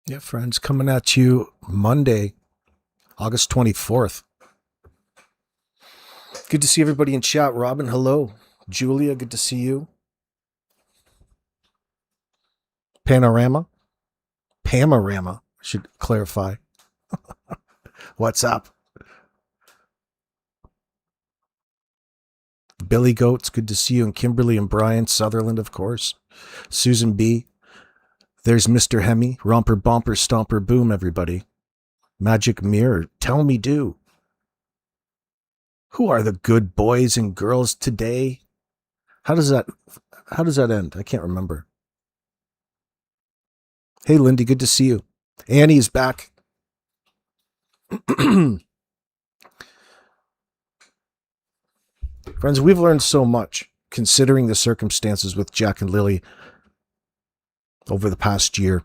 Yeah, friends, coming at you Monday, August 24th. Good to see everybody in chat. Robin, hello. Julia, good to see you. Panorama? Panorama, should clarify. What's up? Billy Goats, good to see you. And Kimberly and Brian, Sutherland, of course. Susan B. There's Mr. Hemi. Romper, Bomper, Stomper, Boom, everybody. Magic Mirror, tell me do. Who are the good boys and girls today? How does that end? I can't remember. Hey, Lindy, good to see you. Annie is back. Friends, we've learned so much considering the circumstances with Jack and Lily over the past year.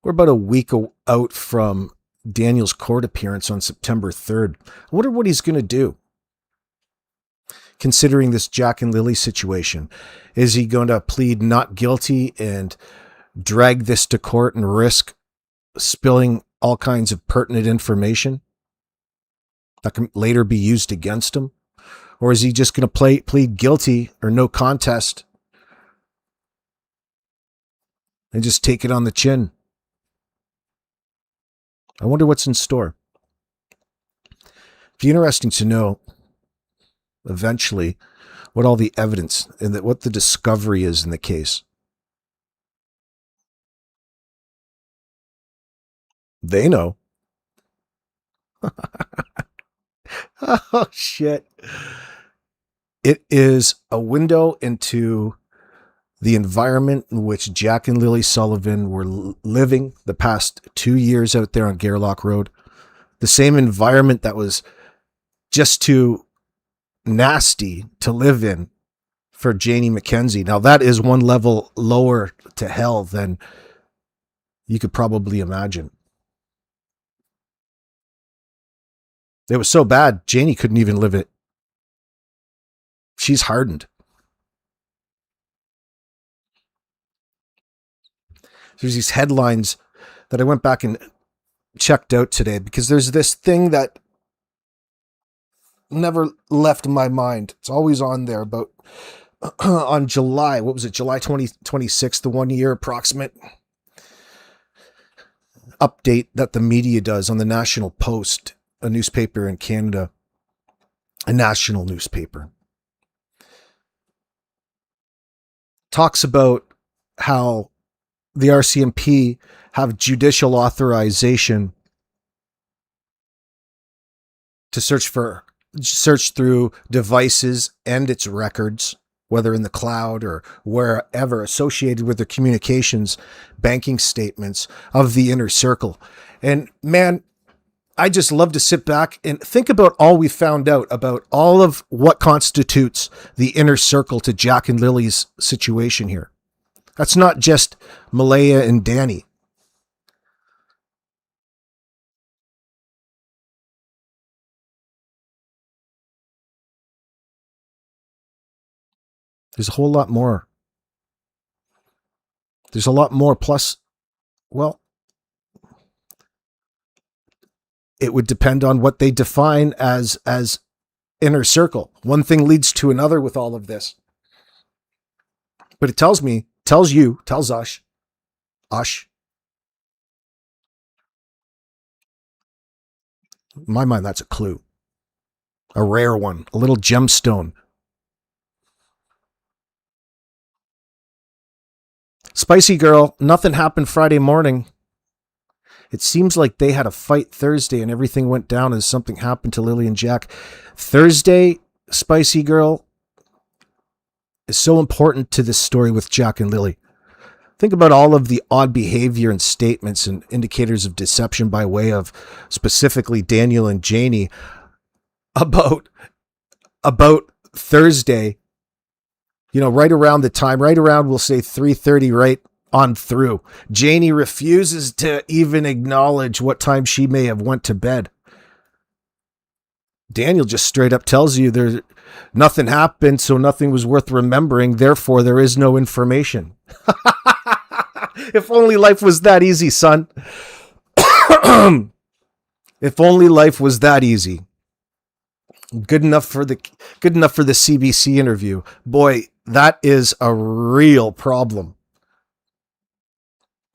We're about a week out from Daniel's court appearance on September 3rd. I wonder what he's going to do. Considering this Jack and Lily situation, is he going to plead not guilty and drag this to court and risk spilling all kinds of pertinent information that can later be used against him? Or is he just going to plead guilty or no contest and just take it on the chin? I wonder what's in store. It'd be interesting to know eventually what all the evidence and what the discovery is in the case. They know. Oh, shit. It is a window into the environment in which Jack and Lily Sullivan were living the past 2 years out there on Gairloch Road. The same environment that was just too nasty to live in for Janie McKenzie. Now, that is one level lower to hell than you could probably imagine. It was so bad, Janie couldn't even live it. She's hardened. There's these headlines that I went back and checked out today because there's this thing that never left my mind. It's always on there about on July, what was it? July 2026, the 1 year approximate update that the media does on the National Post, a newspaper in Canada, a national newspaper. Talks about how the RCMP have judicial authorization to search through devices and its records, whether in the cloud or wherever associated with their communications, banking statements of the inner circle. And man, I just love to sit back and think about all we found out about all of what constitutes the inner circle to Jack and Lily's situation here. That's not just Malaya and Danny. There's a whole lot more. There's a lot more. Plus, well, it would depend on what they define as inner circle. One thing leads to another with all of this. But it tells us, in my mind, that's a clue. A rare one, a little gemstone. Spicy Girl, nothing happened Friday morning. It seems like they had a fight Thursday and everything went down as something happened to Lily and Jack. Thursday, Spicy Girl, is so important to this story with Jack and Lily. Think about all of the odd behavior and statements and indicators of deception by way of specifically Daniel and Janie about Thursday, right around, we'll say 3:30, right on through. Janie refuses to even acknowledge what time she may have went to bed. Daniel just straight up tells you nothing happened, so nothing was worth remembering. Therefore, there is no information. If only life was that easy, son. If only life was that easy. Good enough for the CBC interview. Boy, that is a real problem.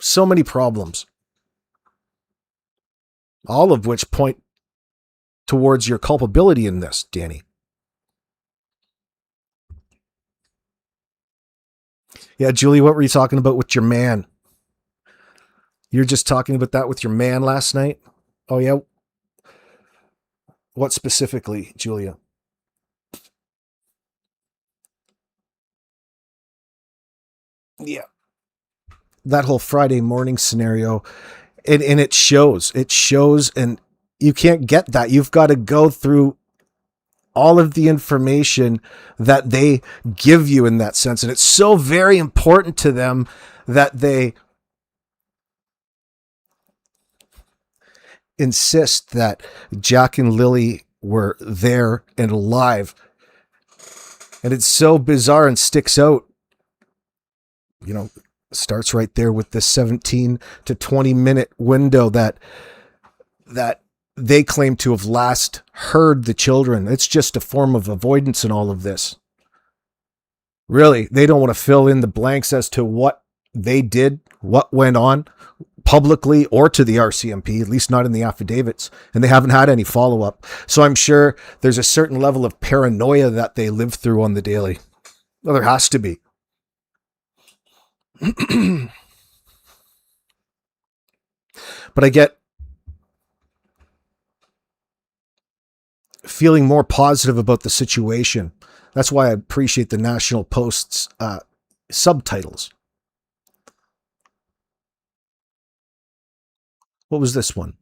So many problems. All of which point towards your culpability in this, Danny. Yeah, Julie, what were you talking about with your man? You're just talking about that with your man last night? Oh, yeah? What specifically, Julia? Yeah. That whole Friday morning scenario, and it shows, and you can't get that. You've got to go through all of the information that they give you in that sense. And it's so very important to them that they insist that Jack and Lily were there and alive. And it's so bizarre and sticks out. You know, starts right there with this 17 to 20 minute window that they claim to have last heard the children. It's just a form of avoidance in all of this. Really, they don't want to fill in the blanks as to what they did, what went on publicly or to the RCMP, at least not in the affidavits, and they haven't had any follow-up. So I'm sure there's a certain level of paranoia that they live through on the daily. Well, there has to be. But I get feeling more positive about the situation. That's why I appreciate the National Post's subtitles. What was this one?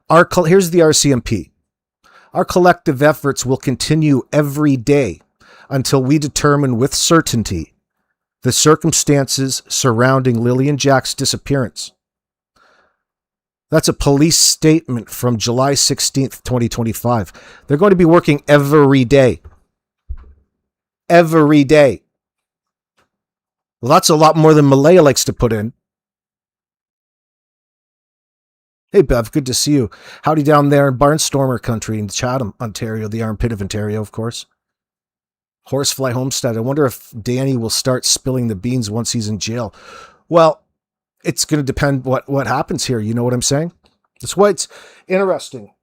Here's the RCMP. Our collective efforts will continue every day until we determine with certainty the circumstances surrounding Lily and Jack's disappearance. That's a police statement from July 16th, 2025. They're going to be working every day. Every day. Well, that's a lot more than Malaya likes to put in. Hey, Bev, good to see you. Howdy down there in Barnstormer country in Chatham, Ontario, the armpit of Ontario, of course. Horsefly Homestead. I wonder if Danny will start spilling the beans once he's in jail. Well, it's going to depend what happens here. You know what I'm saying? That's why it's interesting.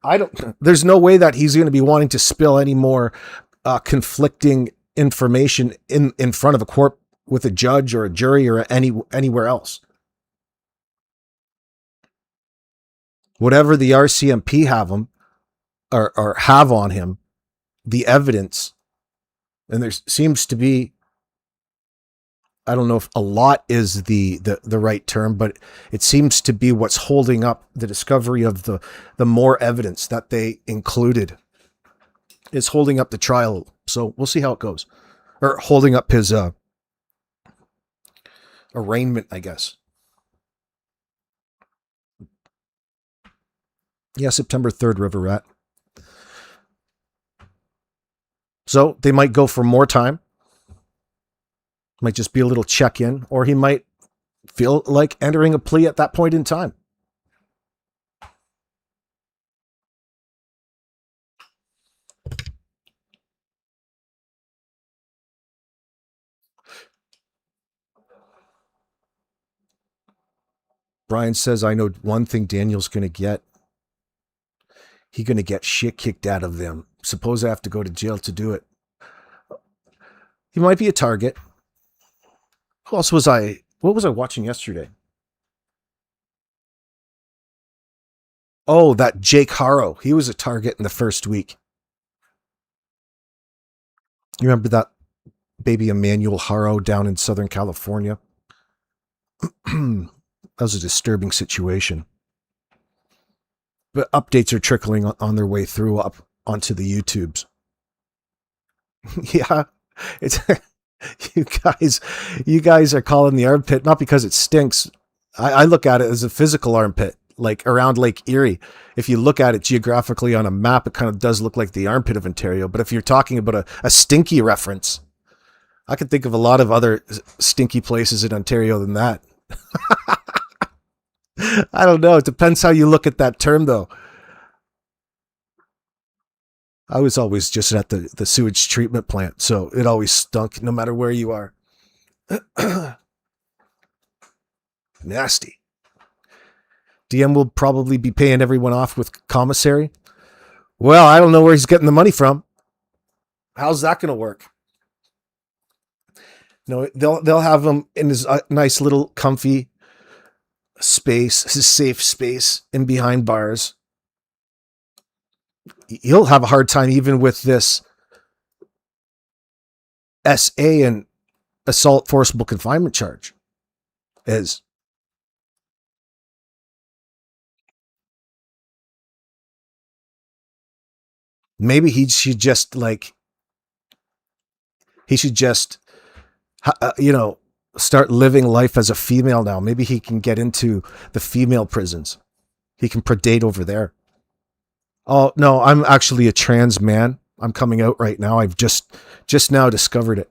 There's no way that he's going to be wanting to spill any more conflicting information in front of a court with a judge or a jury or anywhere else. Whatever the RCMP have him or have on him, the evidence, and there seems to be, I don't know if a lot is the right term, but it seems to be what's holding up the discovery of the more evidence that they included is holding up the trial. So we'll see how it goes, or holding up his arraignment, I guess. Yeah, September 3rd, River Rat. So they might go for more time. Might just be a little check-in, or he might feel like entering a plea at that point in time. Brian says, I know one thing Daniel's going to get. He's going to get shit kicked out of them. Suppose I have to go to jail to do it. He might be a target. Who else was I? What was I watching yesterday? Oh, that Jake Harrow. He was a target in the first week. You remember that baby Emmanuel Harrow down in Southern California? That was a disturbing situation. But updates are trickling on their way through up onto the YouTubes. Yeah, it's you guys are calling the armpit not because it stinks. I look at it as a physical armpit, like around Lake Erie. If you look at it geographically on a map, it kind of does look like the armpit of Ontario. But if you're talking about a stinky reference, I can think of a lot of other stinky places in Ontario than that. I don't know. It depends how you look at that term, though. I was always just at the sewage treatment plant, so it always stunk no matter where you are. Nasty. DM will probably be paying everyone off with commissary. Well, I don't know where he's getting the money from. How's that going to work? No, they'll have him in his nice little comfy space, his safe space in behind bars. He'll have a hard time even with this SA and assault forcible confinement charge. Maybe he should just start living life as a female now. Maybe he can get into the female prisons. He can predate over there. Oh, no, I'm actually a trans man. I'm coming out right now. I've just now discovered it.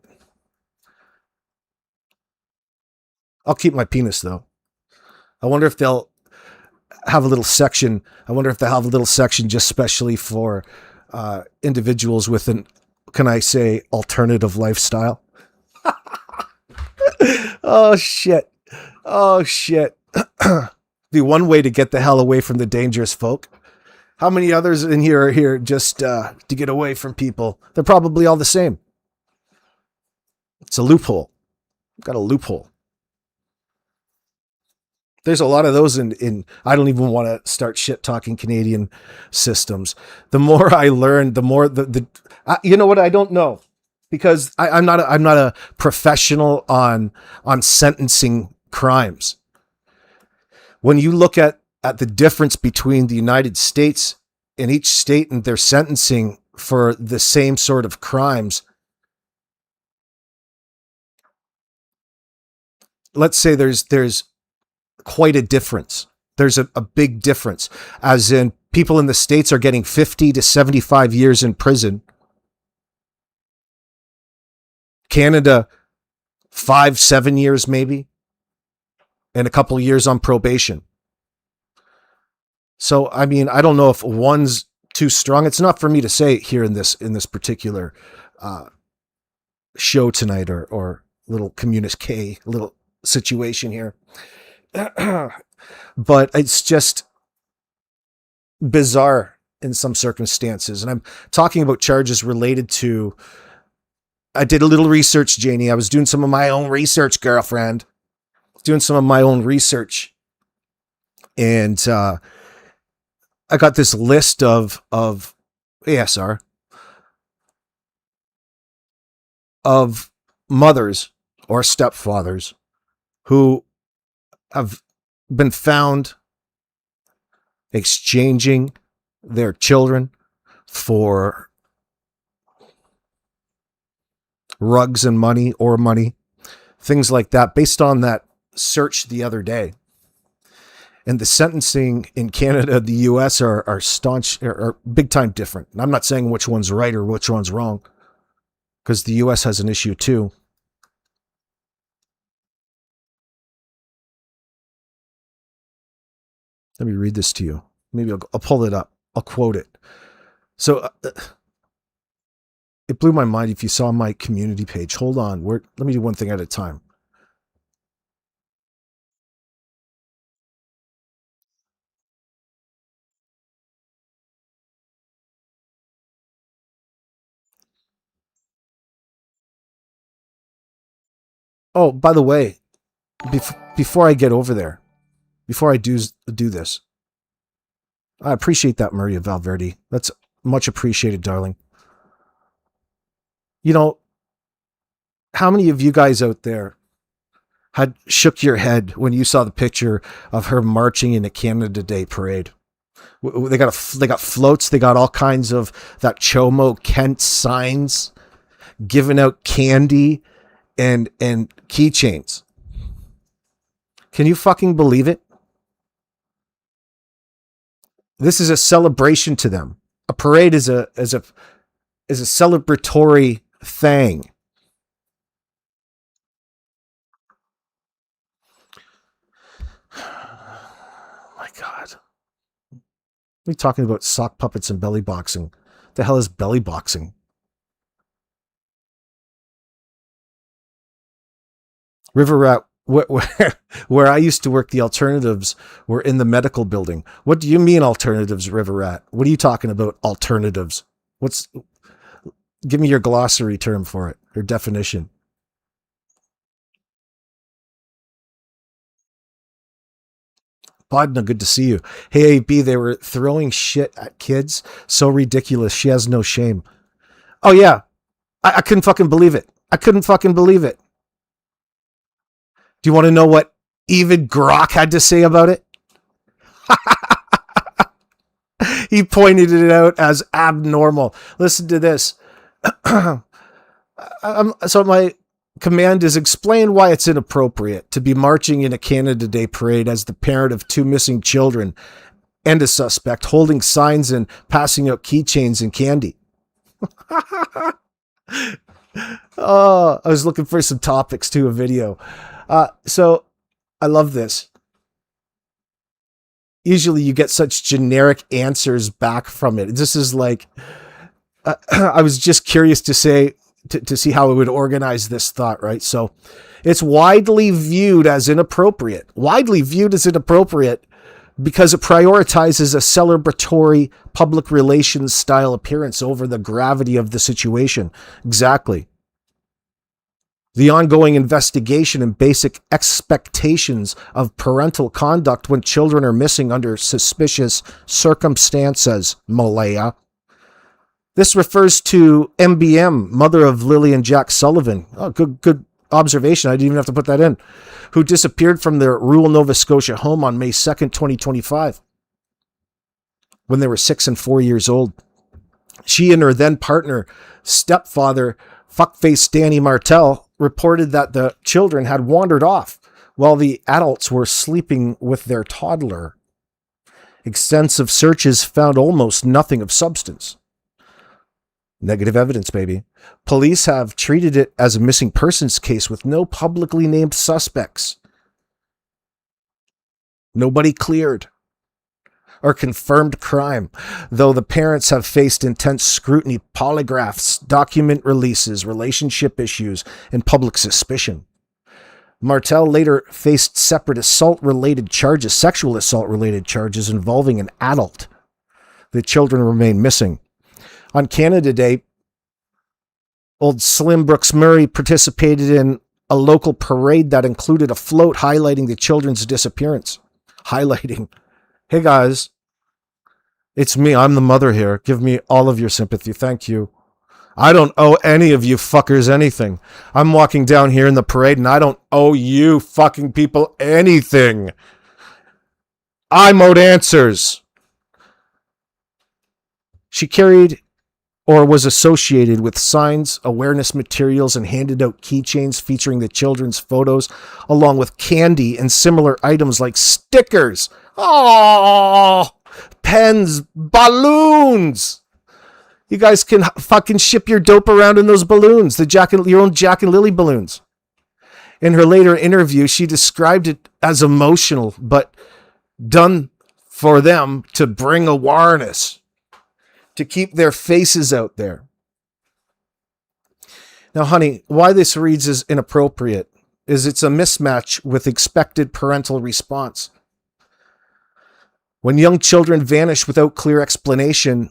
I'll keep my penis, though. I wonder if they'll have a little section. I wonder if they'll have a little section just specially for individuals with an, can I say, alternative lifestyle? Oh, shit. Oh, shit. Be one way to get the hell away from the dangerous folk. How many others in here are here just to get away from people? They're probably all the same. It's a loophole. Got a loophole. There's a lot of those in I don't even want to start shit talking Canadian systems. The more I learn, the more you know what, I don't know, because I'm not a professional on sentencing crimes. When you look at the difference between the United States and each state and their sentencing for the same sort of crimes, let's say there's quite a difference. There's a big difference, as in people in the States are getting 50 to 75 years in prison. Canada, 5-7 years maybe, and a couple of years on probation. So, I mean, I don't know if one's too strong. It's not for me to say here in this particular show tonight, or little communique, little situation here. But it's just bizarre in some circumstances. And I'm talking about charges related to, I did a little research, Janie. I was doing some of my own research, girlfriend. Doing some of my own research. And I got this list of ASR of mothers or stepfathers who have been found exchanging their children for rugs and money, or money, things like that, based on that search the other day. And the sentencing in Canada, the US are staunch, are big time different. And I'm not saying which one's right or which one's wrong, because the US has an issue too. Let me read this to you. Maybe I'll pull it up. I'll quote it. So it blew my mind. If you saw my community page, hold on. Let me do one thing at a time. Oh, by the way, before I get over there, before I do this, I appreciate that, Maria Valverde. That's much appreciated, darling. You know, how many of you guys out there had shook your head when you saw the picture of her marching in a Canada Day parade? They got floats. They got all kinds of that Chomo Kent signs, giving out candy and keychains. Can you fucking believe it? This is a celebration to them. A parade is a celebratory thing. God. We're talking about sock puppets and belly boxing. What the hell is belly boxing? River Rat, where I used to work, the alternatives were in the medical building. What do you mean alternatives, River Rat? What are you talking about, alternatives? Give me your glossary term for it, your definition. Bodna, good to see you. Hey, AB, they were throwing shit at kids. So ridiculous. She has no shame. Oh, yeah. I couldn't fucking believe it. I couldn't fucking believe it. Do you want to know what even Grok had to say about it? He pointed it out as abnormal. Listen to this. So my command is explain why it's inappropriate to be marching in a Canada Day parade as the parent of 2 missing children and a suspect, holding signs and passing out keychains and candy. Oh, I was looking for some topics to a video. So I love this. Usually you get such generic answers back from it. This is like, I was just curious to see how it would organize this thought, right? So it's widely viewed as inappropriate because it prioritizes a celebratory public relations style appearance over the gravity of the situation. Exactly. The ongoing investigation and basic expectations of parental conduct when children are missing under suspicious circumstances, Malaya. This refers to MBM, mother of Lilly and Jack Sullivan. Oh, good observation. I didn't even have to put that in. Who disappeared from their rural Nova Scotia home on May 2nd, 2025, when they were 6 and 4 years old. She and her then partner, stepfather, fuckface Daniel Martell, reported that the children had wandered off while the adults were sleeping with their toddler. Extensive searches found almost nothing of substance. Negative evidence, baby. Police have treated it as a missing persons case with no publicly named suspects. Nobody cleared or confirmed crime, though the parents have faced intense scrutiny, polygraphs, document releases, relationship issues, and public suspicion. Martell later faced separate sexual assault-related charges involving an adult. The children remain missing. On Canada Day, old Slim Brooks Murray participated in a local parade that included a float highlighting the children's disappearance. Hey guys, it's me. I'm the mother here. Give me all of your sympathy. Thank you. I don't owe any of you fuckers anything. I'm walking down here in the parade and I don't owe you fucking people anything. I'm owed answers. She carried or was associated with signs, awareness materials, and handed out keychains featuring the children's photos, along with candy and similar items like stickers. Oh, pens, balloons. You guys can fucking ship your dope around in those balloons, your own Jack and Lily balloons. In her later interview, she described it as emotional, but done for them to bring awareness, to keep their faces out there. Now, honey, why this reads as inappropriate is it's a mismatch with expected parental response. When young children vanish without clear explanation,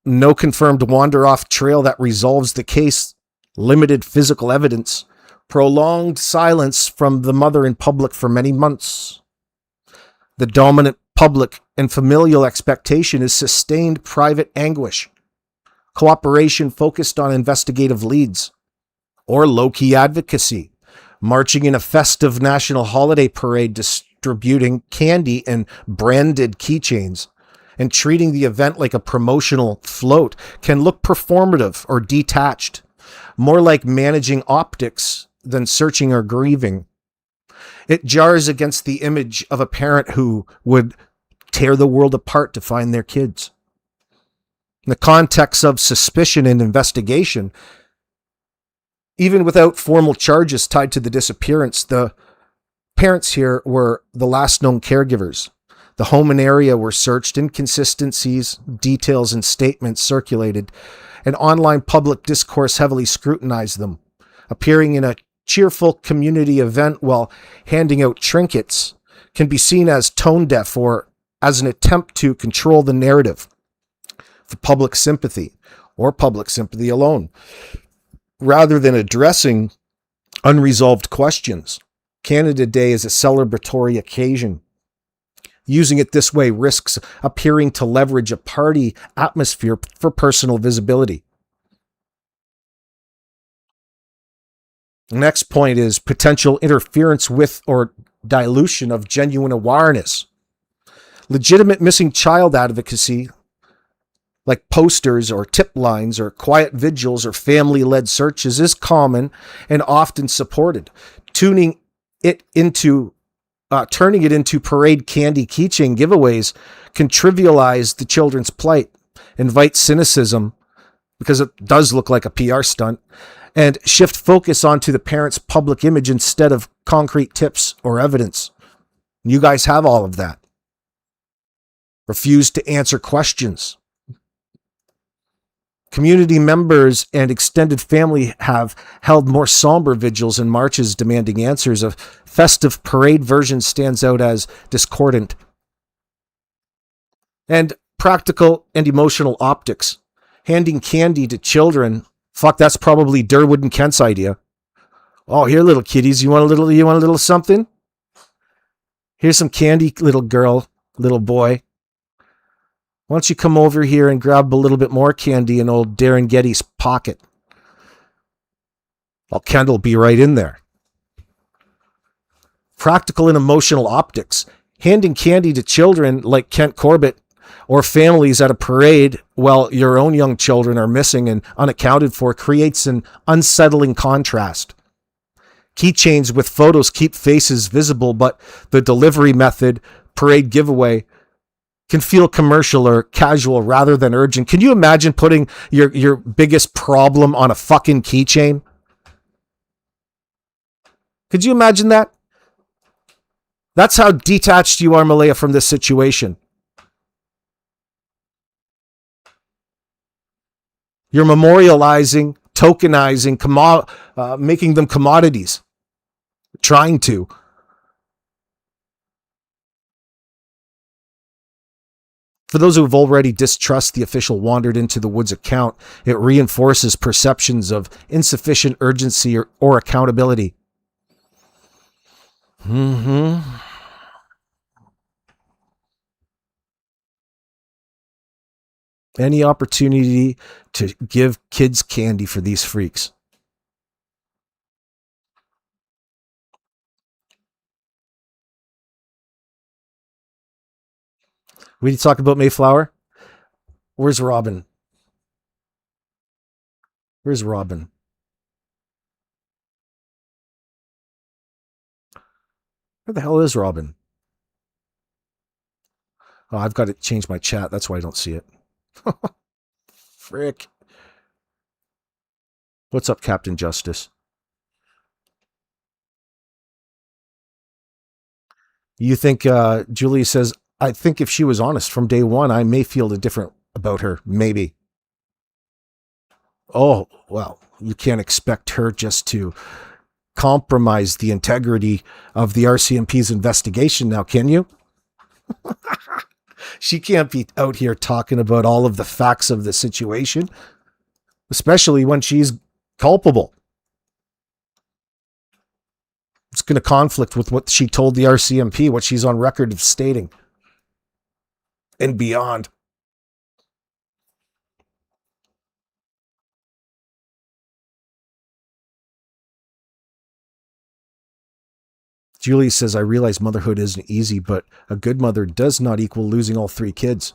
no confirmed wander-off trail that resolves the case, limited physical evidence, prolonged silence from the mother in public for many months. The dominant public and familial expectation is sustained private anguish, cooperation focused on investigative leads, or low-key advocacy, marching in a festive national holiday parade distributing candy and branded keychains, and treating the event like a promotional float can look performative or detached, more like managing optics than searching or grieving. It jars against the image of a parent who would tear the world apart to find their kids. In the context of suspicion and investigation, even without formal charges tied to the disappearance, the parents here were the last known caregivers. The home and area were searched, inconsistencies, details, and statements circulated, and online public discourse heavily scrutinized them. Appearing in a cheerful community event while handing out trinkets can be seen as tone deaf or as an attempt to control the narrative for public sympathy or public sympathy alone, rather than addressing unresolved questions. Canada Day is a celebratory occasion. Using it this way risks appearing to leverage a party atmosphere for personal visibility. The next point is potential interference with or dilution of genuine awareness. Legitimate missing child advocacy, like posters or tip lines or quiet vigils or family-led searches, is common and often supported. Turning it into parade candy keychain giveaways can trivialize the children's plight, invite cynicism, because it does look like a PR stunt, and shift focus onto the parent's public image instead of concrete tips or evidence. You guys have all of that. Refuse to answer questions. Community members and extended family have held more somber vigils and marches demanding answers. A festive parade version stands out as discordant. And practical and emotional optics. Handing candy to children. Fuck, that's probably Durwood and Kent's idea. Oh, here, little kiddies, you want a little something? Here's some candy, little girl, little boy. Why don't you come over here and grab a little bit more candy in old Darren Getty's pocket? Well, Kendall will be right in there. Practical and emotional optics. Handing candy to children like Kent Corbett or families at a parade while your own young children are missing and unaccounted for creates an unsettling contrast. Keychains with photos keep faces visible, but the delivery method, parade giveaway, can feel commercial or casual rather than urgent. Can you imagine putting your biggest problem on a fucking keychain? Could you imagine that? That's how detached you are, Malaya, from this situation. You're memorializing, tokenizing, making them commodities. Trying to. For those who have already distrust the official wandered into the woods account, it reinforces perceptions of insufficient urgency or accountability. Any opportunity to give kids candy for these freaks. We need to talk about Mayflower. Where's Robin? Where's Robin? Where the hell is Robin? Oh, I've got to change my chat. That's why I don't see it. Frick. What's up, Captain Justice? You think Julie says, I think if she was honest from day one, I may feel different about her. Maybe. Oh, well, you can't expect her just to compromise the integrity of the RCMP's investigation now, can you? She can't be out here talking about all of the facts of the situation, especially when she's culpable. It's going to conflict with what she told the RCMP, what she's on record of stating, and beyond. Julie says, I realize motherhood isn't easy, but a good mother does not equal losing all 3 kids.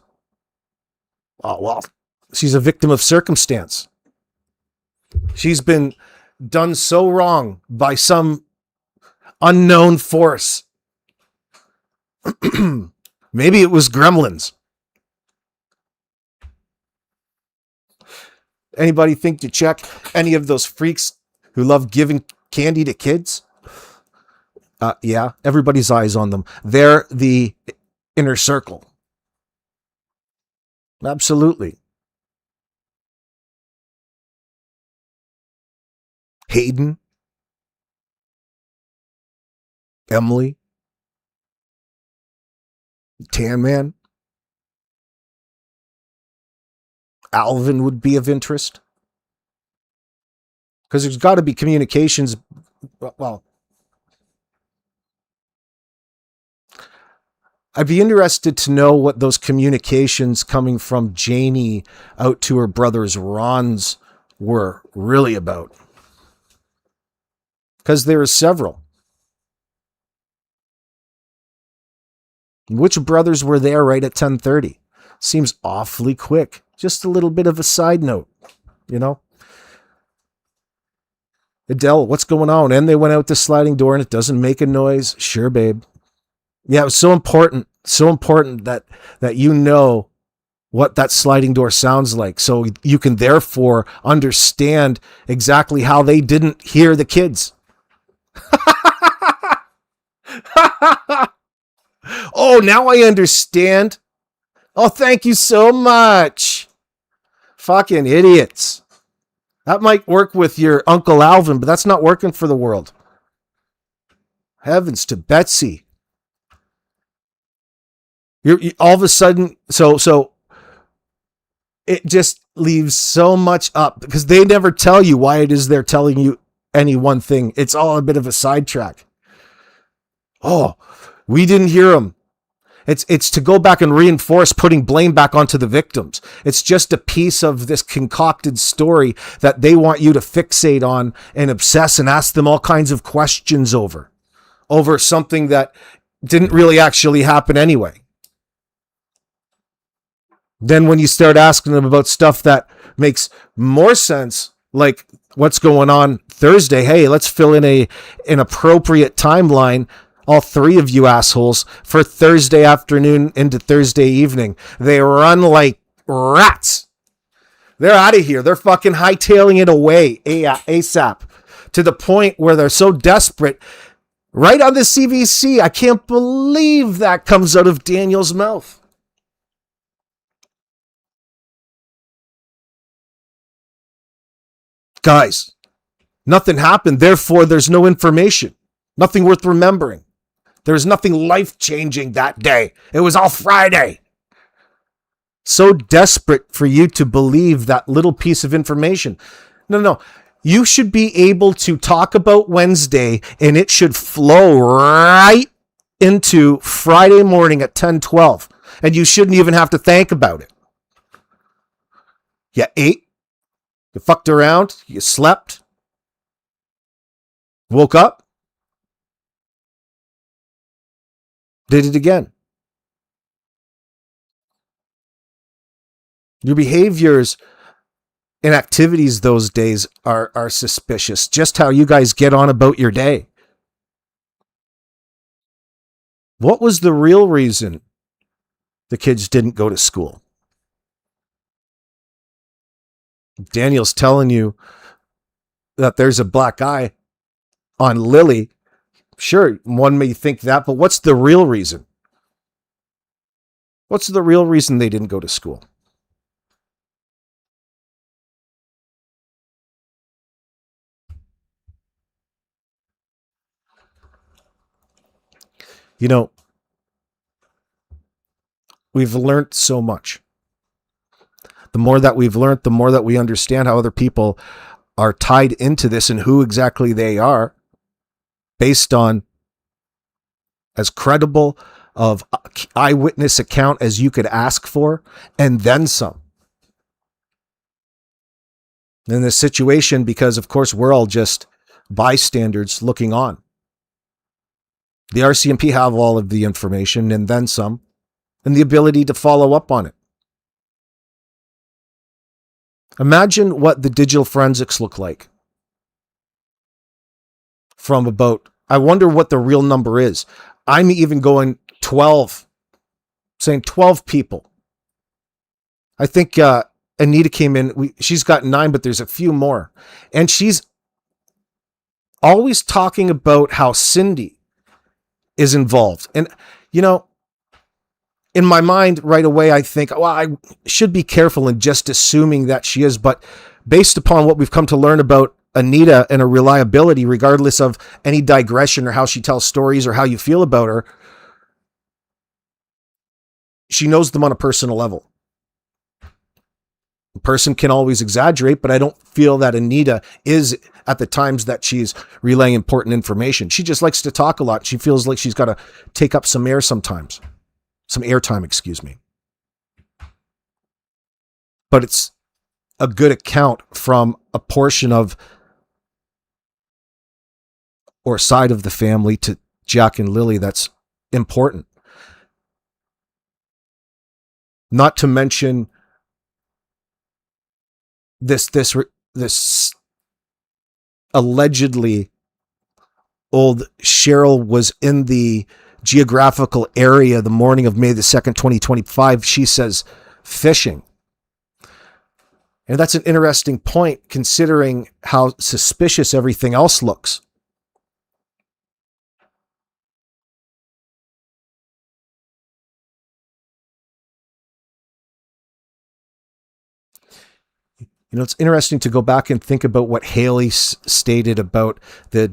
Oh, well, she's a victim of circumstance. She's been done so wrong by some unknown force. Maybe it was gremlins. Anybody think to check any of those freaks who love giving candy to kids? Yeah, everybody's eyes on them. They're the inner circle. Absolutely. Hayden, Emily, Tan Man, Alvin would be of interest. Because there's got to be communications. Well, I'd be interested to know what those communications coming from Janie out to her brother's Ron's were really about. Because there are several. Which brothers were there right at 10:30? Seems awfully quick. Just a little bit of a side note, you know? Adele, what's going on? And they went out the sliding door and it doesn't make a noise. Sure, babe. Yeah, it was so important that you know what that sliding door sounds like, so you can therefore understand exactly how they didn't hear the kids. Oh, now I understand. Oh, thank you so much. Fucking idiots. That might work with your Uncle Alvin, but that's not working for the world. Heavens to Betsy. You all of a sudden, so it just leaves so much up because they never tell you why it is they're telling you any one thing. It's all a bit of a sidetrack. Oh, we didn't hear him. It's to go back and reinforce putting blame back onto the victims. It's just a piece of this concocted story that they want you to fixate on and obsess and ask them all kinds of questions over something that didn't really actually happen anyway. Then when you start asking them about stuff that makes more sense, like what's going on Thursday, hey, let's fill in an appropriate timeline, all three of you assholes, for Thursday afternoon into Thursday evening. They run like rats. They're out of here. They're fucking hightailing it away ASAP to the point where they're so desperate. Right on the CVC, I can't believe that comes out of Daniel's mouth. Guys, nothing happened, therefore there's no information. Nothing worth remembering. There's nothing life-changing that day. It was all Friday. So desperate for you to believe that little piece of information. No. You should be able to talk about Wednesday and it should flow right into Friday morning at 10:12. And you shouldn't even have to think about it. You ate. You fucked around. You slept. Woke up. Did it again. Your behaviors and activities those days are suspicious. Just how you guys get on about your day. What was the real reason the kids didn't go to school? Daniel's telling you that there's a black eye on Lilly. Sure, one may think that, but what's the real reason? What's the real reason they didn't go to school? You know, we've learned so much. The more that we've learned, the more that we understand how other people are tied into this and who exactly they are, based on as credible of eyewitness account as you could ask for, and then some. In this situation, because of course we're all just bystanders looking on. The RCMP have all of the information and then some, and the ability to follow up on it. Imagine what the digital forensics look like. From about, I wonder what the real number is. I'm even going 12, saying 12 people. I think Anita came in. She's got 9, but there's a few more. And she's always talking about how Cindy is involved. And, you know, in my mind right away, I think, well, I should be careful in just assuming that she is. But based upon what we've come to learn about Anita and her reliability, regardless of any digression or how she tells stories or how you feel about her, she knows them on a personal level. A person can always exaggerate, but I don't feel that Anita is at the times that she's relaying important information. She just likes to talk a lot. She feels like she's got to take up some air sometimes. Some airtime, excuse me. But it's a good account from a portion of or side of the family to Jack and Lily that's important. Not to mention this allegedly old Cheryl was in the geographical area the morning of May the 2nd, 2025, she says, fishing. And that's an interesting point considering how suspicious everything else looks. You know, it's interesting to go back and think about what Haley stated about the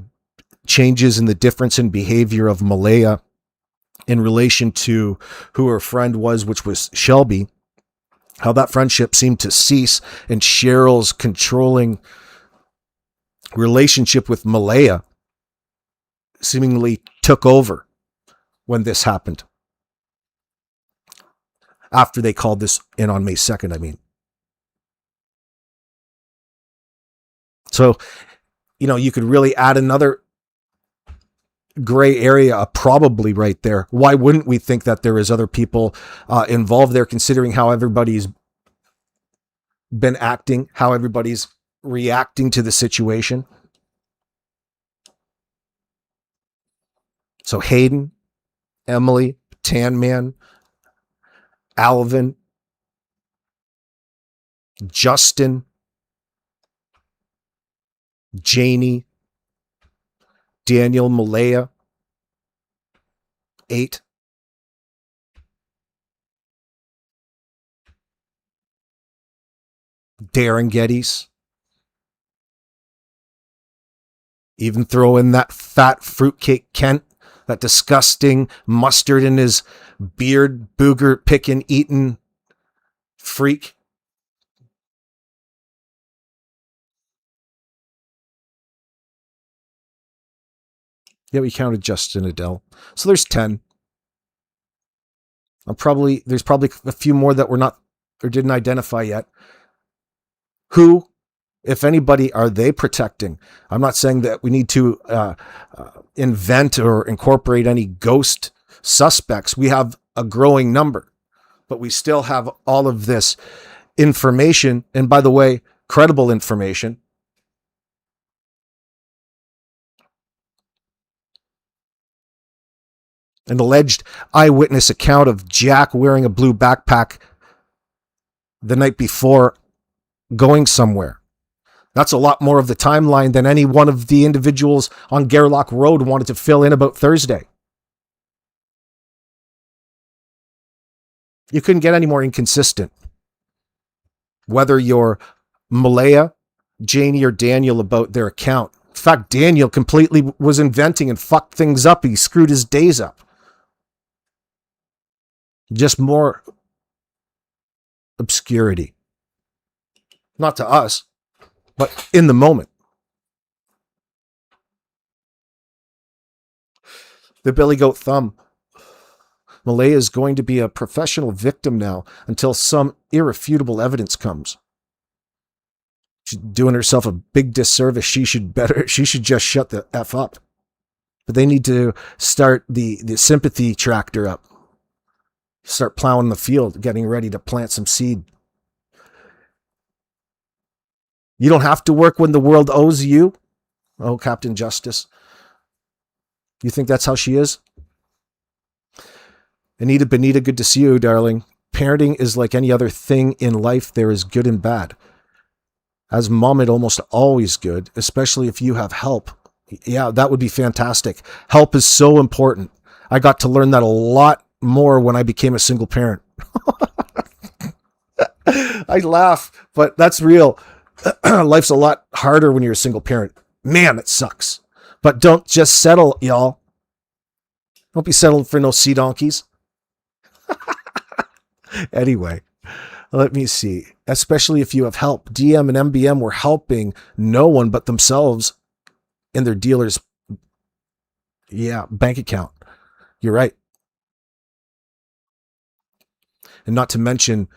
changes in the difference in behavior of Malaya in relation to who her friend was, which was Shelby, how that friendship seemed to cease, and Cheryl's controlling relationship with Malaya seemingly took over when this happened. After they called this in on May 2nd, I mean. So, you know, you could really add another gray area probably right there. Why wouldn't we think that there is other people involved there, considering how everybody's been acting, how everybody's reacting to the situation? So Hayden, Emily, Tan Man, Alvin, Justin, Janie, Daniel, Malaya, 8. Darren Geddes. Even throw in that fat fruitcake Kent, that disgusting mustard in his beard, booger picking, eating freak. Yeah, we counted Justin Adele. So there's 10. There's probably a few more that we're not or didn't identify yet. Who, if anybody, are they protecting? I'm not saying that we need to invent or incorporate any ghost suspects. We have a growing number, but we still have all of this information. And by the way, credible information. An alleged eyewitness account of Jack wearing a blue backpack the night before going somewhere. That's a lot more of the timeline than any one of the individuals on Gairloch Road wanted to fill in about Thursday. You couldn't get any more inconsistent. Whether you're Malaya, Janie, or Daniel about their account. In fact, Daniel completely was inventing and fucked things up. He screwed his days up. Just more obscurity. Not to us, but in the moment. The Billy Goat Thumb. Malaya is going to be a professional victim now until some irrefutable evidence comes. She's doing herself a big disservice. She should just shut the F up. But they need to start the sympathy tractor up. Start plowing the field, getting ready to plant some seed. You don't have to work when the world owes you. Oh, Captain Justice. You think that's how she is? Anita Benita, good to see you, darling. Parenting is like any other thing in life. There is good and bad. As mom, it almost always good, especially if you have help. Yeah, that would be fantastic. Help is so important. I got to learn that a lot more when I became a single parent. I laugh, but that's real. Life's a lot harder when you're a single parent. Man, it sucks. But don't just settle, y'all. Don't be settling for no sea donkeys. Anyway, let me see. Especially if you have help. DM and MBM were helping no one but themselves in their dealer's bank account. You're right. And not to mention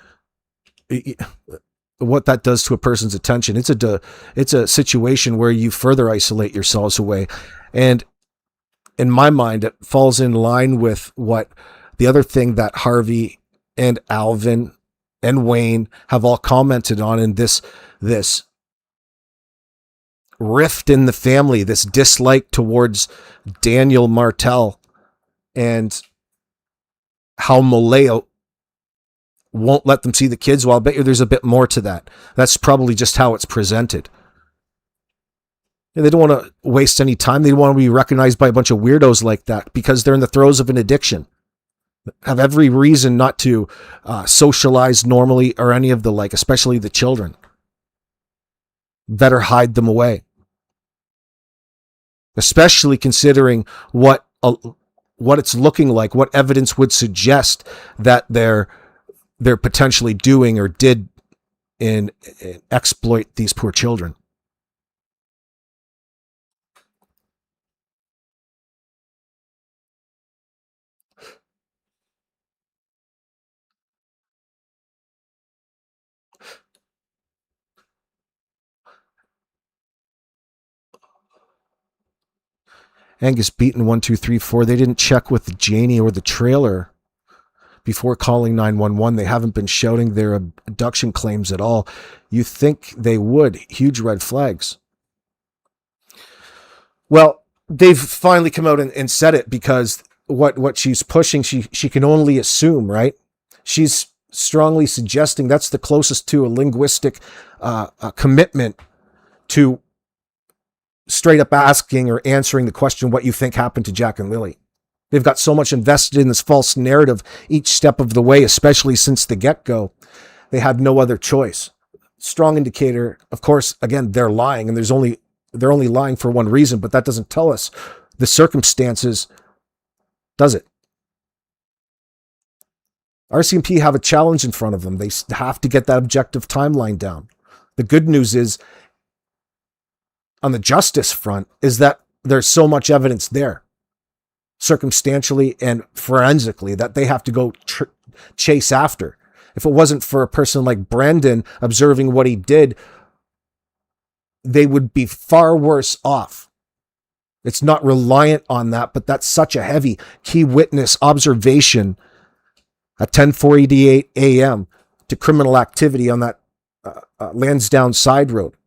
what that does to a person's attention. It's a situation where you further isolate yourselves away. And in my mind, it falls in line with what the other thing that Harvey and Alvin and Wayne have all commented on in this rift in the family, this dislike towards Daniel Martell, and how Malaya won't let them see the kids. Well, I'll bet you there's a bit more to that. That's probably just how it's presented. They don't want to waste any time. They don't want to be recognized by a bunch of weirdos like that because they're in the throes of an addiction. Have every reason not to socialize normally or any of the like, especially the children. Better hide them away. Especially considering what it's looking like, what evidence would suggest that they're potentially doing or did in exploit these poor children. Angus Beaton 1234. They didn't check with Janie or the trailer before calling 911. They haven't been shouting their abduction claims at all. You think they would? Huge red flags. Well, they've finally come out and said it because what she's pushing, she can only assume, right? She's strongly suggesting that's the closest to a linguistic commitment to straight up asking or answering the question, what you think happened to Jack and Lily. They've got so much invested in this false narrative each step of the way, especially since the get-go. They had no other choice. Strong indicator, of course, again, they're lying, and they're only lying for one reason, but that doesn't tell us the circumstances, does it? RCMP have a challenge in front of them. They have to get that objective timeline down. The good news is, on the justice front, is that there's so much evidence there, circumstantially and forensically, that they have to go chase after. If it wasn't for a person like Brendan observing what he did, they would be far worse off. It's not reliant on that, but that's such a heavy key witness observation at 10:48 a.m. to criminal activity on that Lansdowne side road.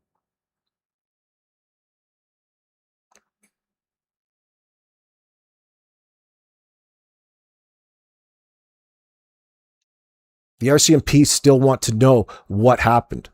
The RCMP still want to know what happened.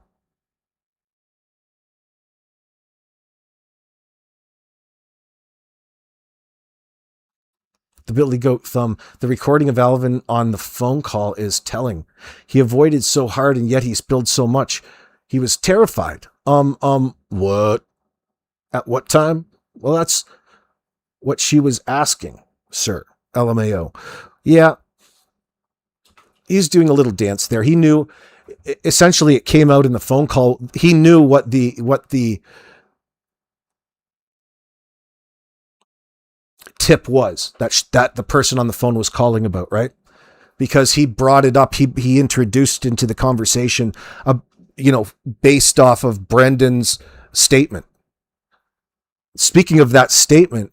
The Billy Goat Thumb. The recording of Alvin on the phone call is telling. He avoided so hard and yet he spilled so much. He was terrified. What? At what time? Well, that's what she was asking, sir. LMAO. Yeah. He's doing a little dance there. He knew, essentially it came out in the phone call. He knew what the tip was that the person on the phone was calling about, right? Because he brought it up. He introduced into the conversation, based off of Brendan's statement. Speaking of that statement,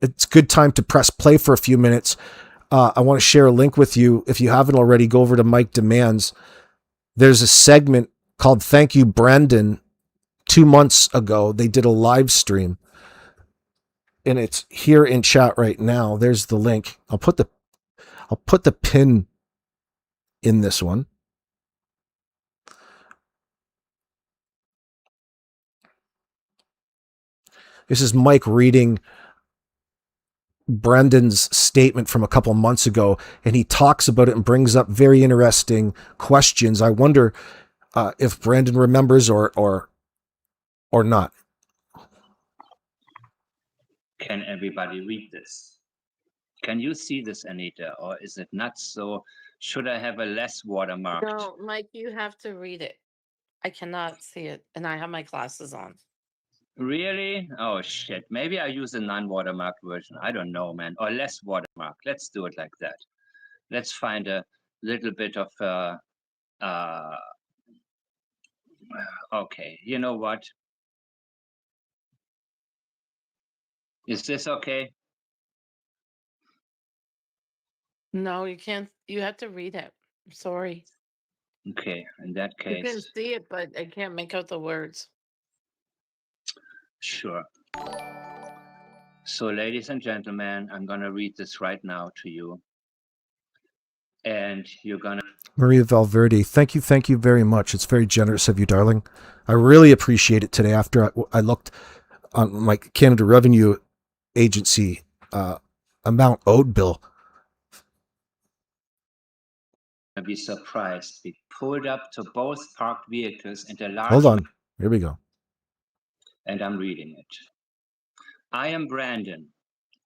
it's a good time to press play for a few minutes. I want to share a link with you. If you haven't already, go over to Mike Demands. There's a segment called Thank You, Brendan. 2 months ago, they did a live stream. And it's here in chat right now. There's the link. I'll put the pin in this one. This is Mike reading Brandon's statement from a couple months ago, and he talks about it and brings up very interesting questions. I wonder if Brandon remembers or not. Can everybody read this? Can you see this, Anita, or is it not so? Should I have a less watermarked? No, Mike, you have to read it. I cannot see it, and I have my glasses on. Really? Oh, shit. Maybe I use a non-watermarked version. I don't know, man. Or less watermarked. Let's do it like that. Let's find a little bit of... okay, you know what? Is this okay? No, you can't. You have to read it. I'm sorry. Okay, in that You can case, see it, but I can't make out the words. sure. So, ladies and gentlemen, I'm going to read this right now to you. And you're going to... Maria Valverde, thank you very much. It's very generous of you, darling. I really appreciate it today. After I looked on my Canada Revenue Agency amount owed bill. be surprised. We pulled up to both parked vehicles and a large... Hold on. Here we go. And I'm reading it. I am Brandon,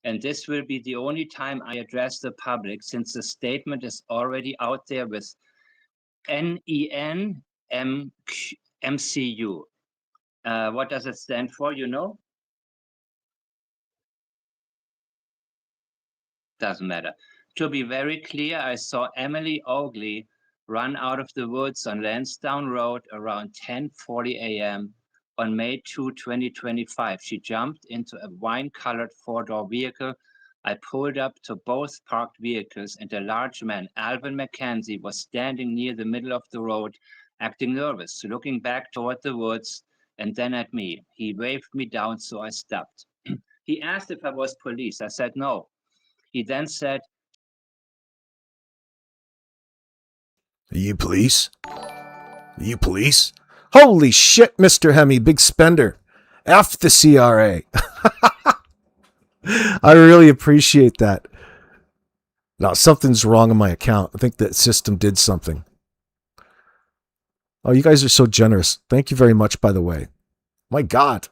and this will be the only time I address the public since the statement is already out there with NENMCU. What does it stand for, you know? Doesn't matter. To be very clear, I saw Emily Oakley run out of the woods on Lansdowne Road around 10:40 a.m. on May 2, 2025. She jumped into a wine-colored four-door vehicle. I pulled up to both parked vehicles, and a large man, Alvin McKenzie, was standing near the middle of the road, acting nervous, looking back toward the woods and then at me. He waved me down, so I stopped. He asked if I was police. I said no. He then said, Are you police? Are you police? Holy shit, Mr. Hemi, big spender. F the CRA. I really appreciate that. Now, something's wrong in my account. I think that system did something. Oh, you guys are so generous. Thank you very much, by the way. My God.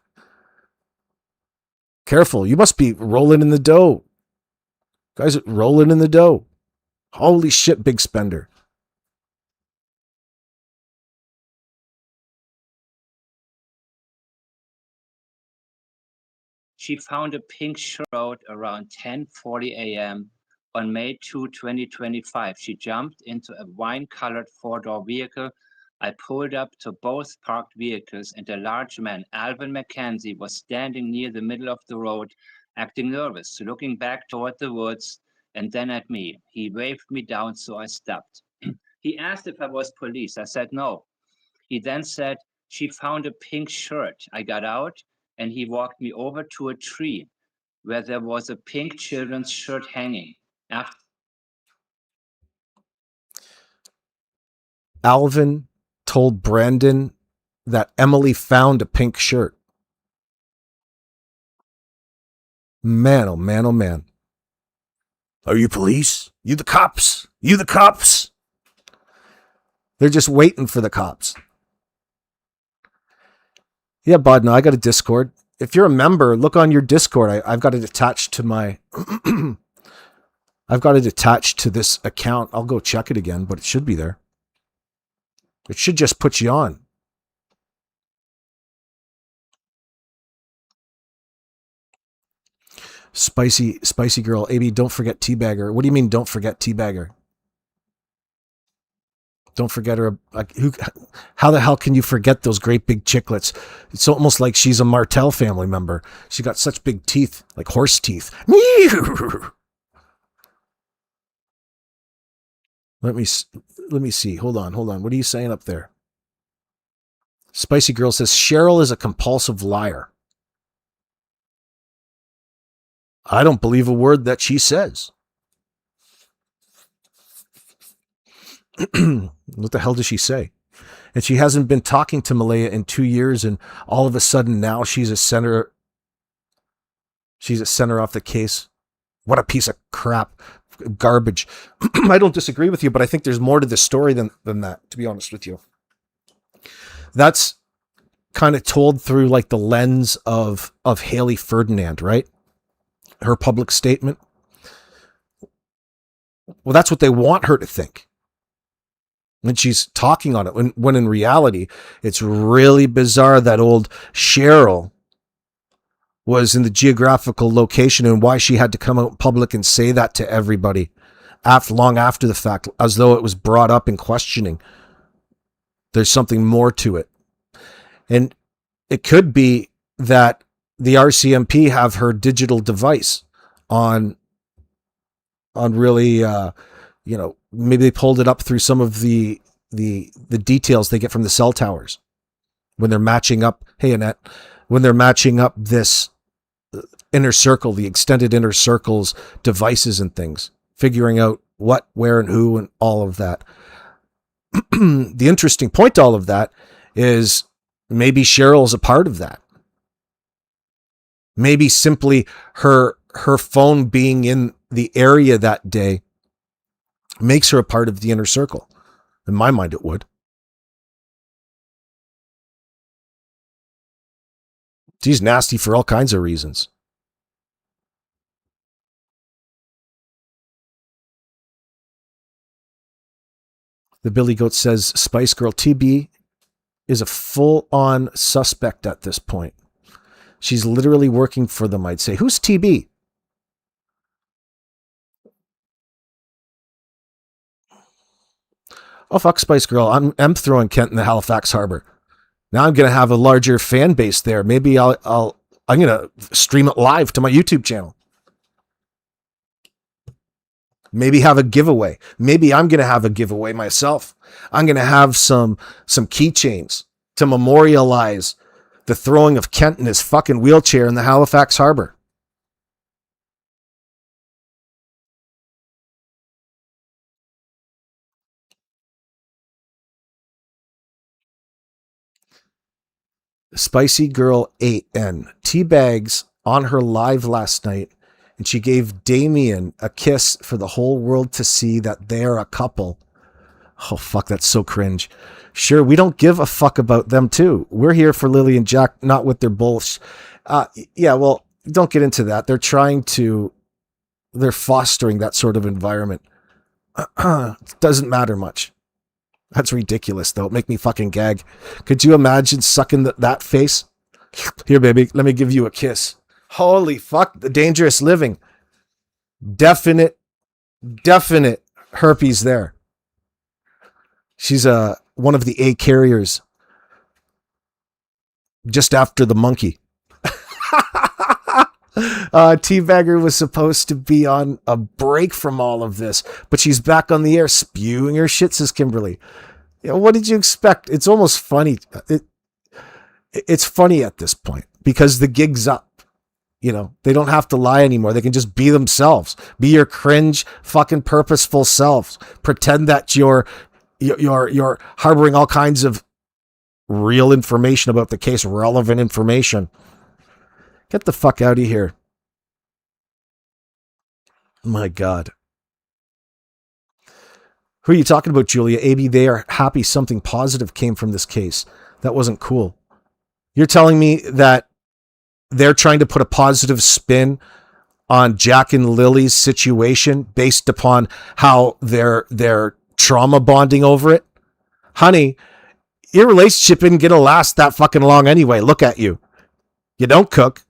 Careful. You must be rolling in the dough. Guys are rolling in the dough. Holy shit, big spender. she found a pink shirt around 10:40 a.m. on May 2, 2025. She jumped into a wine-colored four-door vehicle. I pulled up to both parked vehicles, and a large man, Alvin McKenzie, was standing near the middle of the road, acting nervous, looking back toward the woods and then at me. He waved me down, so I stopped. He asked if I was police. I said no. He then said, "She found a pink shirt." I got out, and he walked me over to a tree where there was a pink children's shirt hanging. After Alvin told Brandon that Emily found a pink shirt. Man, oh man, oh man. Are you police? You the cops? You the cops? They're just waiting for the cops. Yeah, Bud, no, I got a Discord. If you're a member, look on your Discord. I've got it attached to my... I've got it attached to this account. I'll go check it again, but it should be there. It should just put you on. Spicy girl. AB, don't forget Teabagger. What do you mean, don't forget Teabagger? Don't forget her. How the hell can you forget those great big chiclets? It's almost like she's a Martell family member. She got such big teeth, like horse teeth. Let me see. Hold on. What are you saying up there? Spicy girl says Cheryl is a compulsive liar. I don't believe a word that she says. What the hell does she say? And she hasn't been talking to Malaya in 2 years, and all of a sudden now she's a center off the case. What a piece of crap, garbage. I don't disagree with you, but I think there's more to this story than that, to be honest with you. That's kind of told through like the lens of Haley Ferdinand, right? Her public statement. Well, that's what they want her to think when she's talking on it. When in reality, it's really bizarre that old Cheryl was in the geographical location and why she had to come out in public and say that to everybody long after the fact, as though it was brought up in questioning. There's something more to it. And it could be that the RCMP have her digital device on really, maybe they pulled it up through some of the details they get from the cell towers when they're matching up. Hey, Annette, when they're matching up this inner circle, the extended inner circle's devices and things, figuring out what, where, and who, and all of that. The interesting point to all of that is maybe Cheryl's a part of that. Maybe simply her phone being in the area that day makes her a part of the inner circle. In my mind, it would. She's nasty for all kinds of reasons. The Billy Goat says Spice Girl TB is a full-on suspect at this point. She's literally working for them, I'd say. Who's TB? Oh, fuck Spice Girl. I'm throwing Kent in the Halifax Harbor. Now I'm going to have a larger fan base there. Maybe I'm going to stream it live to my YouTube channel. Maybe have a giveaway. Maybe I'm going to have a giveaway myself. I'm going to have some keychains to memorialize the throwing of Kent in his fucking wheelchair in the Halifax Harbor. Spicy Girl 8N teabags on her live last night, and she gave Damien a kiss for the whole world to see that they're a couple. Oh, fuck, that's so cringe. Sure, we don't give a fuck about them, too. We're here for Lily and Jack, not with their bullshit. Yeah, well, don't get into that. They're fostering that sort of environment. It doesn't matter much. That's ridiculous, though. Make me fucking gag. Could you imagine sucking that face? Here, baby, let me give you a kiss. Holy fuck, the dangerous living. Definite herpes there. She's one of the A carriers. Just after the monkey. Teabagger was supposed to be on a break from all of this, but she's back on the air spewing her shit, says Kimberly. What did you expect? It's almost funny. It's funny at this point because the gig's up. They don't have to lie anymore. They can just be themselves. Be your cringe, fucking purposeful selves. Pretend that you're harboring all kinds of real information about the case, relevant information. Get the fuck out of here. My God. Who are you talking about, Julia? AB, they are happy something positive came from this case. That wasn't cool. You're telling me that they're trying to put a positive spin on Jack and Lily's situation based upon how they're trauma bonding over it? Honey, your relationship isn't going to last that fucking long anyway. Look at you. You don't cook.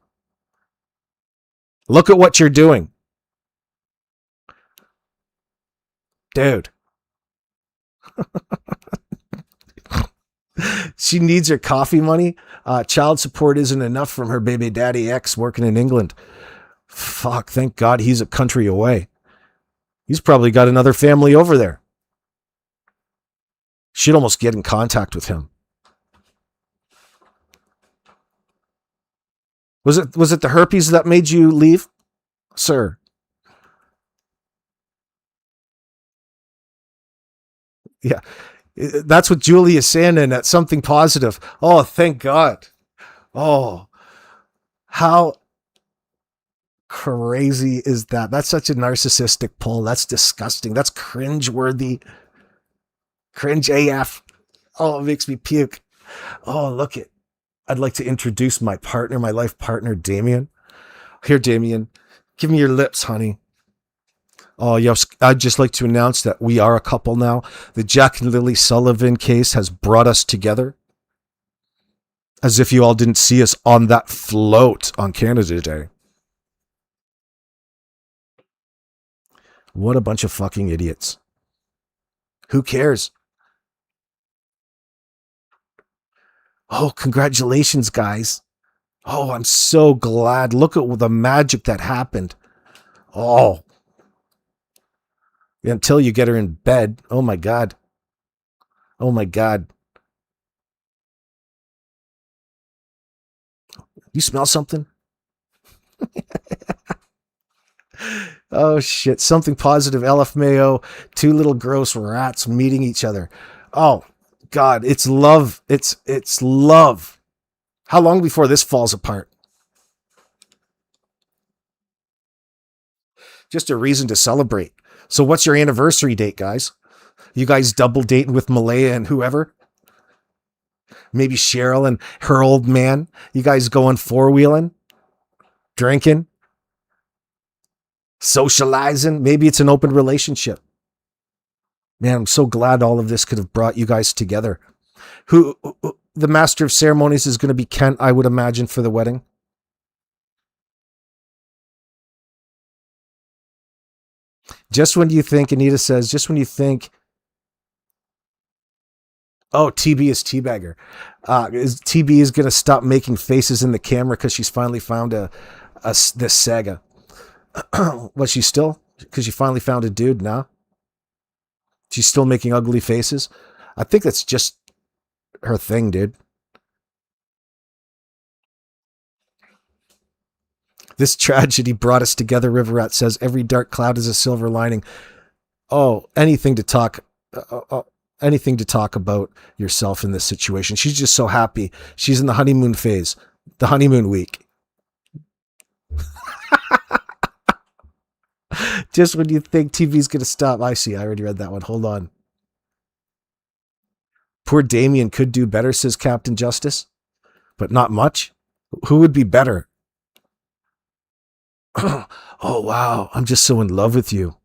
Look at what you're doing. Dude. She needs her coffee money. Child support isn't enough from her baby daddy ex working in England. Fuck, thank God he's a country away. He's probably got another family over there. She'd almost get in contact with him. Was it the herpes that made you leave, sir? Yeah. That's what Julie is saying, and that's something positive. Oh, thank God. Oh, how crazy is that? That's such a narcissistic pull. That's disgusting. That's cringe-worthy. Cringe AF. Oh, it makes me puke. Oh, look it. I'd like to introduce my partner, my life partner, Damien. Here, Damien. Give me your lips, honey. Oh, yes. I'd just like to announce that we are a couple now. The Jack and Lily Sullivan case has brought us together. As if you all didn't see us on that float on Canada Day. What a bunch of fucking idiots. Who cares? Oh, congratulations, guys. Oh, I'm so glad. Look at the magic that happened. Oh. Until you get her in bed. Oh, my God. Oh, my God. You smell something? Oh, shit. Something positive. LFMAO. Two little gross rats meeting each other. Oh, God. It's love. It's love. How long before this falls apart? Just a reason to celebrate. So what's your anniversary date, guys? You guys double dating with Malaya and whoever? Maybe Cheryl and her old man? You guys going four-wheeling? Drinking? Socializing? Maybe it's an open relationship. Man, I'm so glad all of this could have brought you guys together. Who the master of ceremonies is going to be Kent, I would imagine, for the wedding. Just when you think, Anita says, just when you think, oh, TB is teabagger. TB is going to stop making faces in the camera because she's finally found this saga. Was she still? Because she finally found a dude now? She's still making ugly faces? I think that's just her thing, dude. This tragedy brought us together, River Rat says. Every dark cloud is a silver lining. Oh, anything to talk about yourself in this situation. She's just so happy. She's in the honeymoon phase, the honeymoon week. Just when you think TV's going to stop. I see. I already read that one. Hold on. Poor Damien could do better, says Captain Justice, but not much. Who would be better? Oh, wow. I'm just so in love with you.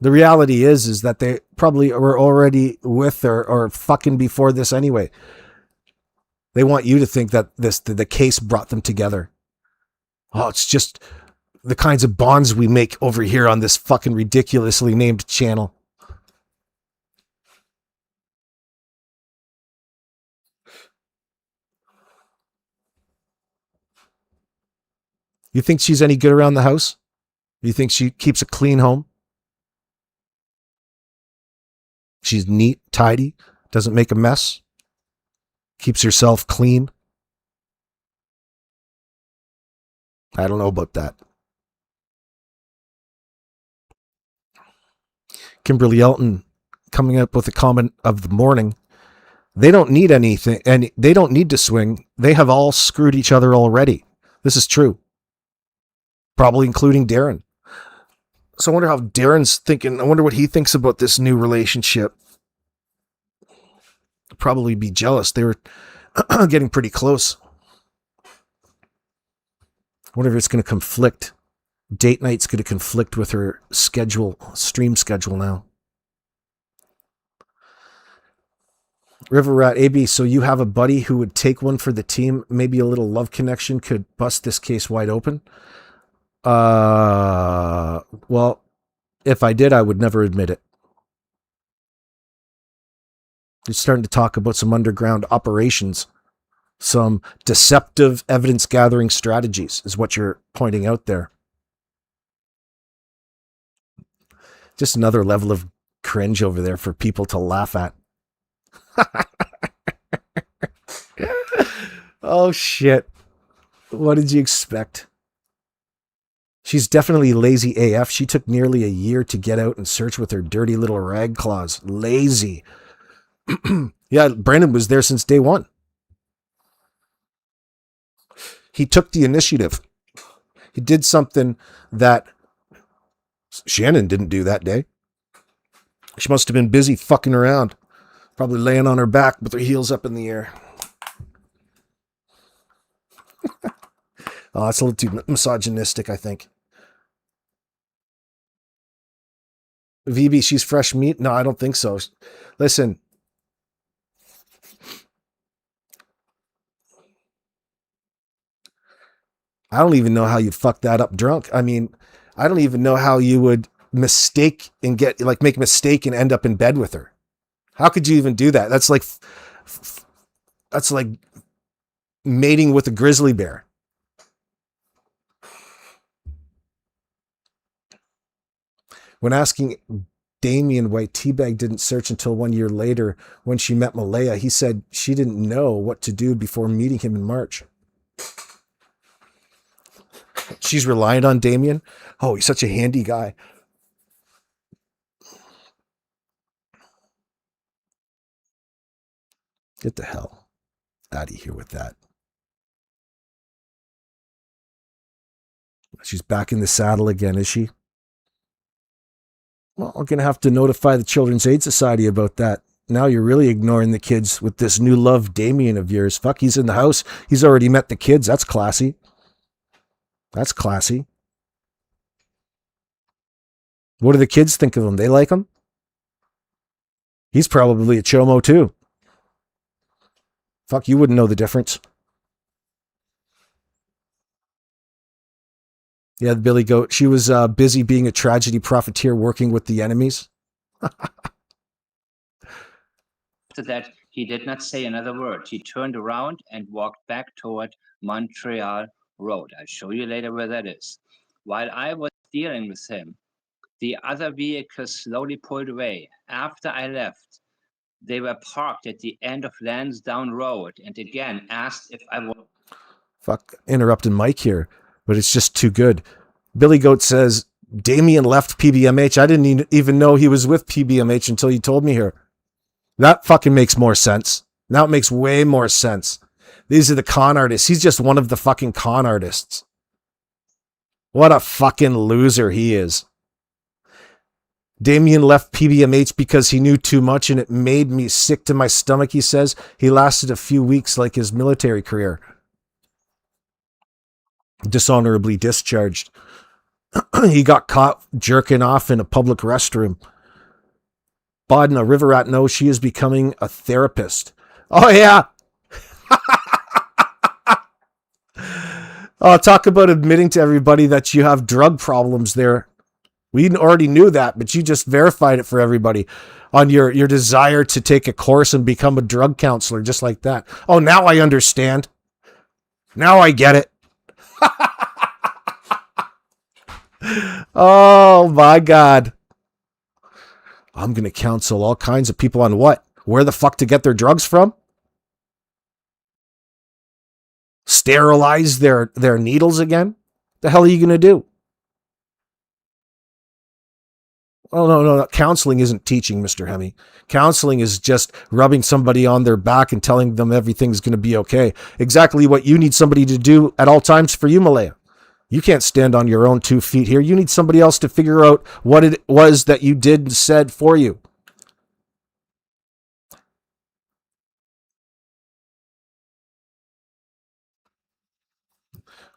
The reality is that they probably were already with or fucking before this anyway. They want you to think that the case brought them together. Oh, it's just the kinds of bonds we make over here on this fucking ridiculously named channel. You think she's any good around the house? You think she keeps a clean home? She's neat, tidy, doesn't make a mess, keeps herself clean. I don't know about that. Kimberly Elton coming up with a comment of the morning. They don't need anything, and they don't need to swing. They have all screwed each other already. This is true. Probably including Darren. So I wonder how Darren's thinking. I wonder what he thinks about this new relationship. Probably be jealous. They were getting pretty close. I wonder if it's going to conflict. Date night's going to conflict with her stream schedule now. River Rat AB, so you have a buddy who would take one for the team. Maybe a little love connection could bust this case wide open. Well, if I did, I would never admit it. You're starting to talk about some underground operations, some deceptive evidence gathering strategies is what you're pointing out there. Just another level of cringe over there for people to laugh at. Oh, shit. What did you expect? She's definitely lazy AF. She took nearly a year to get out and search with her dirty little rag claws. Lazy. Yeah, Brandon was there since day one. He took the initiative. He did something that Shannon didn't do that day. She must have been busy fucking around. Probably laying on her back with her heels up in the air. Oh, that's a little too misogynistic, I think. VB, she's fresh meat? No, I don't think so. Listen. I don't even know how you'd fuck that up drunk. I mean, I don't even know how you would mistake and get, like, make a mistake and end up in bed with her. How could you even do that? That's like mating with a grizzly bear. When asking Damien why Teabag didn't search until 1 year later when she met Malaya, he said she didn't know what to do before meeting him in March. She's reliant on Damien. Oh, he's such a handy guy. Get the hell out of here with that. She's back in the saddle again, is she? Well, I'm going to have to notify the Children's Aid Society about that. Now you're really ignoring the kids with this new love Damien of yours. Fuck, he's in the house. He's already met the kids. That's classy. That's classy. What do the kids think of him? They like him? He's probably a chomo too. Fuck, you wouldn't know the difference. Yeah, the Billy Goat. She was busy being a tragedy profiteer working with the enemies. After that, he did not say another word. He turned around and walked back toward Montreal Road. I'll show you later where that is. While I was dealing with him, the other vehicles slowly pulled away. After I left, they were parked at the end of Lansdowne Road and again asked if I was... Fuck, interrupting Mike here, but it's just too good. Billy Goat says, Damien left PBMH. I didn't even know he was with PBMH until you told me here. That fucking makes more sense. Now it makes way more sense. These are the con artists. He's just one of the fucking con artists. What a fucking loser he is. Damien left PBMH because he knew too much and it made me sick to my stomach, he says. He lasted a few weeks like his military career. Dishonorably discharged. He got caught jerking off in a public restroom. Bodna River Rat knows she is becoming a therapist. Oh, yeah. Oh, talk about admitting to everybody that you have drug problems there. We already knew that, but you just verified it for everybody on your desire to take a course and become a drug counselor, just like that. Oh, now I understand. Now I get it. Oh, my God. I'm going to counsel all kinds of people on what? Where the fuck to get their drugs from? Sterilize their needles again? The hell are you going to do? Oh, no. Counseling isn't teaching, Mr. Hemme. Counseling is just rubbing somebody on their back and telling them everything's going to be okay. Exactly what you need somebody to do at all times for you, Malaya. You can't stand on your own 2 feet here. You need somebody else to figure out what it was that you did and said for you.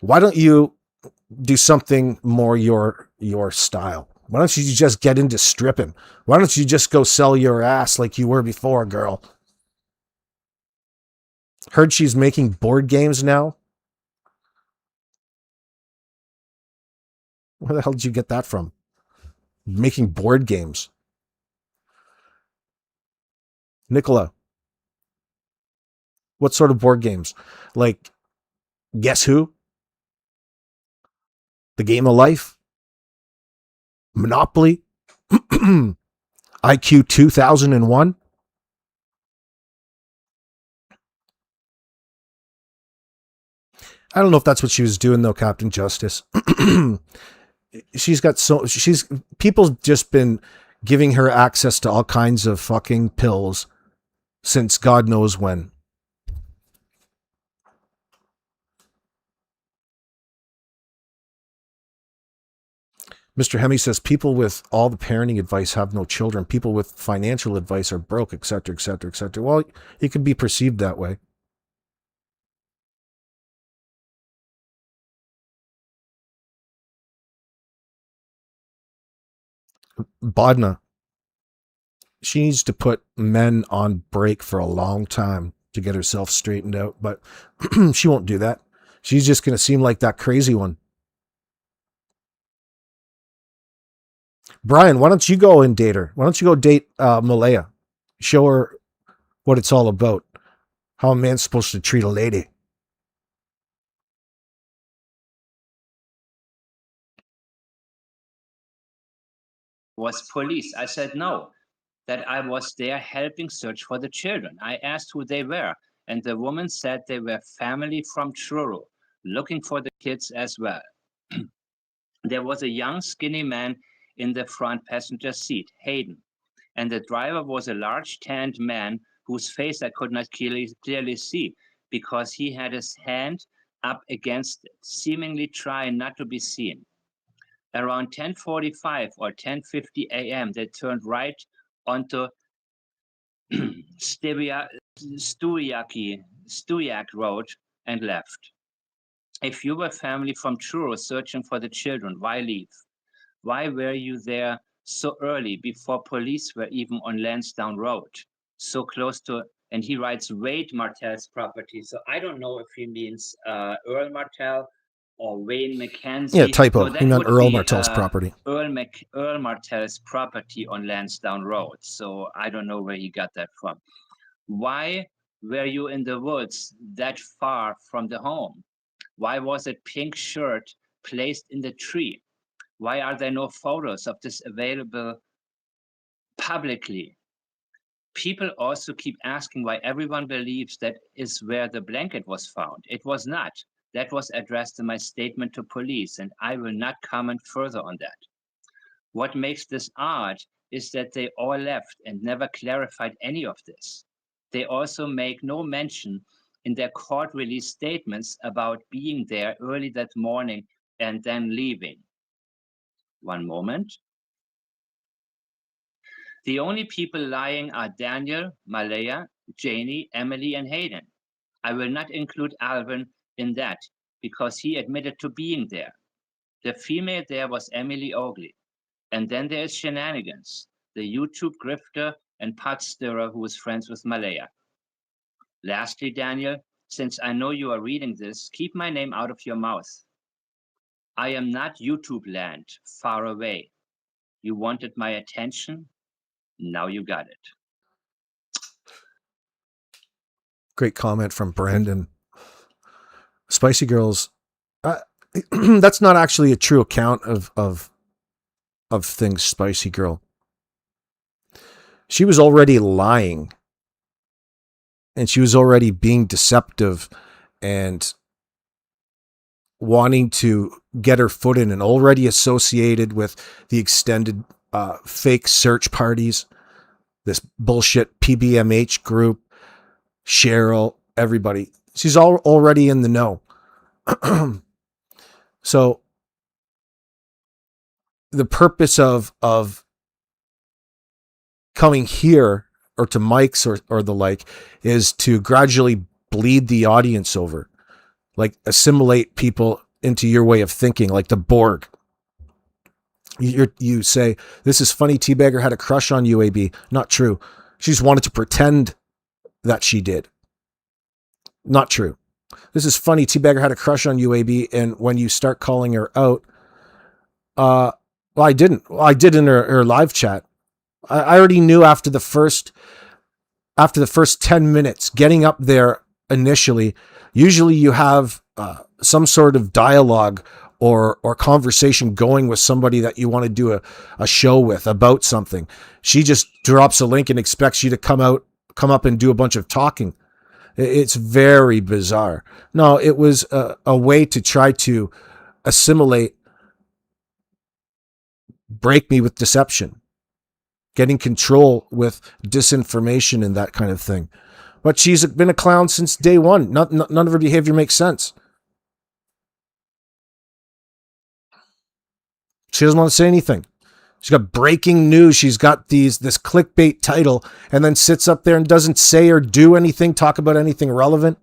Why don't you do something more your style? Why don't you just get into stripping? Why don't you just go sell your ass like you were before, girl? Heard she's making board games now. Where the hell did you get that from? Making board games. Nicola, what sort of board games? Like, Guess Who? The Game of Life? Monopoly? IQ 2001? I don't know if that's what she was doing though, Captain Justice. People just been giving her access to all kinds of fucking pills since God knows when. Mr. Hemi says people with all the parenting advice have no children. People with financial advice are broke, etc., etc., etc. Well, it could be perceived that way. Bodna, she needs to put men on break for a long time to get herself straightened out, but she won't do that. She's just going to seem like that crazy one. Brian, why don't you go and date her? Why don't you go date Malaya? Show her what it's all about. How a man's supposed to treat a lady. Was police. I said no, that I was there helping search for the children. I asked who they were, and the woman said they were family from Truro, looking for the kids as well. There was a young, skinny man in the front passenger seat, Hayden, and the driver was a large, tanned man whose face I could not clearly see because he had his hand up against it, seemingly trying not to be seen. Around 10:45 or 10:50 a.m., they turned right onto Stuyak Road and left. If you were family from Truro searching for the children, why leave? Why were you there so early before police were even on Lansdowne Road? So close to, and he writes Wade Martell's property. So I don't know if he means Earl Martell or Wayne McKenzie. Yeah, typo. So He meant Earl Martell's property. Earl Martell's property on Lansdowne Road. So I don't know where he got that from. Why were you in the woods that far from the home? Why was a pink shirt placed in the tree? Why are there no photos of this available publicly? People also keep asking why everyone believes that is where the blanket was found. It was not. That was addressed in my statement to police, and I will not comment further on that. What makes this odd is that they all left and never clarified any of this. They also make no mention in their court release statements about being there early that morning and then leaving. One moment. The only people lying are Daniel, Malaya, Janie, Emily, and Hayden. I will not include Alvin in that because he admitted to being there. The female there was Emily Oakley. And then there is Shenanigans, the YouTube grifter and pot stirrer who is friends with Malaya. Lastly, Daniel, since I know you are reading this, keep my name out of your mouth. I am not YouTube land, far away. You wanted my attention? Now you got it. Great comment from Brandon. Spicy Girls. That's not actually a true account of things, Spicy Girl. She was already lying. And she was already being deceptive and wanting to get her foot in and already associated with the extended fake search parties, this bullshit PBMH group, Cheryl, everybody. She's already in the know. So the purpose of coming here or to Mike's or the like is to gradually bleed the audience over, like assimilate people into your way of thinking, like the Borg. You say, this is funny, Teabagger had a crush on UAB. Not true. She just wanted to pretend that she did. Not true. This is funny, Teabagger had a crush on UAB, and when you start calling her out, well, I didn't. Well, I did in her live chat. I already knew after the first 10 minutes getting up there initially. Usually you have some sort of dialogue or conversation going with somebody that you want to do a show with about something. She just drops a link and expects you to come up and do a bunch of talking. It's very bizarre. No, it was a way to try to assimilate, break me with deception, getting control with disinformation and that kind of thing. But she's been a clown since day one. None of her behavior makes sense. She doesn't want to say anything. She's got breaking news. She's got this clickbait title, and then sits up there and doesn't say or do anything, talk about anything relevant.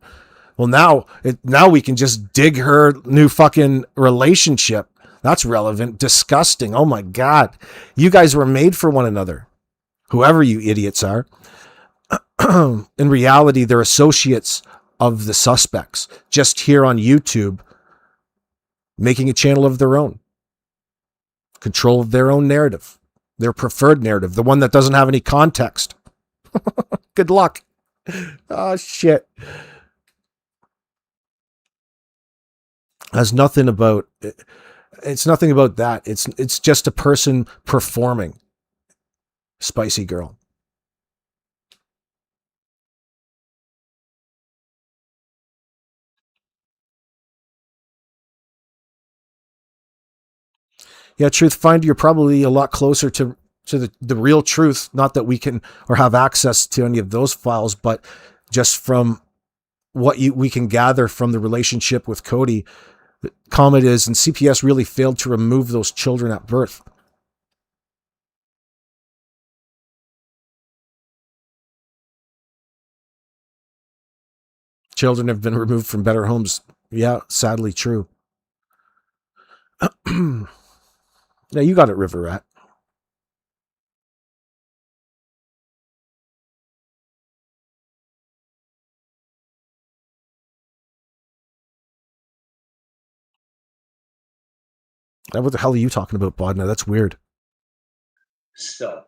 Well, now we can just dig her new fucking relationship. That's relevant. Disgusting. Oh my God. You guys were made for one another. Whoever you idiots are. In reality, they're associates of the suspects, just here on YouTube, making a channel of their own. Control of their own narrative, their preferred narrative, the one that doesn't have any context. Good luck. Oh, shit. Has nothing about, it's nothing about that. It's just a person performing. Spicy girl. Yeah, Truth Finder, you're probably a lot closer to the real truth. Not that we can or have access to any of those files, but just from what we can gather from the relationship with Cody, the comment is, and CPS really failed to remove those children at birth. Children have been removed from better homes. Yeah, sadly true. Yeah, you got it, River Rat. What the hell are you talking about, Bodna? That's weird. So,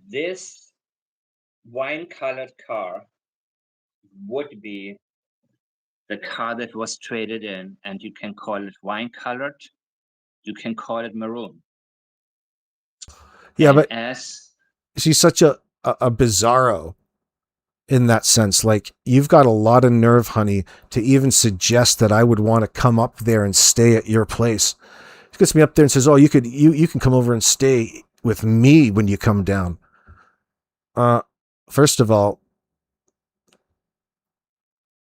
this wine-colored car would be the car that was traded in, and you can call it wine-colored, you can call it maroon. Yeah, and but as she's such a bizarro in that sense. Like, you've got a lot of nerve, honey, to even suggest that I would want to come up there and stay at your place. She gets me up there and says, "Oh, you can come over and stay with me when you come down." First of all,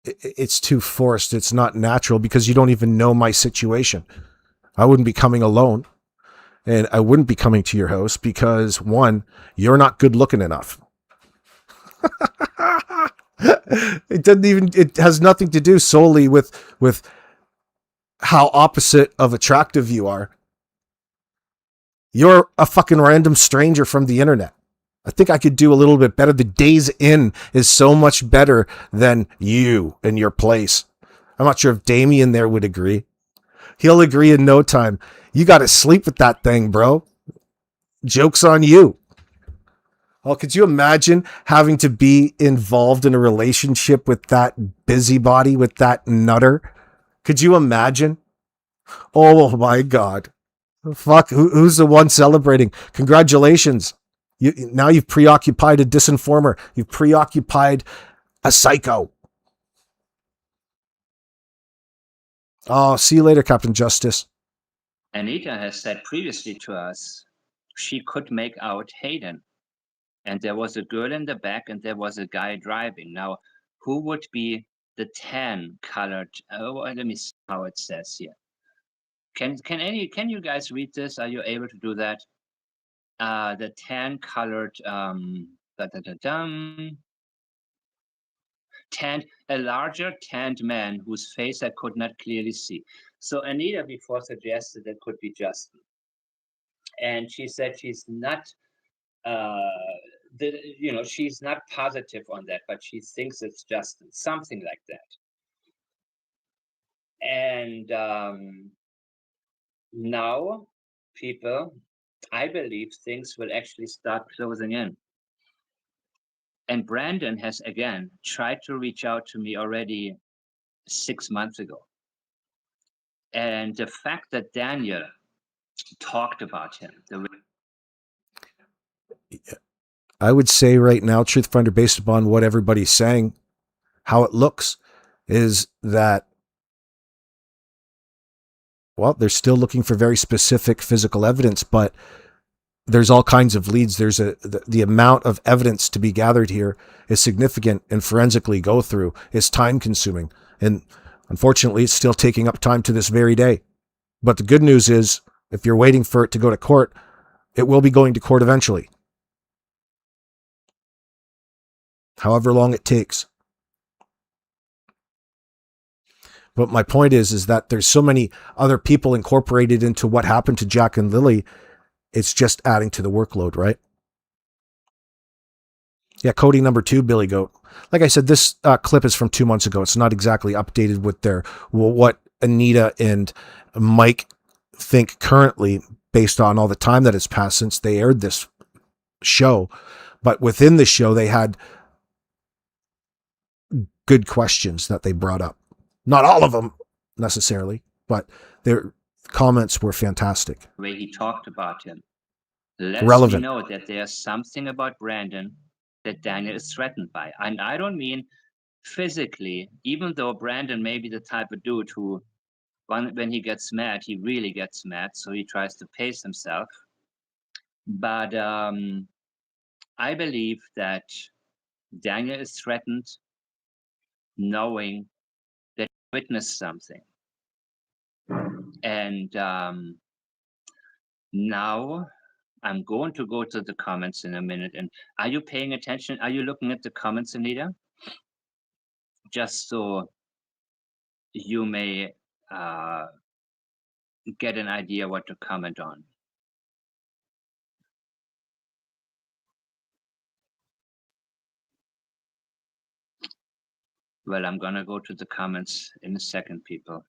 it's too forced. It's not natural because you don't even know my situation. I wouldn't be coming alone, and I wouldn't be coming to your house because, one, you're not good looking enough. It has nothing to do solely with how opposite of attractive you are. You're a fucking random stranger from the internet. I think I could do a little bit better. The Days Inn is so much better than you and your place. I'm not sure if Damien there would agree. He'll agree in no time. You got to sleep with that thing, bro. Joke's on you. Oh, could you imagine having to be involved in a relationship with that busybody, with that nutter? Could you imagine? Oh my God. Fuck, who's the one celebrating? Congratulations. Now you've preoccupied a disinformer. You've preoccupied a psycho. Oh, see you later, Captain Justice. Anita has said previously to us, she could make out Hayden. And there was a girl in the back and there was a guy driving. Now, who would be the tan colored? Let me see how it says here. Can you guys read this? Are you able to do that? The tan colored tanned, a larger tanned man whose face I could not clearly see. So Anita before suggested that could be Justin, and she said she's not she's not positive on that, but she thinks it's Justin, something like that. And now, people, I believe things will actually start closing in. And Brandon has again tried to reach out to me already 6 months ago. And the fact that Daniel talked about him, I would say right now, Truth Finder, based upon what everybody's saying, how it looks, is that, well, they're still looking for very specific physical evidence, but there's all kinds of leads. There's the amount of evidence to be gathered here is significant, and forensically go through is time consuming. And unfortunately, it's still taking up time to this very day. But the good news is, if you're waiting for it to go to court, it will be going to court eventually. However long it takes. But my point is that there's so many other people incorporated into what happened to Jack and Lily. It's just adding to the workload, right? Yeah, Cody number 2, Billy Goat. Like I said, this clip is from 2 months ago. It's not exactly updated with what Anita and Mike think currently, based on all the time that has passed since they aired this show. But within the show, they had good questions that they brought up. Not all of them necessarily, but their comments were fantastic. The way he talked about him lets Relevant. me know that there's something about Brandon that Daniel is threatened by. And I don't mean physically, even though Brandon may be the type of dude who, when he gets mad, he really gets mad, so he tries to pace himself. But I believe that Daniel is threatened knowing that he witnessed something. And now I'm going to go to the comments in a minute. And are you paying attention? Are you looking at the comments, Anita? Just so you may get an idea what to comment on. Well, I'm gonna go to the comments in a second, people.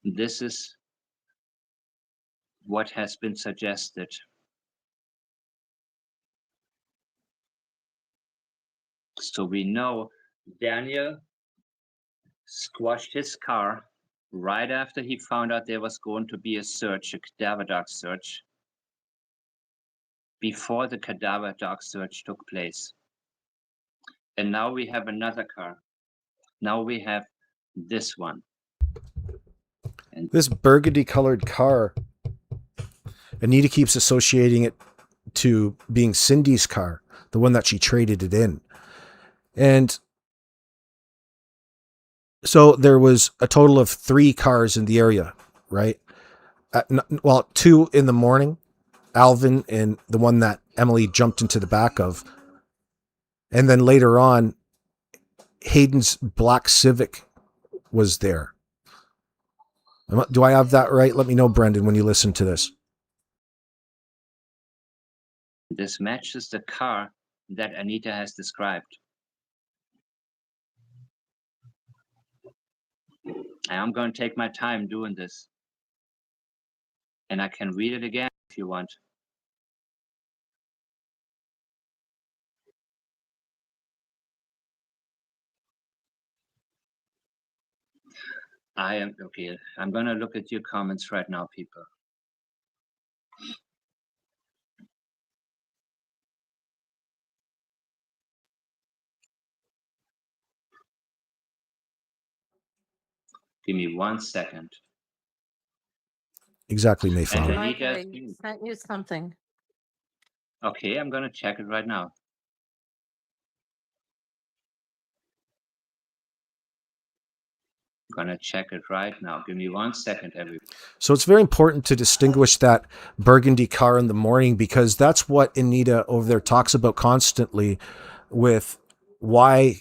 This is what has been suggested. So we know Daniel squashed his car right after he found out there was going to be a search, a cadaver dog search, before the cadaver dog search took place. And now we have another car. Now we have this one. And this burgundy colored car, Anita keeps associating it to being Cindy's car, the one that she traded it in. And so there was a total of 3 cars in the area, right? 2 in the morning, Alvin and the one that Emily jumped into the back of. And then later on, Hayden's black Civic was there. Do I have that right? Let me know, Brendan, when you listen to this. This matches the car that Anita has described. And I'm going to take my time doing this. And I can read it again if you want. Okay. I'm going to look at your comments right now, people. Give me 1 second. Exactly, Mayflower. Mike, I sent you something. Okay, I'm going to check it right now. I'm going to check it right now. Give me 1 second, everybody. So it's very important to distinguish that burgundy car in the morning, because that's what Anita over there talks about constantly with why,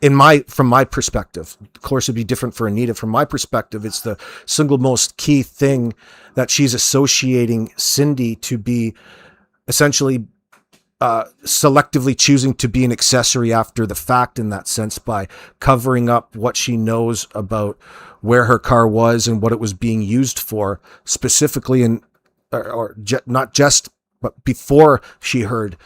from my perspective, of course it'd be different for Anita. From my perspective, it's the single most key thing that she's associating Cindy to be essentially selectively choosing to be an accessory after the fact, in that sense, by covering up what she knows about where her car was and what it was being used for, specifically not just, but before she heard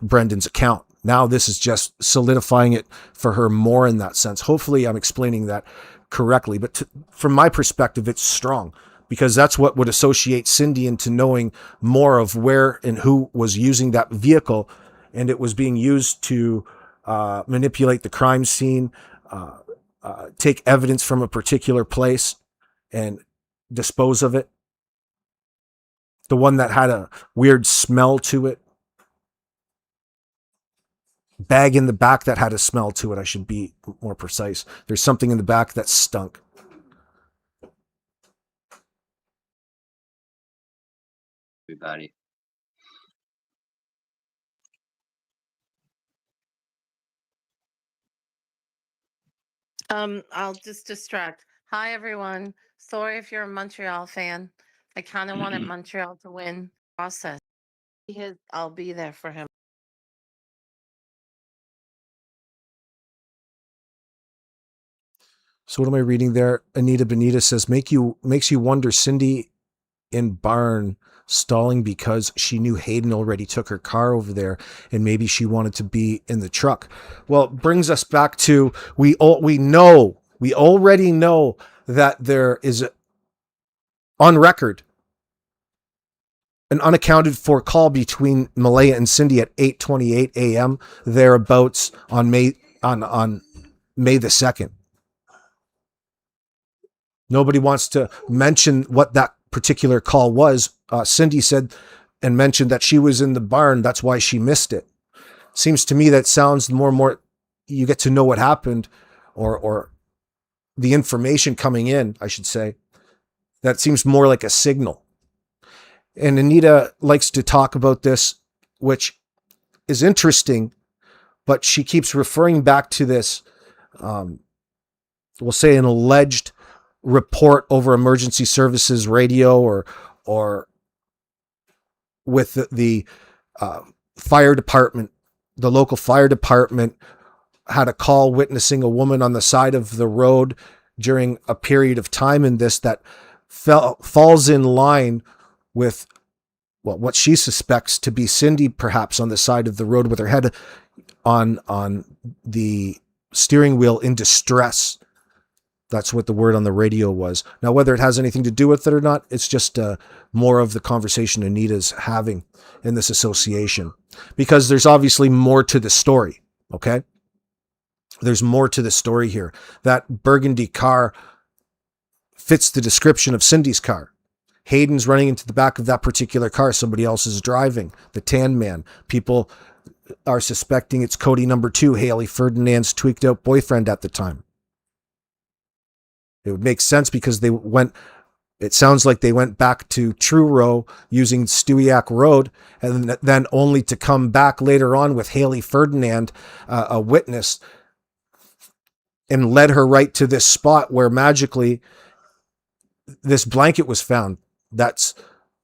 Brendan's account. Now this is just solidifying it for her more in that sense. Hopefully I'm explaining that correctly, but from my perspective, it's strong, because that's what would associate Cindy into knowing more of where and who was using that vehicle, and it was being used to manipulate the crime scene, take evidence from a particular place and dispose of it. The one that had a weird smell to it. bag in the back that had a smell to it. I should be more precise. There's something in the back that stunk. Everybody. I'll just distract. Hi, everyone. Sorry if you're a Montreal fan. I kind of wanted Montreal to win. Process. I'll be there for him. So what am I reading there? Anita Benita says, makes you wonder Cindy in barn stalling because she knew Hayden already took her car over there and maybe she wanted to be in the truck. Well, it brings us back to we already know that there is on record an unaccounted for call between Malaya and Cindy at 8:28 a.m. thereabouts on May the 2nd. Nobody wants to mention what that particular call was. Cindy said and mentioned that she was in the barn. That's why she missed it. Seems to me that sounds more and more you get to know what happened or the information coming in, I should say. That seems more like a signal. And Anita likes to talk about this, which is interesting, but she keeps referring back to this, we'll say an alleged report over emergency services radio or with the fire department. The local fire department had a call witnessing a woman on the side of the road during a period of time in this that falls in line with what she suspects to be Cindy, perhaps on the side of the road with her head on the steering wheel in distress. That's what the word on the radio was. Now, whether it has anything to do with it or not, it's just more of the conversation Anita's having in this association. Because there's obviously more to the story, okay? There's more to the story here. That burgundy car fits the description of Cindy's car. Hayden's running into the back of that particular car. Somebody else is driving. The tan man. People are suspecting it's Cody number 2, Haley Ferdinand's tweaked out boyfriend at the time. It would make sense because it sounds like they went back to Truro using Stewiacke Road and then only to come back later on with Haley Ferdinand, a witness, and led her right to this spot where magically this blanket was found. That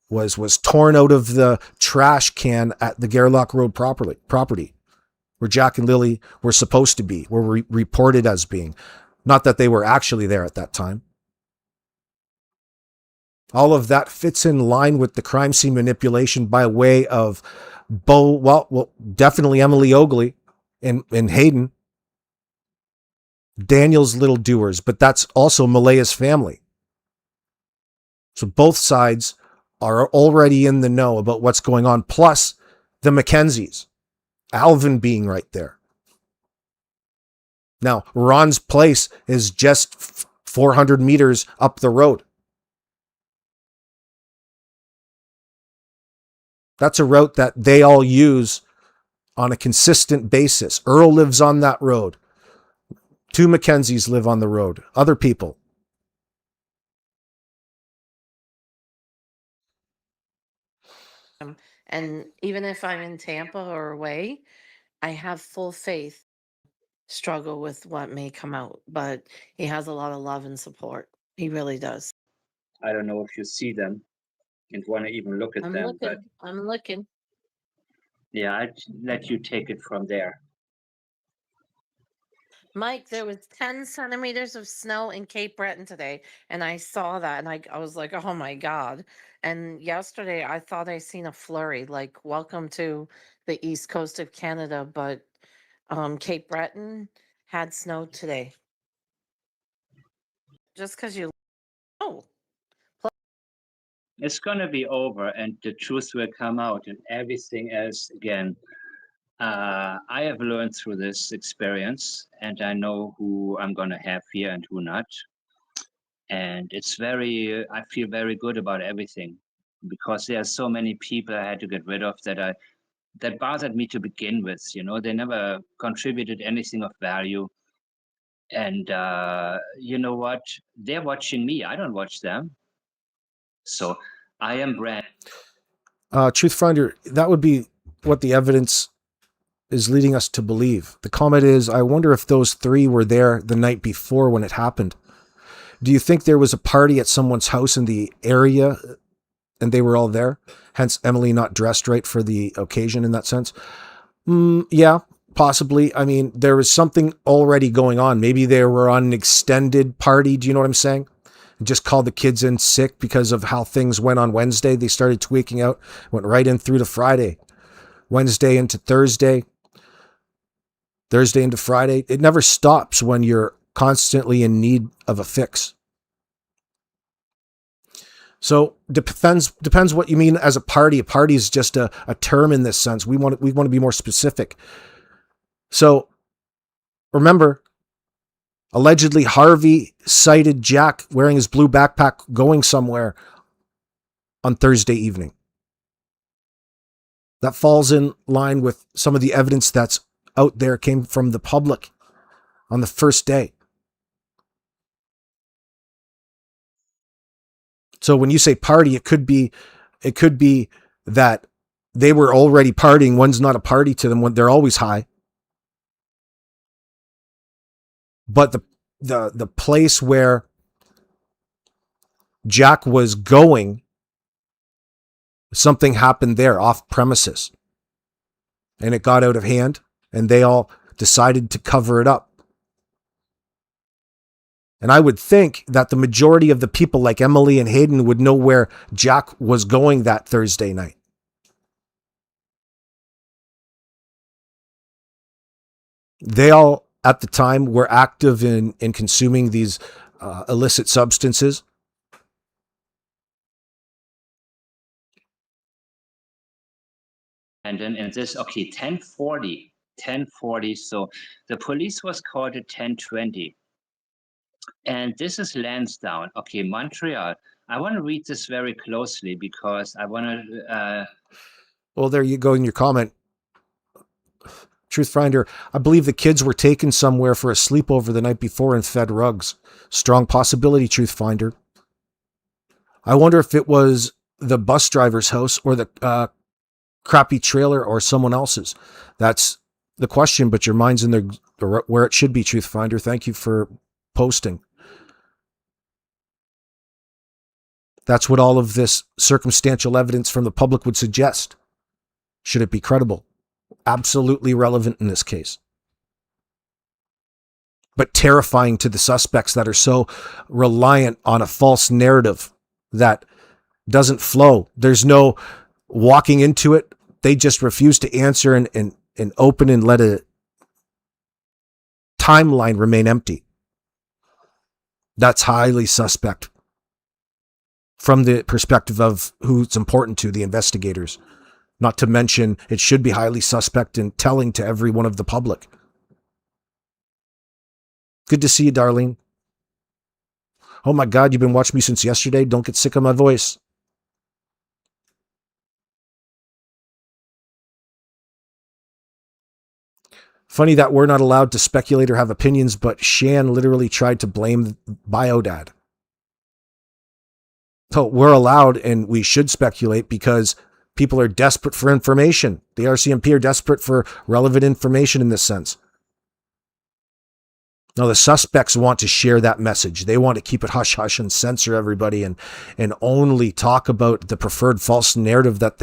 was torn out of the trash can at the Gairloch Road property where Jack and Lily were supposed to be, were reported as being. Not that they were actually there at that time. All of that fits in line with the crime scene manipulation by way of definitely Emily Ogley and Hayden, Daniel's little doers, but that's also Malaya's family. So both sides are already in the know about what's going on, plus the McKenzies, Alvin being right there. Now, Ron's place is just 400 meters up the road. That's a route that they all use on a consistent basis. Earl lives on that road. 2 McKenzies live on the road. Other people. And even if I'm in Tampa or away, I have full faith. Struggle with what may come out, but he has a lot of love and support. He really does. I don't know if you see them and want to even look at I'm them, looking. but I'm looking. yeah, I'd let you take it from there. Mike, there was 10 centimeters of snow in Cape Breton today, and I saw that, and I was like, oh my God. And yesterday, I thought I seen a flurry, like, welcome to the east coast of Canada, but Cape Breton had snow today. Just because you oh, It's going to be over and the truth will come out and everything else again. I have learned through this experience and I know who I'm going to have here and who not. And I feel very good about everything because there are so many people I had to get rid of that I that bothered me to begin with. You know, they never contributed anything of value. And you know what? They're watching me. I don't watch them. So I am brand. Truth Finder, that would be what the evidence is leading us to believe. The comment is, I wonder if those three were there the night before when it happened. Do you think there was a party at someone's house in the area and they were all there? Hence Emily not dressed right for the occasion in that sense. Yeah, possibly. I mean, there was something already going on. Maybe they were on an extended party. Do you know what I'm saying? Just called the kids in sick because of how things went on Wednesday. They started tweaking out, went right in through to Friday, Wednesday into Thursday, Thursday into Friday. It never stops when you're constantly in need of a fix. So depends what you mean as a party. A party is just a term in this sense. We want to be more specific. So remember, allegedly Harvey sighted Jack wearing his blue backpack going somewhere on Thursday evening. That falls in line with some of the evidence that's out there, came from the public on the first day. So when you say party, it could be that they were already partying. One's not a party to them when they're always high. But the place where Jack was going, something happened there off premises. And it got out of hand and they all decided to cover it up. And I would think that the majority of the people like Emily and Hayden would know where Jack was going that Thursday night. They all, at the time, were active in consuming these illicit substances. And then in this, okay, 10:40. So the police was called at 10:20. And this is Lansdowne. Okay, Montreal. I want to read this very closely because I want to... Well, there you go in your comment. Truth Finder, I believe the kids were taken somewhere for a sleepover the night before and fed rugs. Strong possibility, Truth Finder. I wonder if it was the bus driver's house or the crappy trailer or someone else's. That's the question, but your mind's in the where it should be, Truth Finder. Thank you for posting. That's what all of this circumstantial evidence from the public would suggest. Should it be credible? Absolutely relevant in this case. But terrifying to the suspects that are so reliant on a false narrative that doesn't flow. There's no walking into it. They just refuse to answer and open and let a timeline remain empty. That's highly suspect from the perspective of who it's important to, the investigators. Not to mention, it should be highly suspect and telling to everyone of the public. Good to see you, Darlene. Oh my God, you've been watching me since yesterday? Don't get sick of my voice. Funny that we're not allowed to speculate or have opinions, but Shan literally tried to blame Biodad. So we're allowed and we should speculate because people are desperate for information. The RCMP are desperate for relevant information in this sense. Now, the suspects want to share that message. They want to keep it hush-hush and censor everybody and only talk about the preferred false narrative that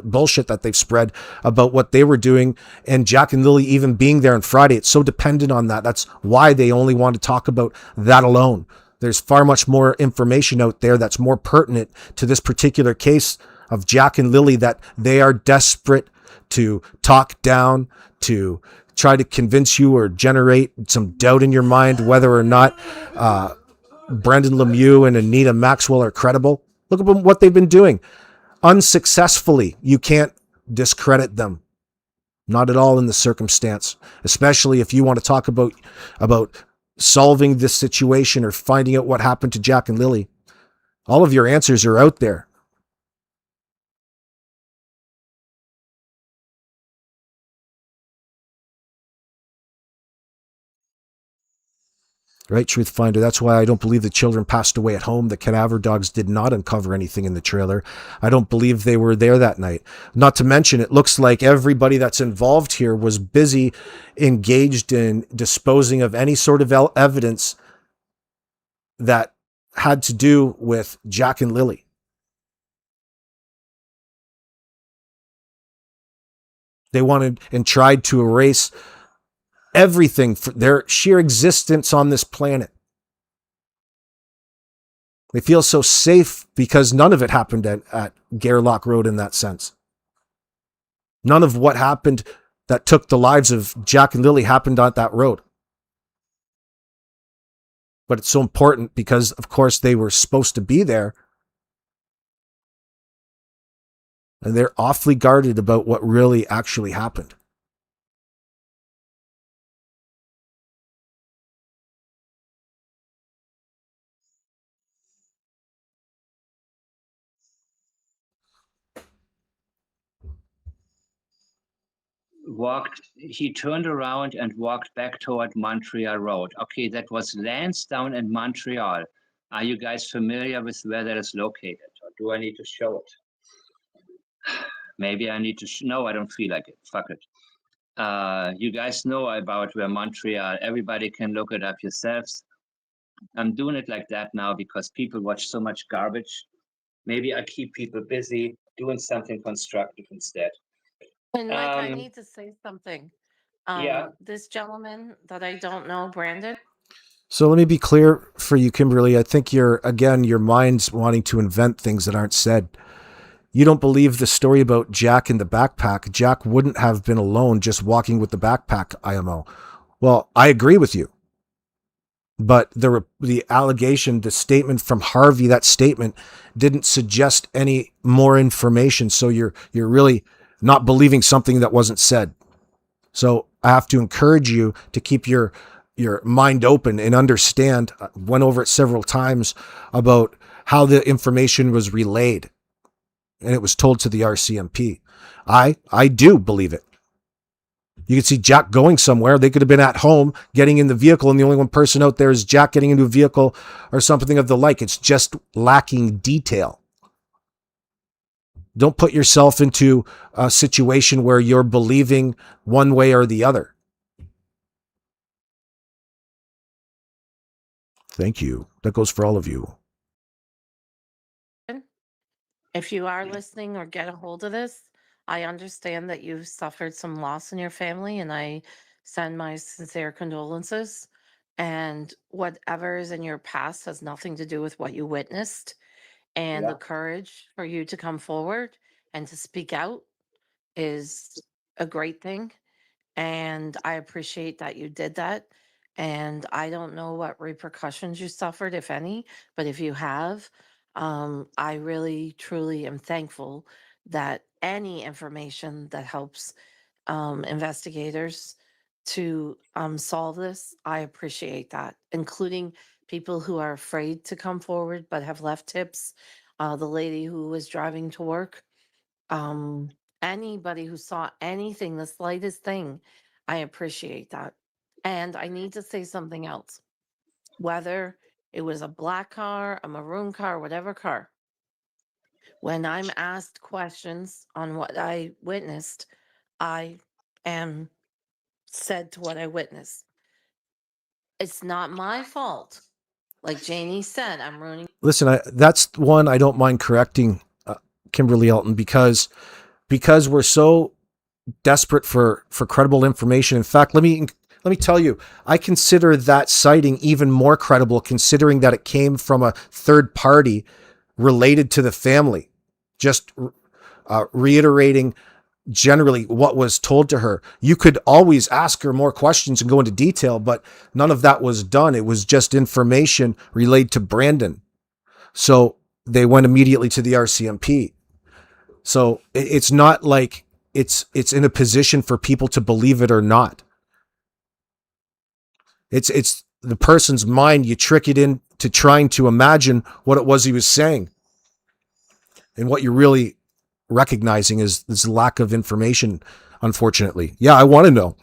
bullshit that they've spread about what they were doing and Jack and Lily even being there on Friday. It's so dependent on that. That's why they only want to talk about that alone. There's far much more information out there that's more pertinent to this particular case of Jack and Lily that they are desperate to talk down, to try to convince you or generate some doubt in your mind whether or not Brendan Lemieux and Anita Maxwell are credible. Look at what they've been doing. Unsuccessfully, you can't discredit them. Not at all in the circumstance, especially if you want to talk about solving this situation or finding out what happened to Jack and Lily. All of your answers are out there. Right, Truth Finder. That's why I don't believe the children passed away at home. The cadaver dogs did not uncover anything in the trailer. I don't believe they were there that night. Not to mention, it looks like everybody that's involved here was busy, engaged in disposing of any sort of evidence that had to do with Jack and Lily. They wanted and tried to erase everything for their sheer existence on this planet. They feel so safe because none of it happened at Gairloch Road in that sense. None of what happened that took the lives of Jack and Lily happened on that road. But it's so important because, of course, they were supposed to be there. And they're awfully guarded about what really actually happened. He turned around and walked back toward Montreal Road. Okay, that was Lansdowne and Montreal. Are you guys familiar with where that is located? Or do I need to show it? Maybe I need to, no, I don't feel like it, fuck it. You guys know about where Montreal, everybody can look it up yourselves. I'm doing it like that now because people watch so much garbage. Maybe I keep people busy doing something constructive instead. And Mike, I need to say something. Yeah. This gentleman that I don't know, Brandon. So let me be clear for you, Kimberly. I think your mind's wanting to invent things that aren't said. You don't believe the story about Jack in the backpack. Jack wouldn't have been alone just walking with the backpack, IMO. Well, I agree with you. But the allegation, the statement from Harvey, that statement didn't suggest any more information. So you're really not believing something that wasn't said. So I have to encourage you to keep your mind open and understand. I went over it several times about how the information was relayed, and it was told to the RCMP. I do believe it. You can see Jack going somewhere. They could have been at home getting in the vehicle, and the only one person out there is Jack getting into a vehicle or something of the like. It's just lacking detail. Don't put yourself into a situation where you're believing one way or the other. Thank you. That goes for all of you. If you are listening or get a hold of this, I understand that you've suffered some loss in your family, and I send my sincere condolences. And whatever is in your past has nothing to do with what you witnessed. And the courage for you to come forward and to speak out is a great thing. And I appreciate that you did that. And I don't know what repercussions you suffered, if any, but if you have, I really, truly am thankful that any information that helps investigators to solve this, I appreciate that, including people who are afraid to come forward but have left tips. The lady who was driving to work, um, anybody who saw anything, the slightest thing, I appreciate that. And I need to say something else. Whether it was a black car, a maroon car, whatever car, when I'm asked questions on what I witnessed, I am said to what I witnessed. It's not my fault. Like Janie said, I'm ruining. Listen, that's one I don't mind correcting, Kimberly Elton, because we're so desperate for credible information. In fact, let me tell you, I consider that sighting even more credible, considering that it came from a third party related to the family. Just reiterating generally what was told to her. You could always ask her more questions and go into detail, but none of that was done. It was just information relayed to Brandon. So they went immediately to the RCMP. So it's not like it's in a position for people to believe it or not. It's the person's mind. You trick it into trying to imagine what it was he was saying. And what you're really recognizing is this lack of information, unfortunately. Yeah, I want to know.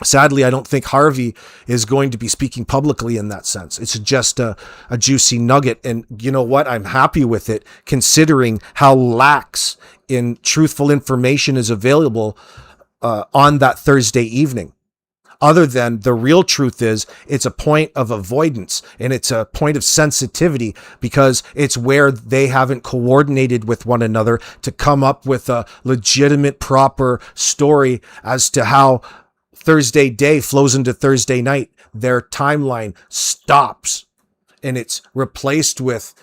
Sadly, I don't think Harvey is going to be speaking publicly in that sense. It's just a juicy nugget. And you know what? I'm happy with it, considering how lax in truthful information is available on that Thursday evening. Other than the real truth is, it's a point of avoidance and it's a point of sensitivity, because it's where they haven't coordinated with one another to come up with a legitimate, proper story as to how Thursday day flows into Thursday night. Their timeline stops and it's replaced with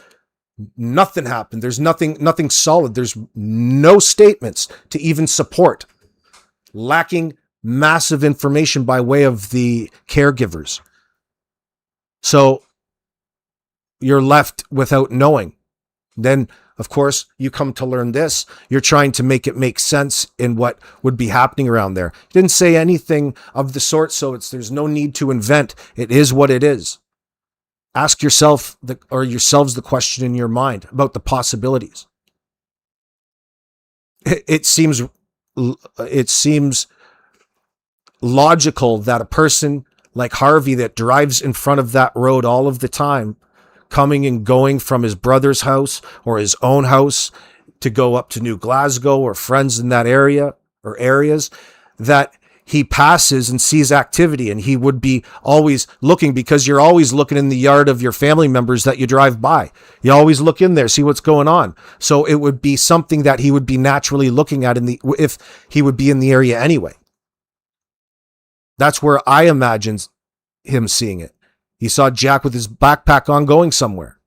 nothing happened. There's nothing solid. There's no statements to even support. Lacking massive information by way of the caregivers. So you're left without knowing. Then, of course, you come to learn this. You're trying to make it make sense in what would be happening around there. You didn't say anything of the sort, so there's no need to invent. It is what it is. Ask yourself yourselves the question in your mind about the possibilities. It seems logical that a person like Harvey that drives in front of that road all of the time, coming and going from his brother's house or his own house to go up to New Glasgow or friends in that area or areas, that he passes and sees activity, and he would be always looking, because you're always looking in the yard of your family members that you drive by. You always look in there, see what's going on. So it would be something that he would be naturally looking at if he would be in the area anyway. That's where I imagine him seeing it. He saw Jack with his backpack on going somewhere.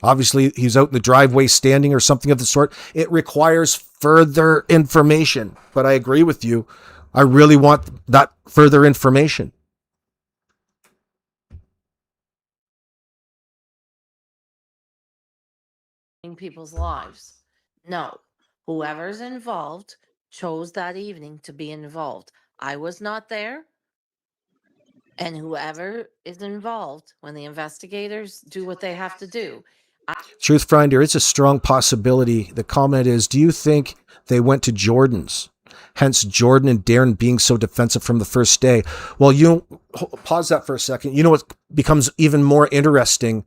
Obviously, he's out in the driveway standing or something of the sort. It requires further information, but I agree with you. I really want that further information. In people's lives. No, whoever's involved chose that evening to be involved. I was not there. And whoever is involved, when the investigators do what they have to do. Truth Finder, it's a strong possibility. The comment is, do you think they went to Jordan's? Hence Jordan and Darren being so defensive from the first day. Well, pause that for a second. You know what becomes even more interesting?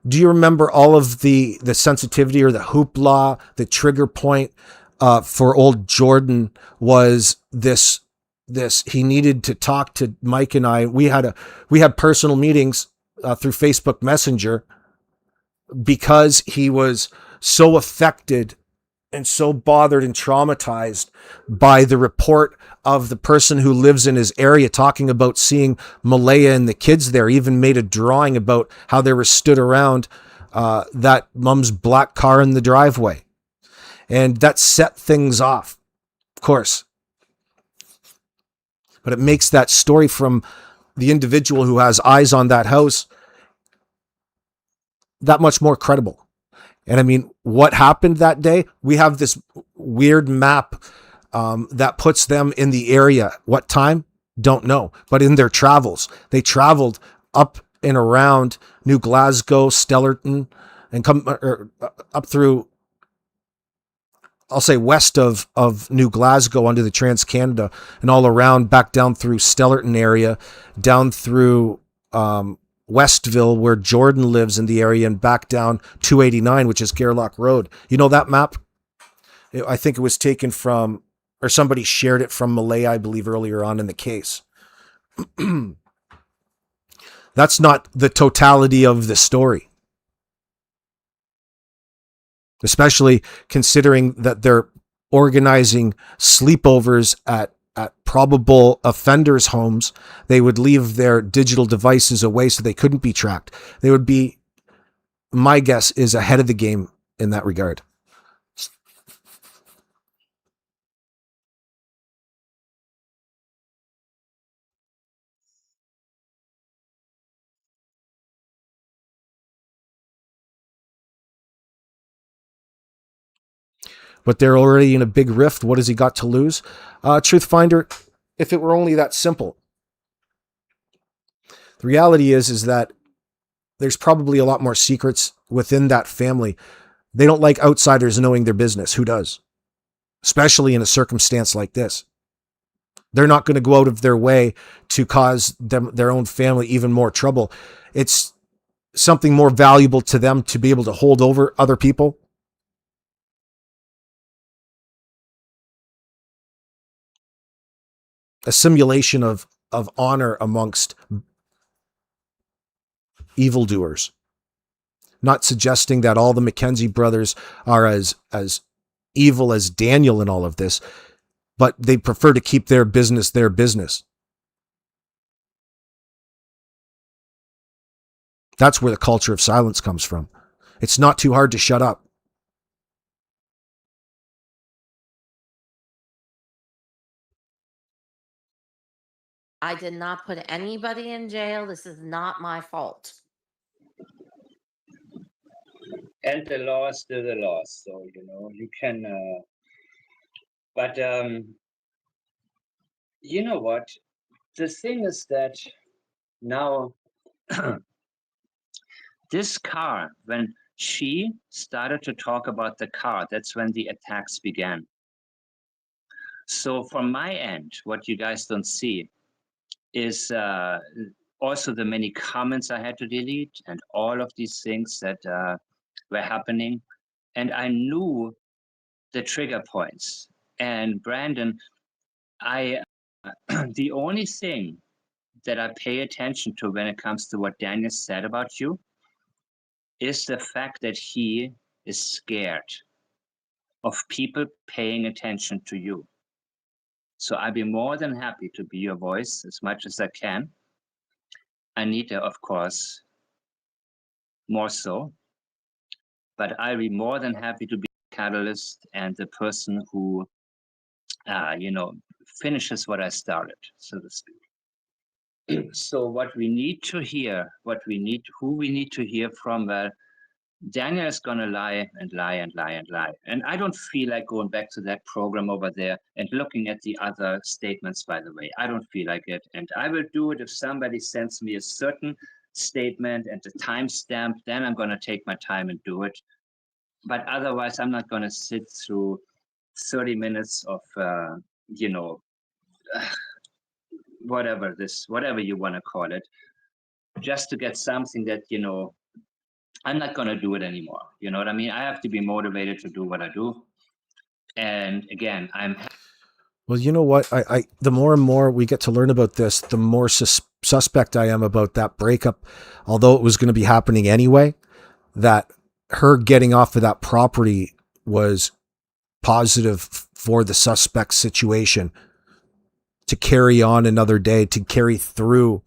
Do you remember all of the sensitivity or the hoopla, the trigger point for old Jordan was this, he needed to talk to Mike and I. We had personal meetings through Facebook Messenger, because he was so affected and so bothered and traumatized by the report of the person who lives in his area talking about seeing Malaya and the kids there. Even made a drawing about how they were stood around that mom's black car in the driveway. And that set things off, of course. But it makes that story from the individual who has eyes on that house that much more credible. And I mean, what happened that day? We have this weird map that puts them in the area. What time? Don't know. But in their travels, they traveled up and around New Glasgow, Stellarton, and come up through, I'll say west of New Glasgow under the Trans-Canada, and all around back down through Stellarton area, down through Westville, where Jordan lives in the area, and back down 289, which is Gairloch Road. You know that map? I think it was taken from, or somebody shared it from Malaya, I believe, earlier on in the case. That's not the totality of the story. Especially considering that they're organizing sleepovers at probable offenders' homes. They would leave their digital devices away so they couldn't be tracked. They would be, my guess is, ahead of the game in that regard. But they're already in a big rift. What has he got to lose? Truth Finder, if it were only that simple. The reality is that there's probably a lot more secrets within that family. They don't like outsiders knowing their business. Who does? Especially in a circumstance like this. They're not going to go out of their way to cause their own family even more trouble. It's something more valuable to them to be able to hold over other people. A simulation of honor amongst evildoers. Not suggesting that all the McKenzie brothers are as evil as Daniel in all of this, but they prefer to keep their business their business. That's where the culture of silence comes from. It's not too hard to shut up. I did not put anybody in jail. This is not my fault. And the law is still the law. So, you can, but you know what? The thing is that now this car, when she started to talk about the car, that's when the attacks began. So from my end, what you guys don't see is also the many comments I had to delete and all of these things that were happening. And I knew the trigger points. And Brandon, the only thing that I pay attention to when it comes to what Daniel said about you is the fact that he is scared of people paying attention to you. So I'd be more than happy to be your voice as much as I can. Anita, of course, more so. But I'll be more than happy to be a catalyst and the person who, finishes what I started, so to speak. So what we need to hear, who we need to hear from, well, Daniel is going to lie and lie and lie and lie. And I don't feel like going back to that program over there and looking at the other statements, by the way. I don't feel like it. And I will do it if somebody sends me a certain statement and a timestamp, then I'm going to take my time and do it. But otherwise, I'm not going to sit through 30 minutes of, whatever you want to call it, just to get something that, I'm not going to do it anymore. You know what I mean? I have to be motivated to do what I do. And again, Well, you know what? I the more and more we get to learn about this, the more suspect I am about that breakup. Although it was going to be happening anyway, that her getting off of that property was positive for the suspect situation to carry on another day, to carry through.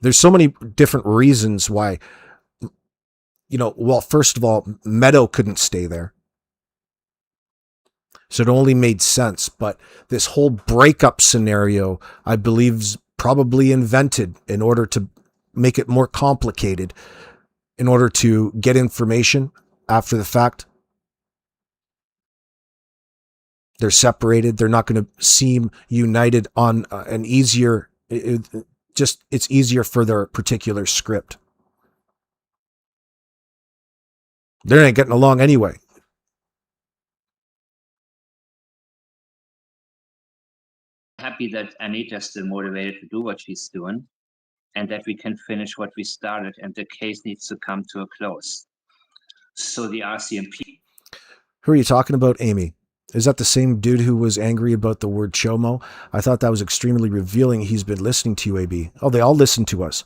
There's so many different reasons why, well, first of all, Meadow couldn't stay there. So it only made sense. But this whole breakup scenario, I believe, is probably invented in order to make it more complicated, in order to get information after the fact. They're separated. They're not going to seem united on an easier, it's easier for their particular script. They're not getting along anyway. happy that Anita is still motivated to do what she's doing and that we can finish what we started and the case needs to come to a close. So the RCMP. Who are you talking about, Amy? Is that the same dude who was angry about the word chomo? I thought that was extremely revealing. He's been listening to you, AB. Oh, they all listen to us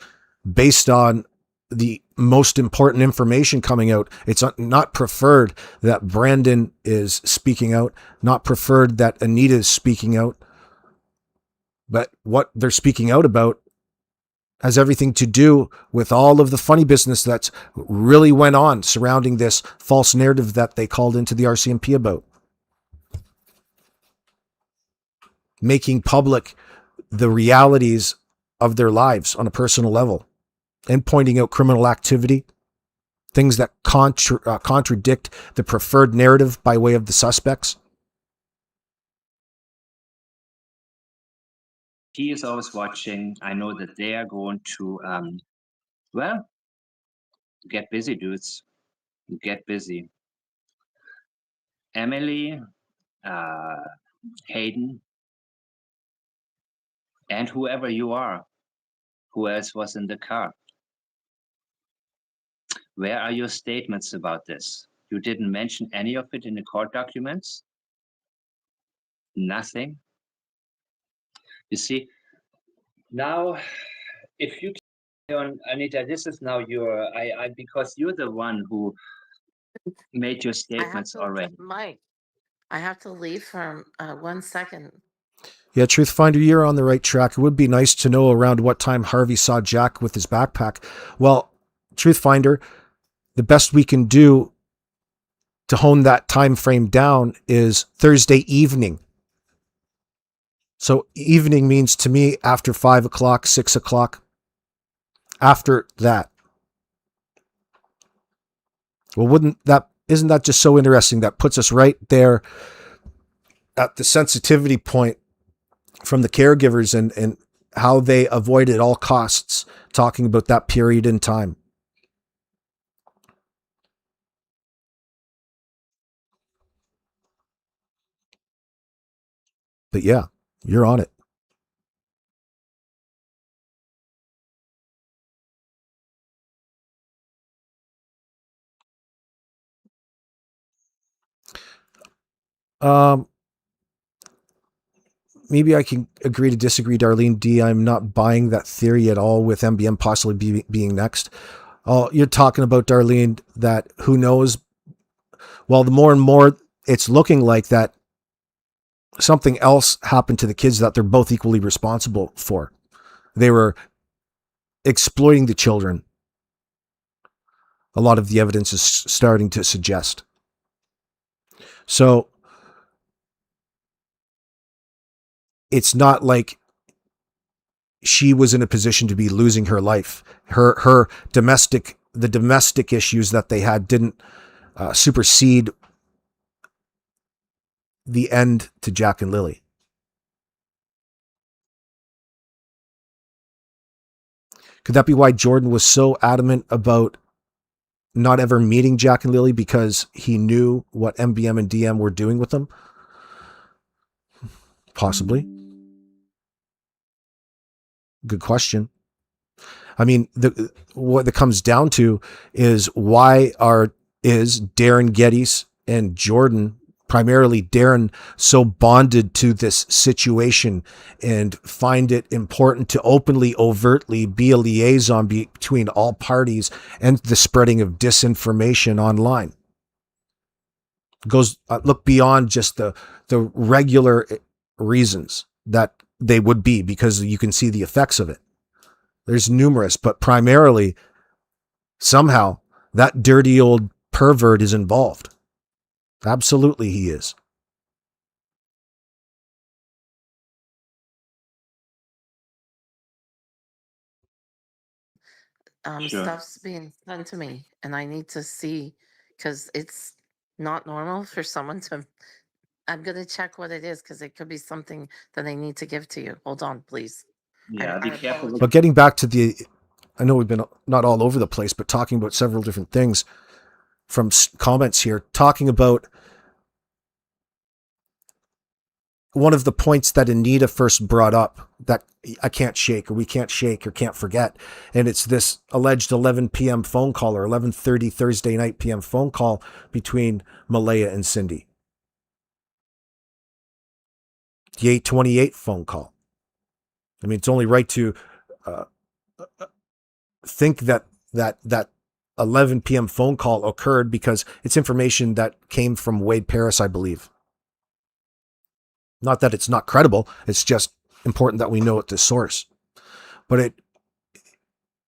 based on the most important information coming out. It's not preferred that Brandon is speaking out, not preferred that Anita is speaking out, but what they're speaking out about has everything to do with all of the funny business that's really went on surrounding this false narrative that they called into the RCMP about. Making public the realities of their lives on a personal level and pointing out criminal activity, things that contradict the preferred narrative by way of the suspects. He is always watching. I know that they are going to, get busy, dudes. Get busy. Emily, Hayden, and whoever you are. Who else was in the car? Where are your statements about this? You didn't mention any of it in the court documents? Nothing? You see, now, if you on Anita, this is now your, because you're the one who made your I have statements to, already. Mike, I have to leave for 1 second. Yeah, Truth Finder, you're on the right track. It would be nice to know around what time Harvey saw Jack with his backpack. Well, Truth Finder, the best we can do to hone that time frame down is Thursday evening. So evening means to me after 5 o'clock, 6 o'clock. After that. Well, isn't that just so interesting? That puts us right there at the sensitivity point from the caregivers and how they avoid at all costs talking about that period in time. But yeah, you're on it. Maybe I can agree to disagree, Darlene D. I'm not buying that theory at all with MBM possibly being next. Oh, you're talking about, Darlene, that who knows? Well, the more and more it's looking like that something else happened to the kids that they're both equally responsible for. They were exploiting the children. A lot of the evidence is starting to suggest. So it's not like she was in a position to be losing her life. The domestic issues that they had didn't supersede the end to Jack and Lily. Could that be why Jordan was so adamant about not ever meeting Jack and Lily, because he knew what MBM and DM were doing with them? Possibly. Good question. I mean, what it comes down to is is Darren Geddes and Jordan, primarily Darren, so bonded to this situation and find it important to openly, overtly be a liaison between all parties and the spreading of disinformation online. Goes look beyond just the regular reasons that they would be, because you can see the effects of it. There's numerous, but primarily somehow that dirty old pervert is involved. Absolutely he is. Sure. Stuff's being sent to me and I need to see, because it's not normal for someone to. I'm going to check what it is, because it could be something that I need to give to you. Hold on, please. Yeah, be careful. apologize. But getting back to I know we've been not all over the place, but talking about several different things from comments here, talking about one of the points that Anita first brought up that I can't shake, or we can't shake, or can't forget. And it's this alleged 11 p.m. phone call, or 11:30 Thursday night p.m. phone call between Malaya and Cindy. The 8:28 phone call. I mean, it's only right to think that 11 p.m. phone call occurred because it's information that came from Wade Paris, I believe. Not that it's not credible. It's just important that we know at the source. But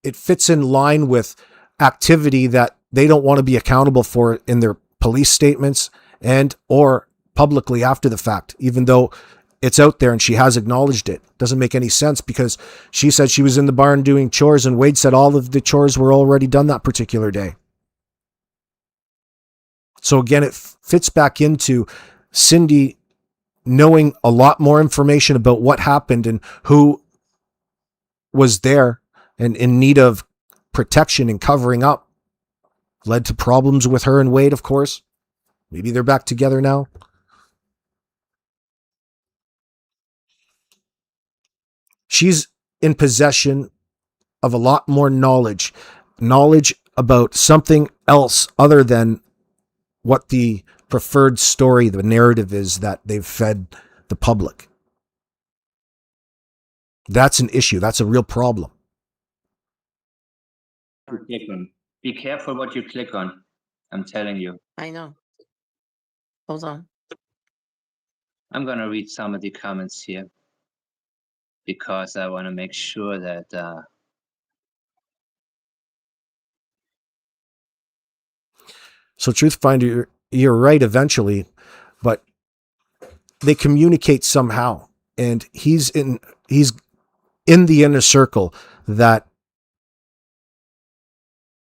it fits in line with activity that they don't want to be accountable for in their police statements and or publicly after the fact, even though it's out there and she has acknowledged it. Doesn't make any sense, because she said she was in the barn doing chores and Wade said all of the chores were already done that particular day. So again, it fits back into Cindy knowing a lot more information about what happened and who was there and in need of protection and covering up. Led to problems with her and Wade, of course. Maybe they're back together now. She's in possession of a lot more knowledge about something else other than what the preferred story, the narrative is that they've fed the public. That's an issue. That's a real problem. Be careful what you click on. I'm telling you. I know. Hold on. I'm going to read some of the comments here because I want to make sure that So Truth Finder, you're right eventually, but they communicate somehow. And he's in the inner circle that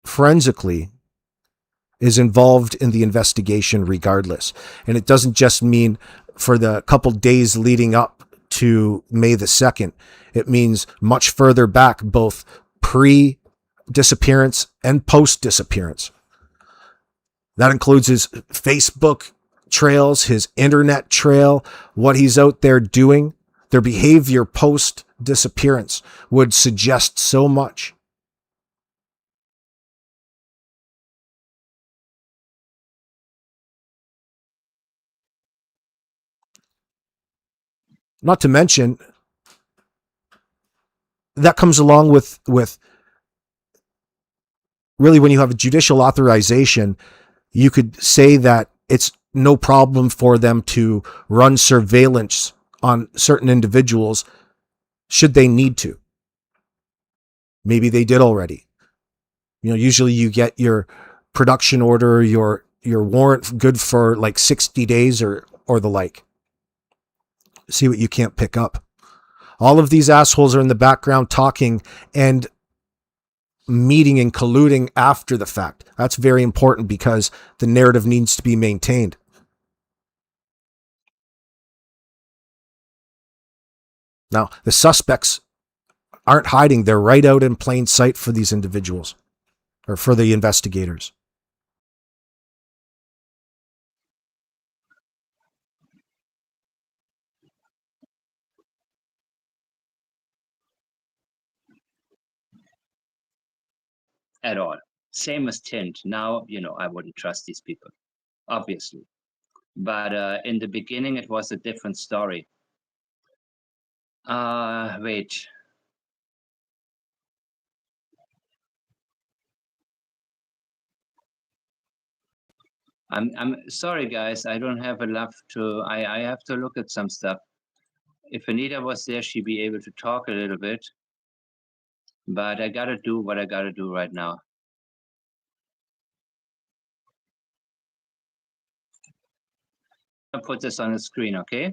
forensically is involved in the investigation regardless. And it doesn't just mean for the couple days leading up to May the 2nd. It means much further back, both pre-disappearance and post-disappearance. That includes his Facebook trails, his internet trail, what he's out there doing. Their behavior post-disappearance would suggest so much. Not to mention, that comes along with really when you have a judicial authorization, you could say that it's no problem for them to run surveillance on certain individuals should they need to. Maybe they did already. Usually you get your production order, your warrant good for like 60 days or the like. See what you can't pick up. All of these assholes are in the background talking and meeting and colluding after the fact. That's very important because the narrative needs to be maintained. Now, the suspects aren't hiding. They're right out in plain sight for these individuals or for the investigators. at all. Same as Tint. Now, I wouldn't trust these people, obviously. But in the beginning, it was a different story. Wait. I'm sorry, guys. I don't have enough to. I have to look at some stuff. If Anita was there, she'd be able to talk a little bit. But I gotta do what I gotta do right now. I'll put this on the screen, okay?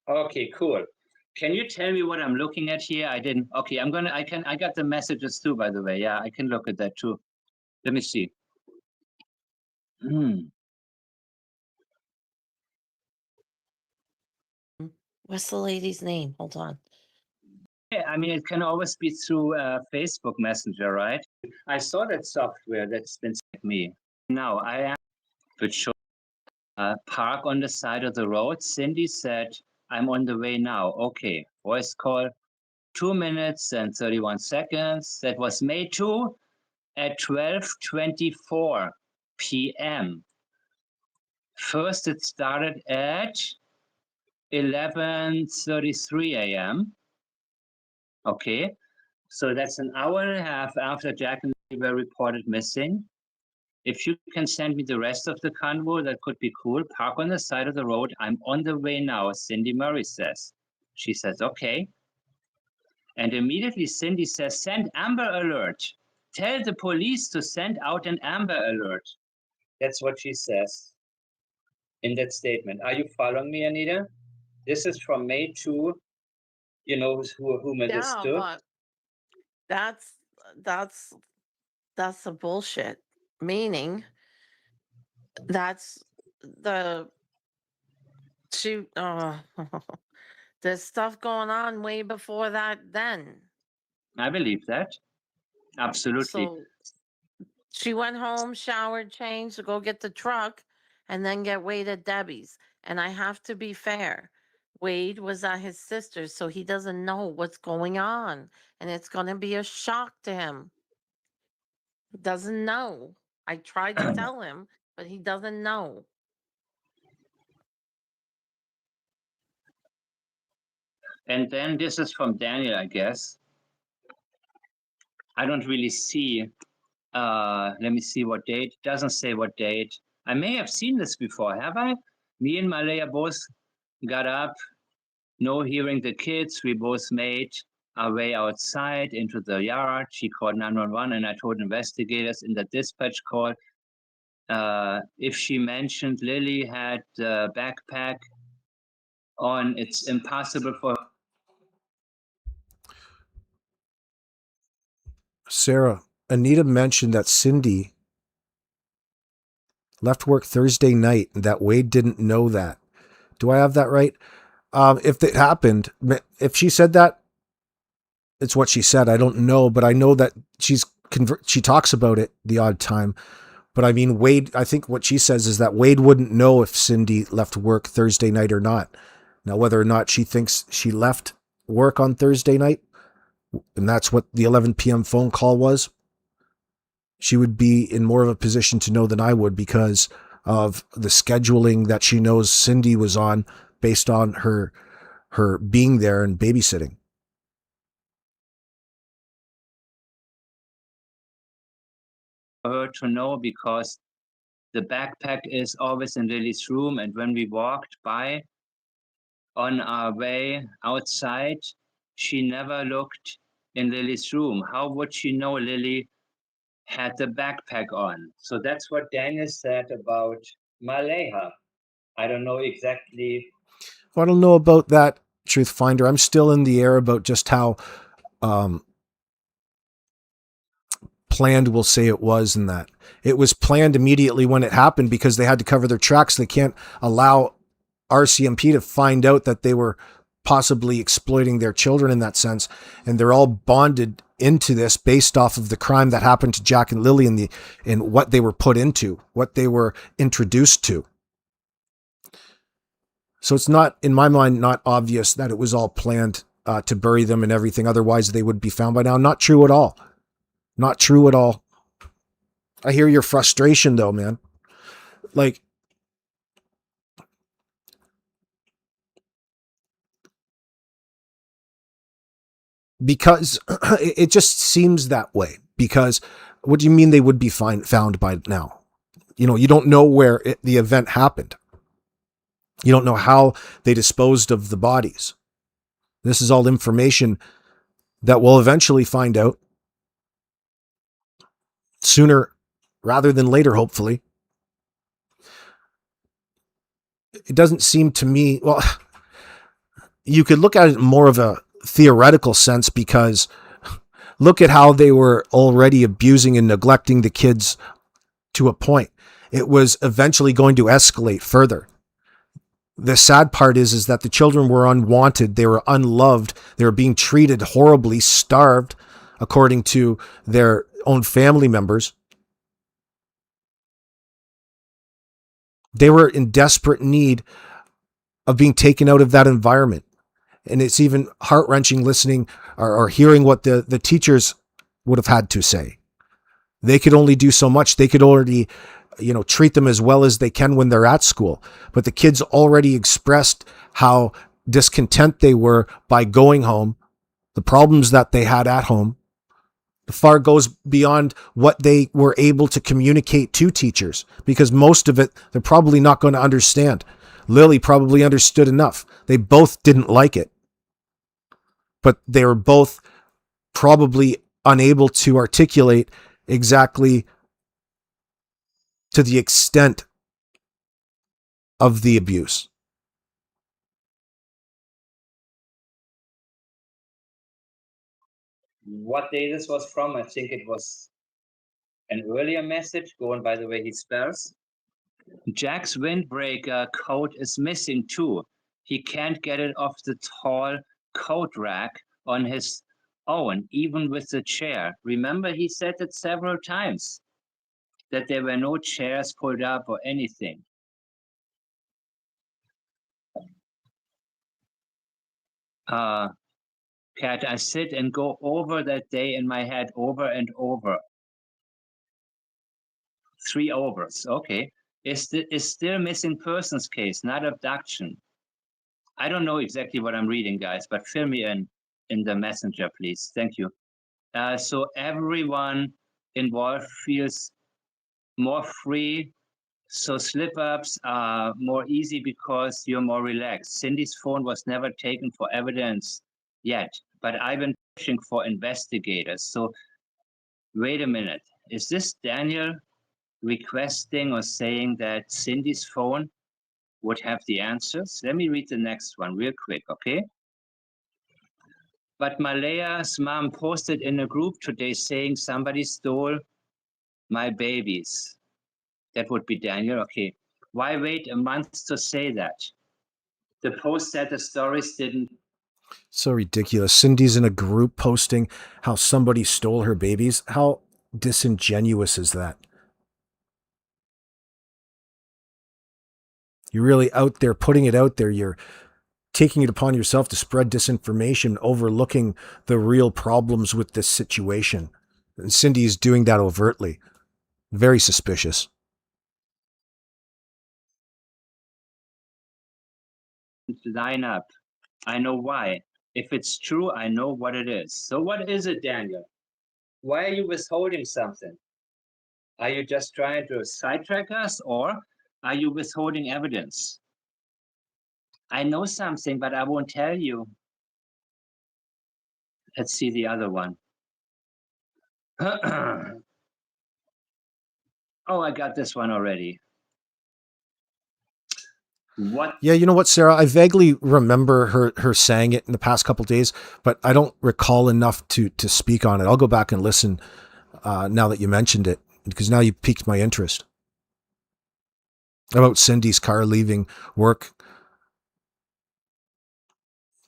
Okay, cool. Can you tell me what I'm looking at here? I didn't. Okay, I got the messages too, by the way. Yeah, I can look at that too. Let me see. What's the lady's name? Hold on. Yeah, I mean, it can always be through Facebook Messenger, right? I saw that software that's been sent me. Now, I am which show park on the side of the road. Cindy said, I'm on the way now. Okay, voice call, 2 minutes and 31 seconds. That was May 2 at 12:24 p.m. First, it started at 11:33 a.m. Okay, so that's an hour and a half after Jack and Lily were reported missing. If you can send me the rest of the convo, that could be cool. Park on the side of the road. I'm on the way now, Cindy Murray says. She says, okay. And immediately Cindy says, send Amber Alert. Tell the police to send out an Amber Alert. That's what she says in that statement. Are you following me, Anita? This is from May 2. You know whom it is to? But that's the bullshit. Meaning that's the there's stuff going on way before that then. I believe that. Absolutely. So she went home, showered, changed to go get the truck, and then get Wade at Debbie's. And I have to be fair. Wade was at his sister's, so he doesn't know what's going on. And it's going to be a shock to him. He doesn't know. I tried to tell him, but he doesn't know. And then this is from Daniel, I guess. I don't really see, let me see what date. Doesn't say what date. I may have seen this before, have I? Me and Malaya both got up, no hearing the kids. We both made our way outside into the yard. She called 911 and I told investigators in the dispatch call if she mentioned Lily had the backpack on, it's impossible for Sarah, Anita mentioned that Cindy left work Thursday night and that Wade didn't know that. Do I have that right? If it happened, if she said that, it's what she said. I don't know, but I know that she talks about it the odd time. But I mean, Wade, I think what she says is that Wade wouldn't know if Cindy left work Thursday night or not. Now, whether or not she thinks she left work on Thursday night, and that's what the 11 p.m. phone call was, she would be in more of a position to know than I would because of the scheduling that she knows Cindy was on based on her being there and babysitting. her to know because the backpack is always in Lily's room. And when we walked by on our way outside, she never looked in Lily's room. How would she know Lily had the backpack on? So that's what Daniel said about Malaya. I don't know exactly. I don't know about that, Truth Finder. I'm still in the air about just how planned we'll say it was, and that it was planned immediately when it happened because they had to cover their tracks. They can't allow RCMP to find out that they were possibly exploiting their children in that sense. And they're all bonded into this based off of the crime that happened to Jack and Lily and what they were put into, what they were introduced to. So it's not, in my mind, not obvious that it was all planned to bury them and everything. Otherwise, they would be found by now. Not true at all. Not true at all. I hear your frustration, though, man. Like, because it just seems that way. Because what do you mean they would be found by now? You know, you don't know where the event happened. You don't know how they disposed of the bodies. This is all information that we'll eventually find out sooner rather than later, hopefully. It doesn't seem to me, well, you could look at it in more of a theoretical sense because look at how they were already abusing and neglecting the kids to a point. It was eventually going to escalate further. The sad part is that the children were unwanted. They were unloved. They were being treated horribly, starved, according to their own family members. They were in desperate need of being taken out of that environment. And it's even heart-wrenching listening or hearing what the teachers would have had to say. They could only do so much. They could already, treat them as well as they can when they're at school. But the kids already expressed how discontent they were by going home, the problems that they had at home. The far goes beyond what they were able to communicate to teachers, because most of it, they're probably not going to understand. Lily probably understood enough. They both didn't like it, but they were both probably unable to articulate exactly to the extent of the abuse. What day this was from, I think it was an earlier message, going by the way he spells. Jack's windbreaker coat is missing too. He can't get it off the tall coat rack on his own, even with the chair. Remember, he said it several times, that there were no chairs pulled up or anything. Kat, I sit and go over that day in my head over and over. 3 overs, okay. Is still missing persons case, not abduction. I don't know exactly what I'm reading, guys, but fill me in the messenger, please. Thank you. So everyone involved feels more free. So slip-ups are more easy because you're more relaxed. Cindy's phone was never taken for evidence yet, but I've been pushing for investigators. So wait a minute. Is this Daniel requesting or saying that Cindy's phone would have the answers? Let me read the next one real quick, okay? But Malaya's mom posted in a group today saying somebody stole my babies. That would be Daniel, okay. Why wait a month to say that? The post said the stories didn't. So ridiculous. Cindy's in a group posting how somebody stole her babies. How disingenuous is that? You're really out there putting it out there. You're taking it upon yourself to spread disinformation, overlooking the real problems with this situation. And Cindy's doing that overtly. Very suspicious. Line up. I know why. If it's true, I know what it is. So what is it, Daniel? Why are you withholding something? Are you just trying to sidetrack us, or are you withholding evidence? I know something, but I won't tell you. Let's see the other one. Oh, I got this one already. What? Yeah, you know what, Sarah? I vaguely remember her saying it in the past couple of days, but I don't recall enough to speak on it. I'll go back and listen now that you mentioned it, because now you piqued my interest. About Cindy's car leaving work.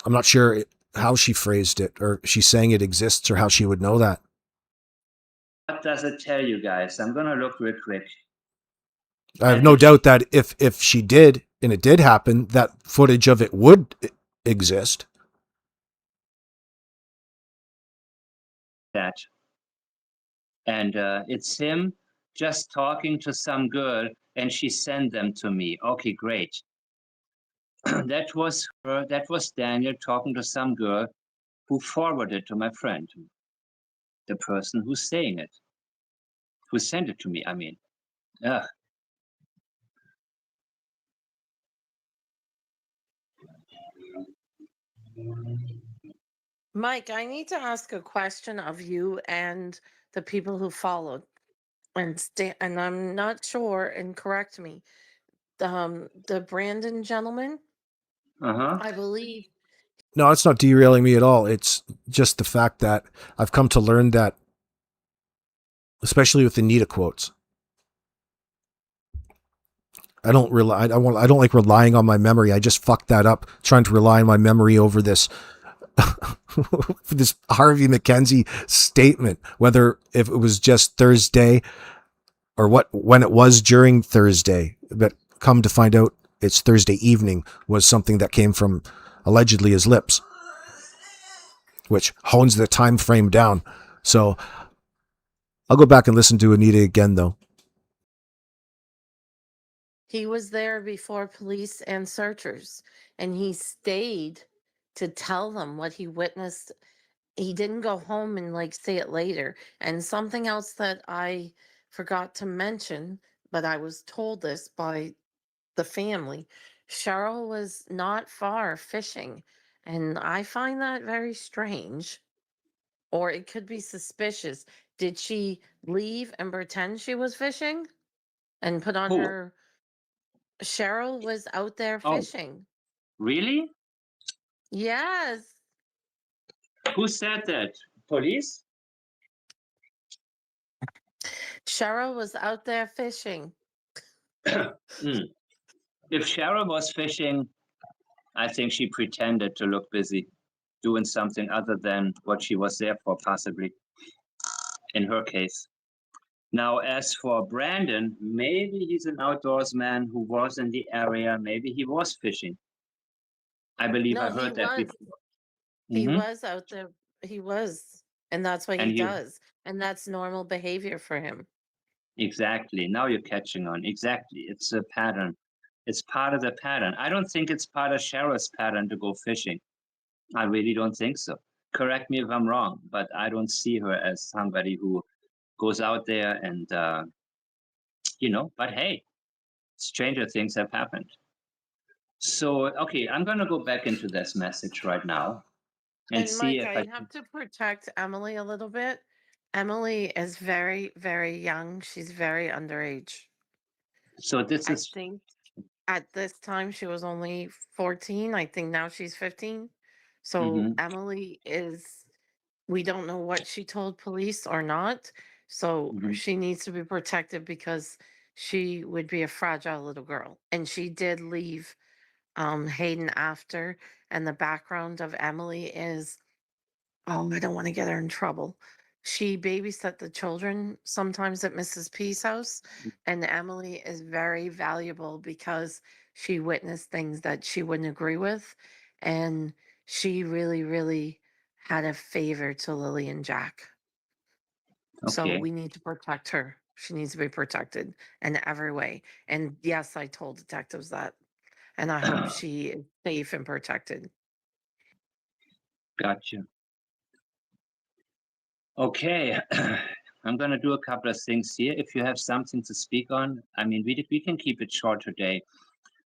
I'm not sure how she phrased it, or she's saying it exists, or how she would know that. What does it tell you guys? I'm gonna look real quick. I have no doubt that if she did, and it did happen, that footage of it would exist. That. And it's him just talking to some girl, and she sent them to me. Okay, great. That was her. That was Daniel talking to some girl who forwarded to my friend, the person who's saying it, who sent it to me. I mean, ugh. Mike, I need to ask a question of you and the people who followed. And I'm not sure, and correct me. The Brandon gentleman, Uh-huh. I believe. No, it's not derailing me at all. It's just the fact that I've come to learn that, especially with Anita quotes, I don't like relying on my memory. I just fucked that up trying to rely on my memory over this this Harvey McKenzie statement, whether if it was just Thursday or when it was during Thursday, but come to find out it's Thursday evening was something that came from allegedly his lips, which hones the time frame down. So I'll go back and listen to Anita again, though. He was there before police and searchers, and he stayed to tell them what he witnessed. He didn't go home and like say it later. And something else that I forgot to mention, but I was told this by the family, Cheryl was not far fishing. And I find that very strange. Or it could be suspicious. Did she leave and pretend she was fishing and put on Who? her? Cheryl was out there Oh, fishing. really? Yes. Who said that? Police? Cheryl was out there fishing. Mm. If Cheryl was fishing, I think she pretended to look busy, doing something other than what she was there for, possibly, in her case. Now, as for Brandon, maybe he's an outdoors man who was in the area. Maybe he was fishing. I believe I No, he heard that was. before. He Hmm. was out there. He was. And that's what And he you, does. And that's normal behavior for him. exactly. Now you're catching on. Exactly. It's a pattern. It's part of the pattern. I don't think it's part of Cheryl's pattern to go fishing. I really don't think so. Correct me if I'm wrong, but I don't see her as somebody who goes out there and, but hey, stranger things have happened. So, okay, I'm going to go back into this message right now and And see Mike, if I I have can. to protect Emily a little bit. Emily is very, very young. She's very underage. So, this I is, think at this time she was only 14. I think now she's 15. So mhm, Emily is, we don't know what she told police or not. So mhm, she needs to be protected because she would be a fragile little girl. And she did leave Hayden after. And the background of Emily is, I don't want to get her in trouble. She babysat the children sometimes at Mrs. P's house, and Emily is very valuable because she witnessed things that she wouldn't agree with, and she really, really had a favor to Lily and Jack. So okay, we need to protect her. She needs to be protected in every way. And yes, I told detectives that, and I hope she is safe and protected. gotcha. Okay, I'm going to do a couple of things here. If you have something to speak on, I mean, we can keep it short today.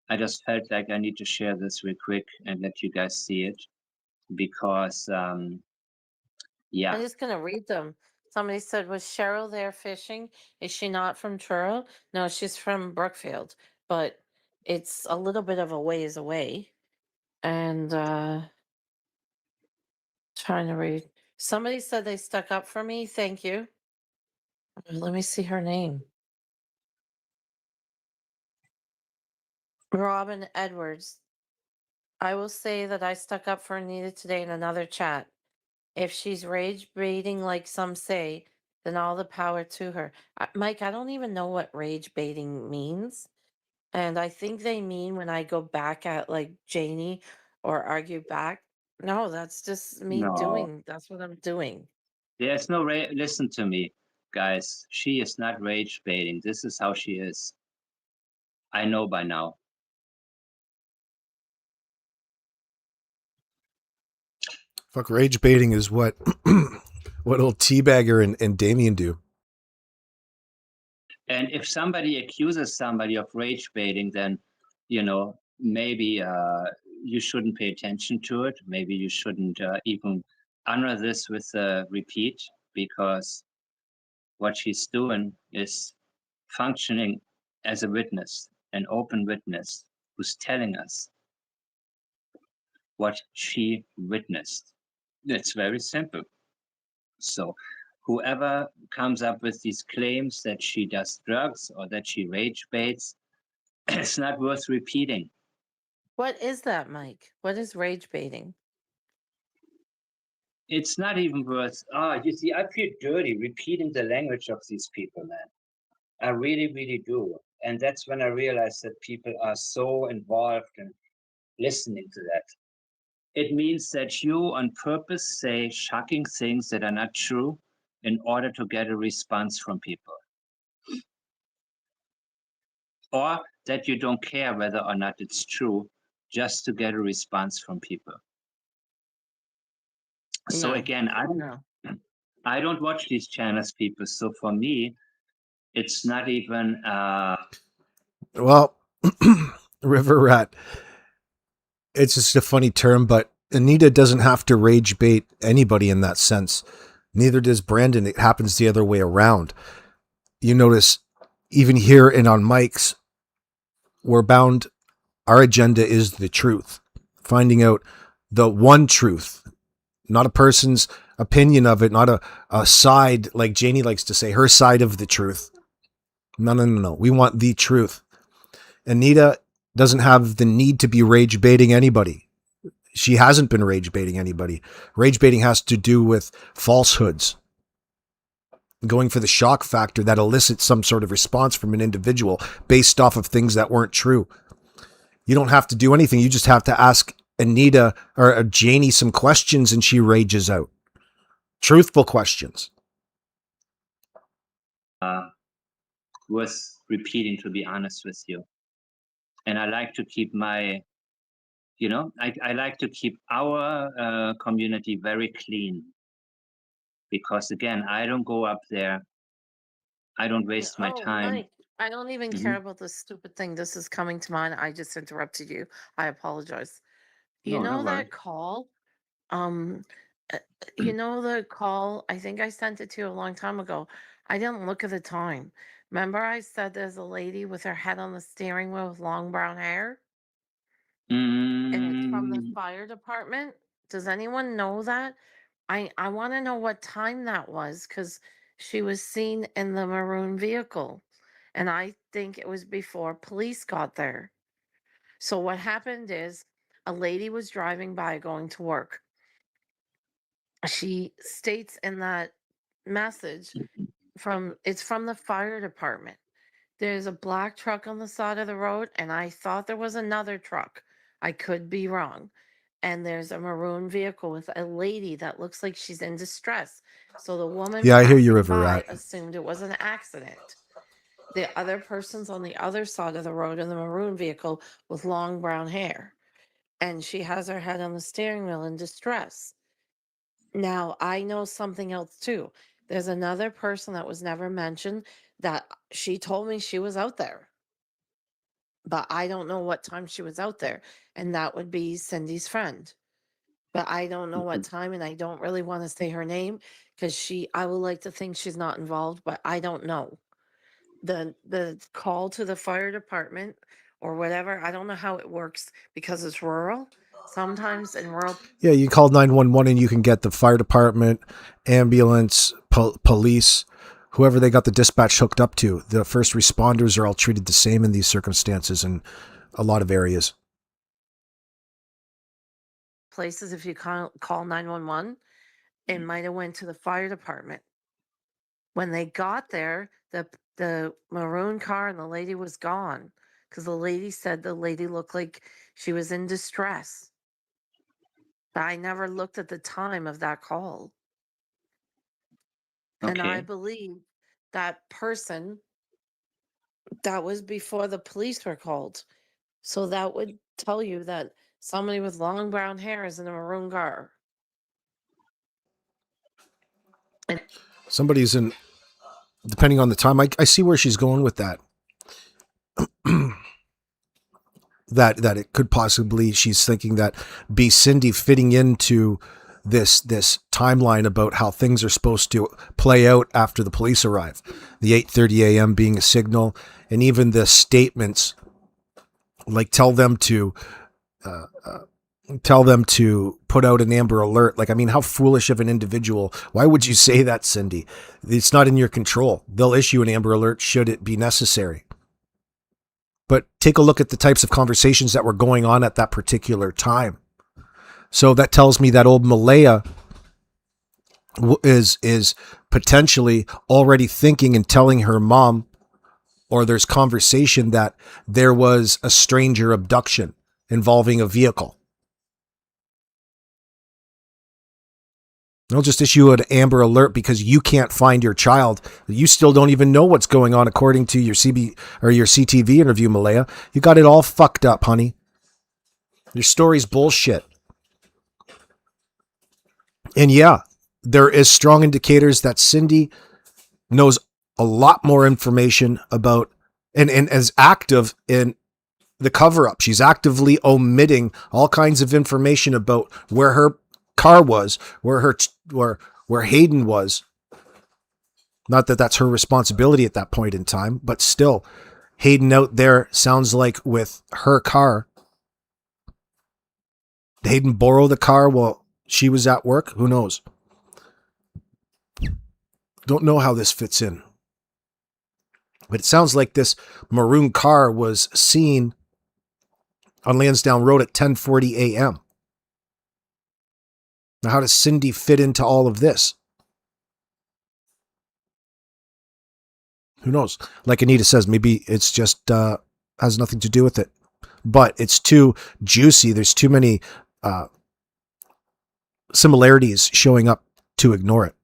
I just felt like I need to share this real quick and let you guys see it because, yeah, I'm just gonna read them. Somebody said, "Was Cheryl there fishing? Is she not from Truro?" No, she's from Brookfield, but it's a little bit of a ways away. And trying to read. Somebody said they stuck up for me. Thank you. Let me see her name. Robin Edwards. I will say that I stuck up for Anita today in another chat. If she's rage baiting like some say, then all the power to her. Mike, I don't even know what rage baiting means. And I think they mean when I go back at like Janie or argue back. No, that's just me no, doing. That's what I'm doing. there's no, listen to me, guys. She is not rage baiting. This is how she is. I know by now. Fuck, rage baiting is what what old Teabagger and Damien do. And if somebody accuses somebody of rage baiting, then, maybe you shouldn't pay attention to it. Maybe you shouldn't even honor this with a repeat because what she's doing is functioning as a witness, an open witness who's telling us what she witnessed. It's very simple. So whoever comes up with these claims that she does drugs or that she rage baits, it's not worth repeating. What is that, Mike? What is rage baiting? It's not even worth, you see, I feel dirty repeating the language of these people, man. I really, really do. And that's when I realized that people are so involved in listening to that. It means that you on purpose say shocking things that are not true in order to get a response from people. Or that you don't care whether or not it's true, just to get a response from people. So No, again, no. I don't watch these channels, people. So for me, it's not even Well, river rat. It's just a funny term, but Anita doesn't have to rage bait anybody in that sense. Neither does Brandon. It happens the other way around. You notice, even here and on Mike's, we're bound. Our agenda is the truth, finding out the one truth, not a person's opinion of it, not a side, like Janie likes to say, her side of the truth. No. We want the truth. Anita doesn't have the need to be rage baiting anybody. She hasn't been rage baiting anybody. Rage baiting has to do with falsehoods, going for the shock factor that elicits some sort of response from an individual based off of things that weren't true. You don't have to do anything. You just have to ask Anita or Janie some questions and she rages out. Truthful questions. Worth repeating, to be honest with you. And I like to keep my, I like to keep our community very clean. Because again, I don't go up there. I don't waste my time. Mike, I don't even care about this stupid thing. This is coming to mind. I just interrupted you. I apologize. You No, no know worries. that call? Um, you know the call? I think I sent it to you a long time ago. I didn't look at the time. Remember, I said there's a lady with her head on the steering wheel with long brown hair? And it's from the fire department. Does anyone know that? I want to know what time that was because she was seen in the maroon vehicle. And I think it was before police got there. So what happened is a lady was driving by going to work. She states in that message it's from the fire department. There's a black truck on the side of the road, and I thought there was another truck. I could be wrong. And there's a maroon vehicle with a lady that looks like she's in distress. So the woman Yeah, I hear you, passing River by Rat. assumed it was an accident. The other person's on the other side of the road in the maroon vehicle with long brown hair. And she has her head on the steering wheel in distress. Now, I know something else too. There's another person that was never mentioned that she told me she was out there, but I don't know what time she was out there. And that would be Cindy's friend. But I don't know what time, and I don't really want to say her name because I would like to think she's not involved, but I don't know. The call to the fire department or whatever, I don't know how it works because it's rural. Sometimes in rural Yeah, you call 911 and you can get the fire department, ambulance, police, whoever they got the dispatch hooked up to. The first responders are all treated the same in these circumstances in a lot of areas. places, if you call 911, it might have went to the fire department. When they got there, the maroon car and the lady was gone because the lady said the lady looked like she was in distress. But I never looked at the time of that call. And I Okay. believe that person, that was before the police were called. So that would tell you that somebody with long brown hair is in a maroon car. And Somebody's in, depending on the time, I see where she's going with that. that it could possibly, she's thinking that be Cindy fitting into this timeline about how things are supposed to play out after the police arrive. The 8:30 a.m. being a signal, and even the statements like tell them to put out an Amber Alert. Like, I mean, how foolish of an individual. Why would you say that, Cindy? It's not in your control. They'll issue an Amber Alert should it be necessary. But take a look at the types of conversations that were going on at that particular time. So that tells me that old Malaya is potentially already thinking and telling her mom, or there's conversation that there was a stranger abduction involving a vehicle. They'll just issue an Amber Alert because you can't find your child. You still don't even know what's going on according to your CB or your CTV interview, Malaya. You got it all fucked up, honey. Your story's bullshit. And yeah, there is strong indicators that Cindy knows a lot more information about and is active in the cover-up. She's actively omitting all kinds of information about where her car was, where Hayden was. Not that that's her responsibility at that point in time, but still, Hayden out there sounds like with her car. Did Hayden borrow the car while she was at work? Who knows? Don't know how this fits in. But it sounds like this maroon car was seen on Lansdowne Road at 10:40 a.m. Now, how does Cindy fit into all of this? Who knows? Like Anita says, maybe it's just has nothing to do with it. But it's too juicy. There's too many similarities showing up to ignore it.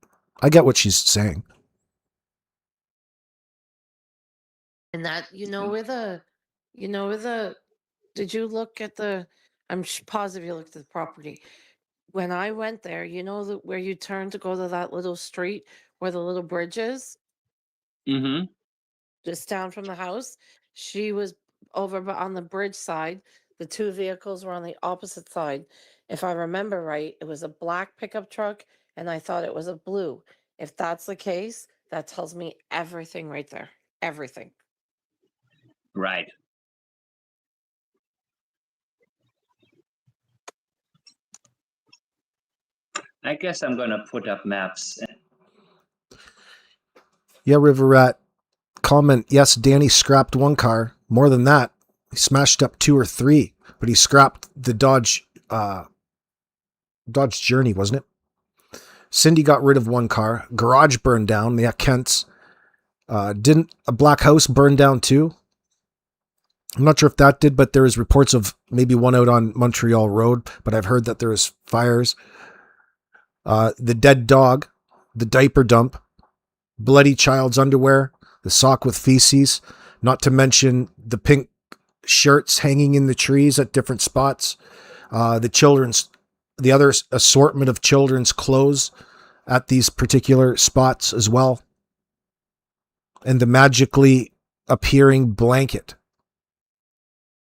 I get what she's saying. And that, did you look at I'm positive you looked at the property. When I went there, where you turn to go to that little street where the little bridge is, Mm-hmm. just down from the house, she was over on the bridge side. The two vehicles were on the opposite side. If I remember right, it was a black pickup truck, and I thought it was a blue. If that's the case, that tells me everything right there. Everything. Right. I guess I'm going to put up maps. Yeah, River Rat. Comment, yes, Danny scrapped one car. More than that, he smashed up 2 or 3, but he scrapped the Dodge Journey, wasn't it? Cindy got rid of 1 car. Garage burned down. Yeah, Kent's. Didn't a black house burn down too? I'm not sure if that did, but there is reports of maybe one out on Montreal Road, but I've heard that there is fires. The dead dog, the diaper dump, bloody child's underwear, the sock with feces, not to mention the pink shirts hanging in the trees at different spots, the other assortment of children's clothes at these particular spots as well, and the magically appearing blanket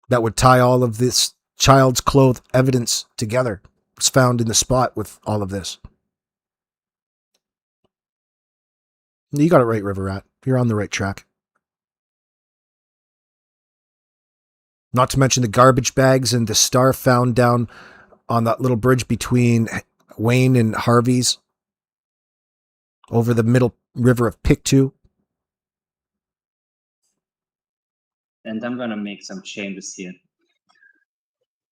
that would tie all of this child's clothes evidence together. It's found in the spot with all of this. You got it right, River Rat. You're on the right track. Not to mention the garbage bags and the star found down on that little bridge between Wayne and Harvey's over the middle river of Pictou. And I'm going to make some changes here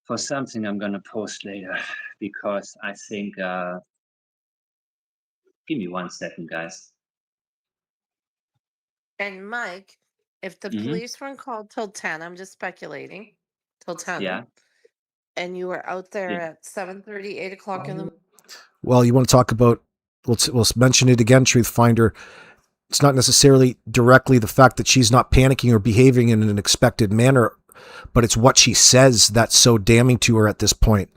for something I'm going to post later, because I think, give me 1 second, guys. And Mike, if the police weren't called till 10, I'm just speculating, till 10. Yeah. And you were out there at 7:30, 8 o'clock in the morning. Well, you want to talk about, we'll mention it again, Truth Finder. It's not necessarily directly the fact that she's not panicking or behaving in an expected manner, but it's what she says that's so damning to her at this point.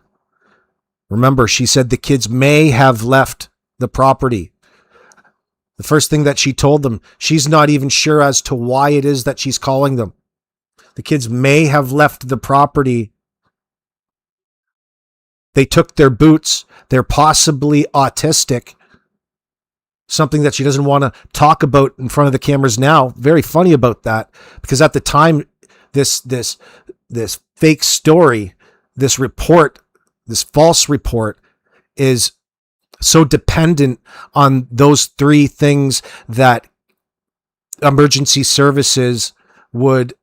Remember, she said the kids may have left the property. The first thing that she told them, she's not even sure as to why it is that she's calling them. The kids may have left the property. They took their boots. They're possibly autistic. Something that she doesn't want to talk about in front of the cameras now. Very funny about that, because at the time, this fake story, this report, this false report is so dependent on those 3 things that emergency services would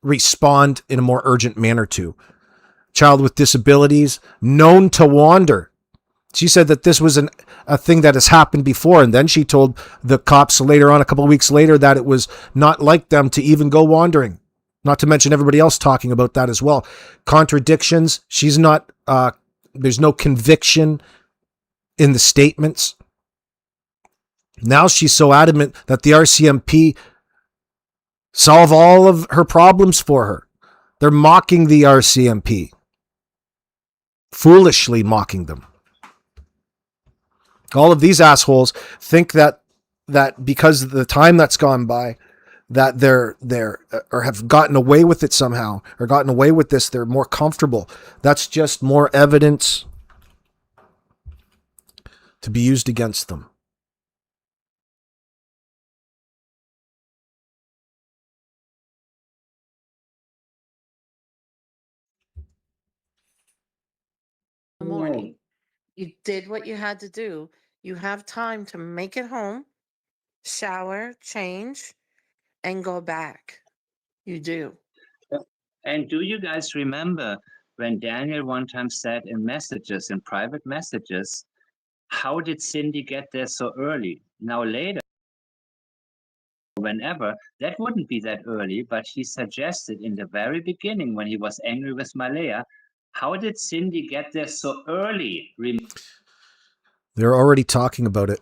respond in a more urgent manner to. Child with disabilities, known to wander. She said that this was a thing that has happened before, and then she told the cops later on, a couple of weeks later, that it was not like them to even go wandering. Not to mention everybody else talking about that as well. Contradictions. She's not, there's no conviction in the statements. Now she's so adamant that the RCMP solve all of her problems for her. They're mocking the RCMP. Foolishly mocking them. All of these assholes think that because of the time that's gone by, that they're or have gotten away with it somehow, or gotten away with this, they're more comfortable. That's just more evidence to be used against them. Morning. You did what you had to do. You have time to make it home, shower, change, and go back. You do. And do you guys remember when Daniel one time said in messages, in private messages, how did Cindy get there so early? Now later, whenever, that wouldn't be that early, but he suggested in the very beginning when he was angry with Malaya, how did Cindy get there so early? They're already talking about it.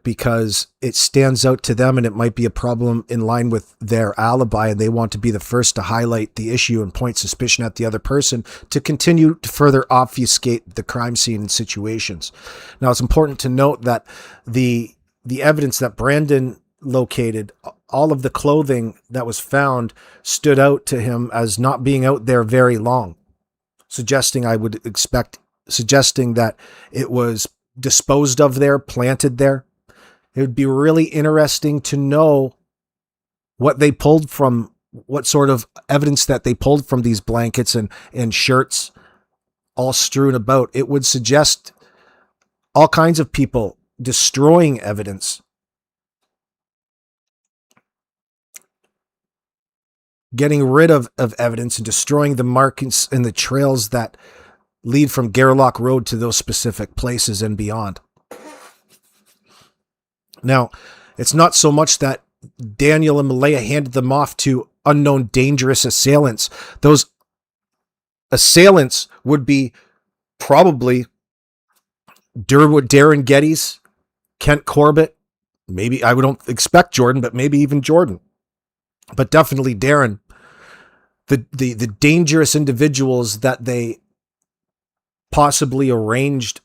Because it stands out to them and it might be a problem in line with their alibi, and they want to be the first to highlight the issue and point suspicion at the other person to continue to further obfuscate the crime scene and situations. Now, it's important to note that the evidence that Brandon located, all of the clothing that was found stood out to him as not being out there very long, suggesting that it was disposed of there, planted there. It would be really interesting to know what sort of evidence that they pulled from these blankets and shirts all strewn about. It would suggest all kinds of people destroying evidence, getting rid of evidence and destroying the markings and the trails that lead from Gairloch Road to those specific places and beyond. Now, it's not so much that Daniel and Malaya handed them off to unknown dangerous assailants. Those assailants would be probably Darren Geddes, Kent Corbett, maybe, I don't expect Jordan, but maybe even Jordan. But definitely Darren. The dangerous individuals that they possibly arranged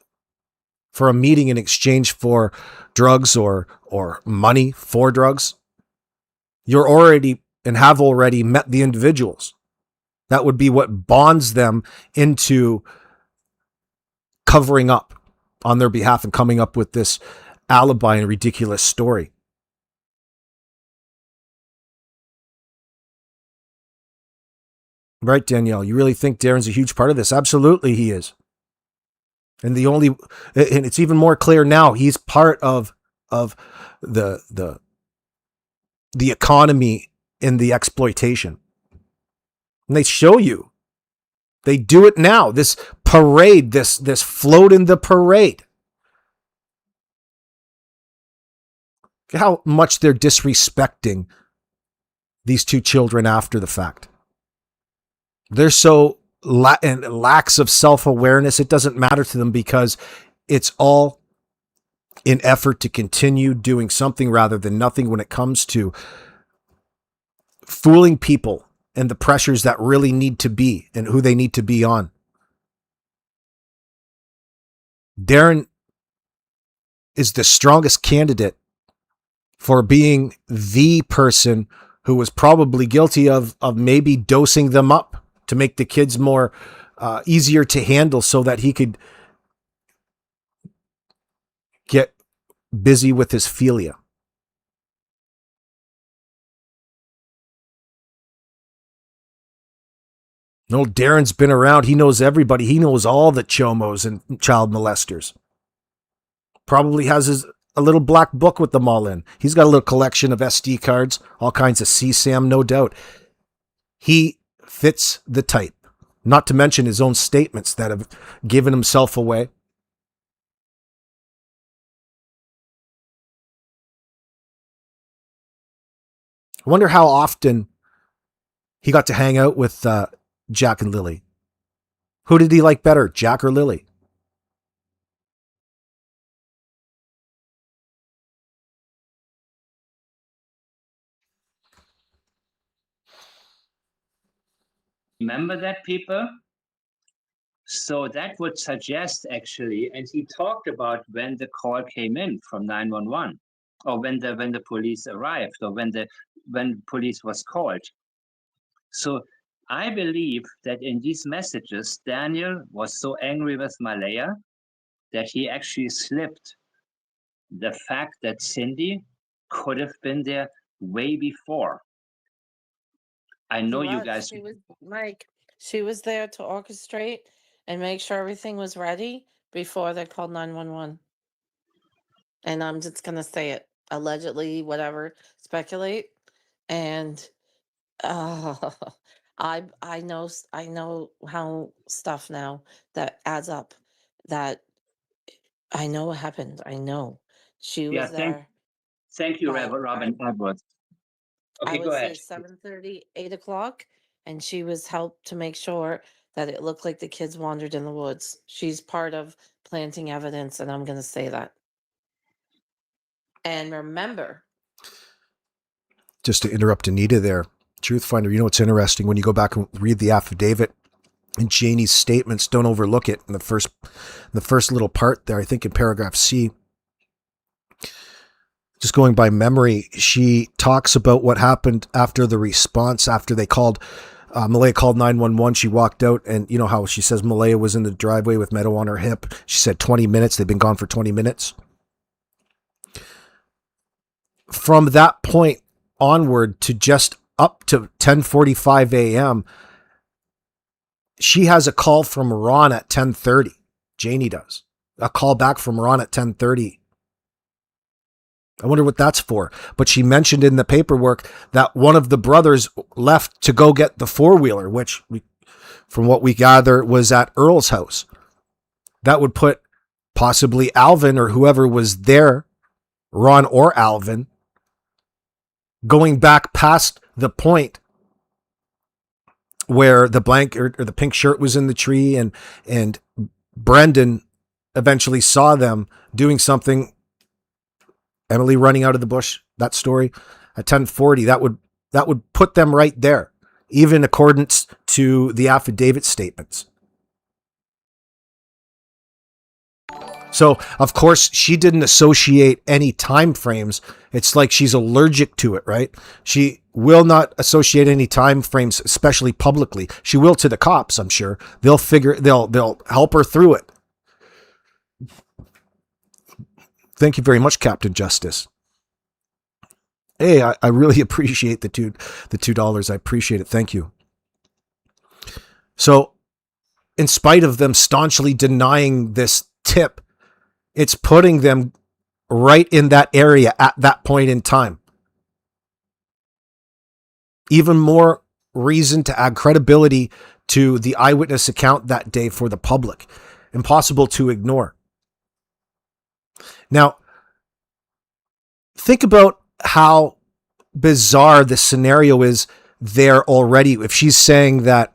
for a meeting in exchange for drugs or money for drugs. You're already and have already met the individuals. That would be what bonds them into covering up on their behalf and coming up with this alibi and ridiculous story. Right, Danielle? You really think Darren's a huge part of this? Absolutely, he is. And it's even more clear now. He's part of the economy in the exploitation. And they show you. They do it now. This parade, this float in the parade. How much they're disrespecting these two children after the fact. They're so lacks of self-awareness. It doesn't matter to them because it's all in effort to continue doing something rather than nothing when it comes to fooling people and the pressures that really need to be and who they need to be on. Darren is the strongest candidate for being the person who was probably guilty of maybe dosing them up to make the kids more easier to handle so that he could get busy with his philia. No, Darren's been around. He knows everybody. He knows all the chomos and child molesters. Probably has a little black book with them all in. He's got a little collection of SD cards, all kinds of CSAM, no doubt. He fits the type, not to mention his own statements that have given himself away. I wonder how often he got to hang out with Jack and Lily. Who did he like better, Jack or Lily? Remember that, people? So that would suggest actually, and he talked about when the call came in from 911, or when the police arrived, or when police was called. So I believe that in these messages, Daniel was so angry with Malaya that he actually slipped the fact that Cindy could have been there way before. I know you guys. She was Mike. She was there to orchestrate and make sure everything was ready before they called 911. And I'm just gonna say it. Allegedly, whatever, speculate. And I know how stuff now that adds up. That I know what happened. I know she was there. Thank you, But Robin Edwards. I Okay, go would say ahead. 7:30, 8 o'clock, and she was helped to make sure that it looked like the kids wandered in the woods. She's part of planting evidence, and I'm going to say that. And remember, Just to interrupt Anita there, Truth Finder, you know what's interesting? When you go back and read the affidavit and Janie's statements, don't overlook it in the first little part there, I think in paragraph C. Just going by memory, she talks about what happened after the response, after they called, Malaya called 911. She walked out, and you know how she says Malaya was in the driveway with Meadow on her hip. She said 20 minutes. They've been gone for 20 minutes. From that point onward to just up to 10:45 a.m., she has a call from Ron at 10:30. Janie does. A call back from Ron at 10:30. I wonder what that's for. But she mentioned in the paperwork that one of the brothers left to go get the four-wheeler, which, from what we gather, was at Earl's house. That would put possibly Alvin or whoever was there, Ron or Alvin, going back past the point where the blank or the pink shirt was in the tree, and Brendan eventually saw them doing something. Emily running out of the bush, that story at 10:40, that would put them right there, even in accordance to the affidavit statements. So, of course, she didn't associate any time frames. It's like she's allergic to it, right? She will not associate any time frames, especially publicly. She will to the cops, I'm sure. They'll help her through it. Thank you very much, Captain Justice. Hey, I really appreciate the $2. I appreciate it. Thank you. So, in spite of them staunchly denying this tip, it's putting them right in that area at that point in time. Even more reason to add credibility to the eyewitness account that day for the public. Impossible to ignore. Now, think about how bizarre the scenario is there already. If she's saying that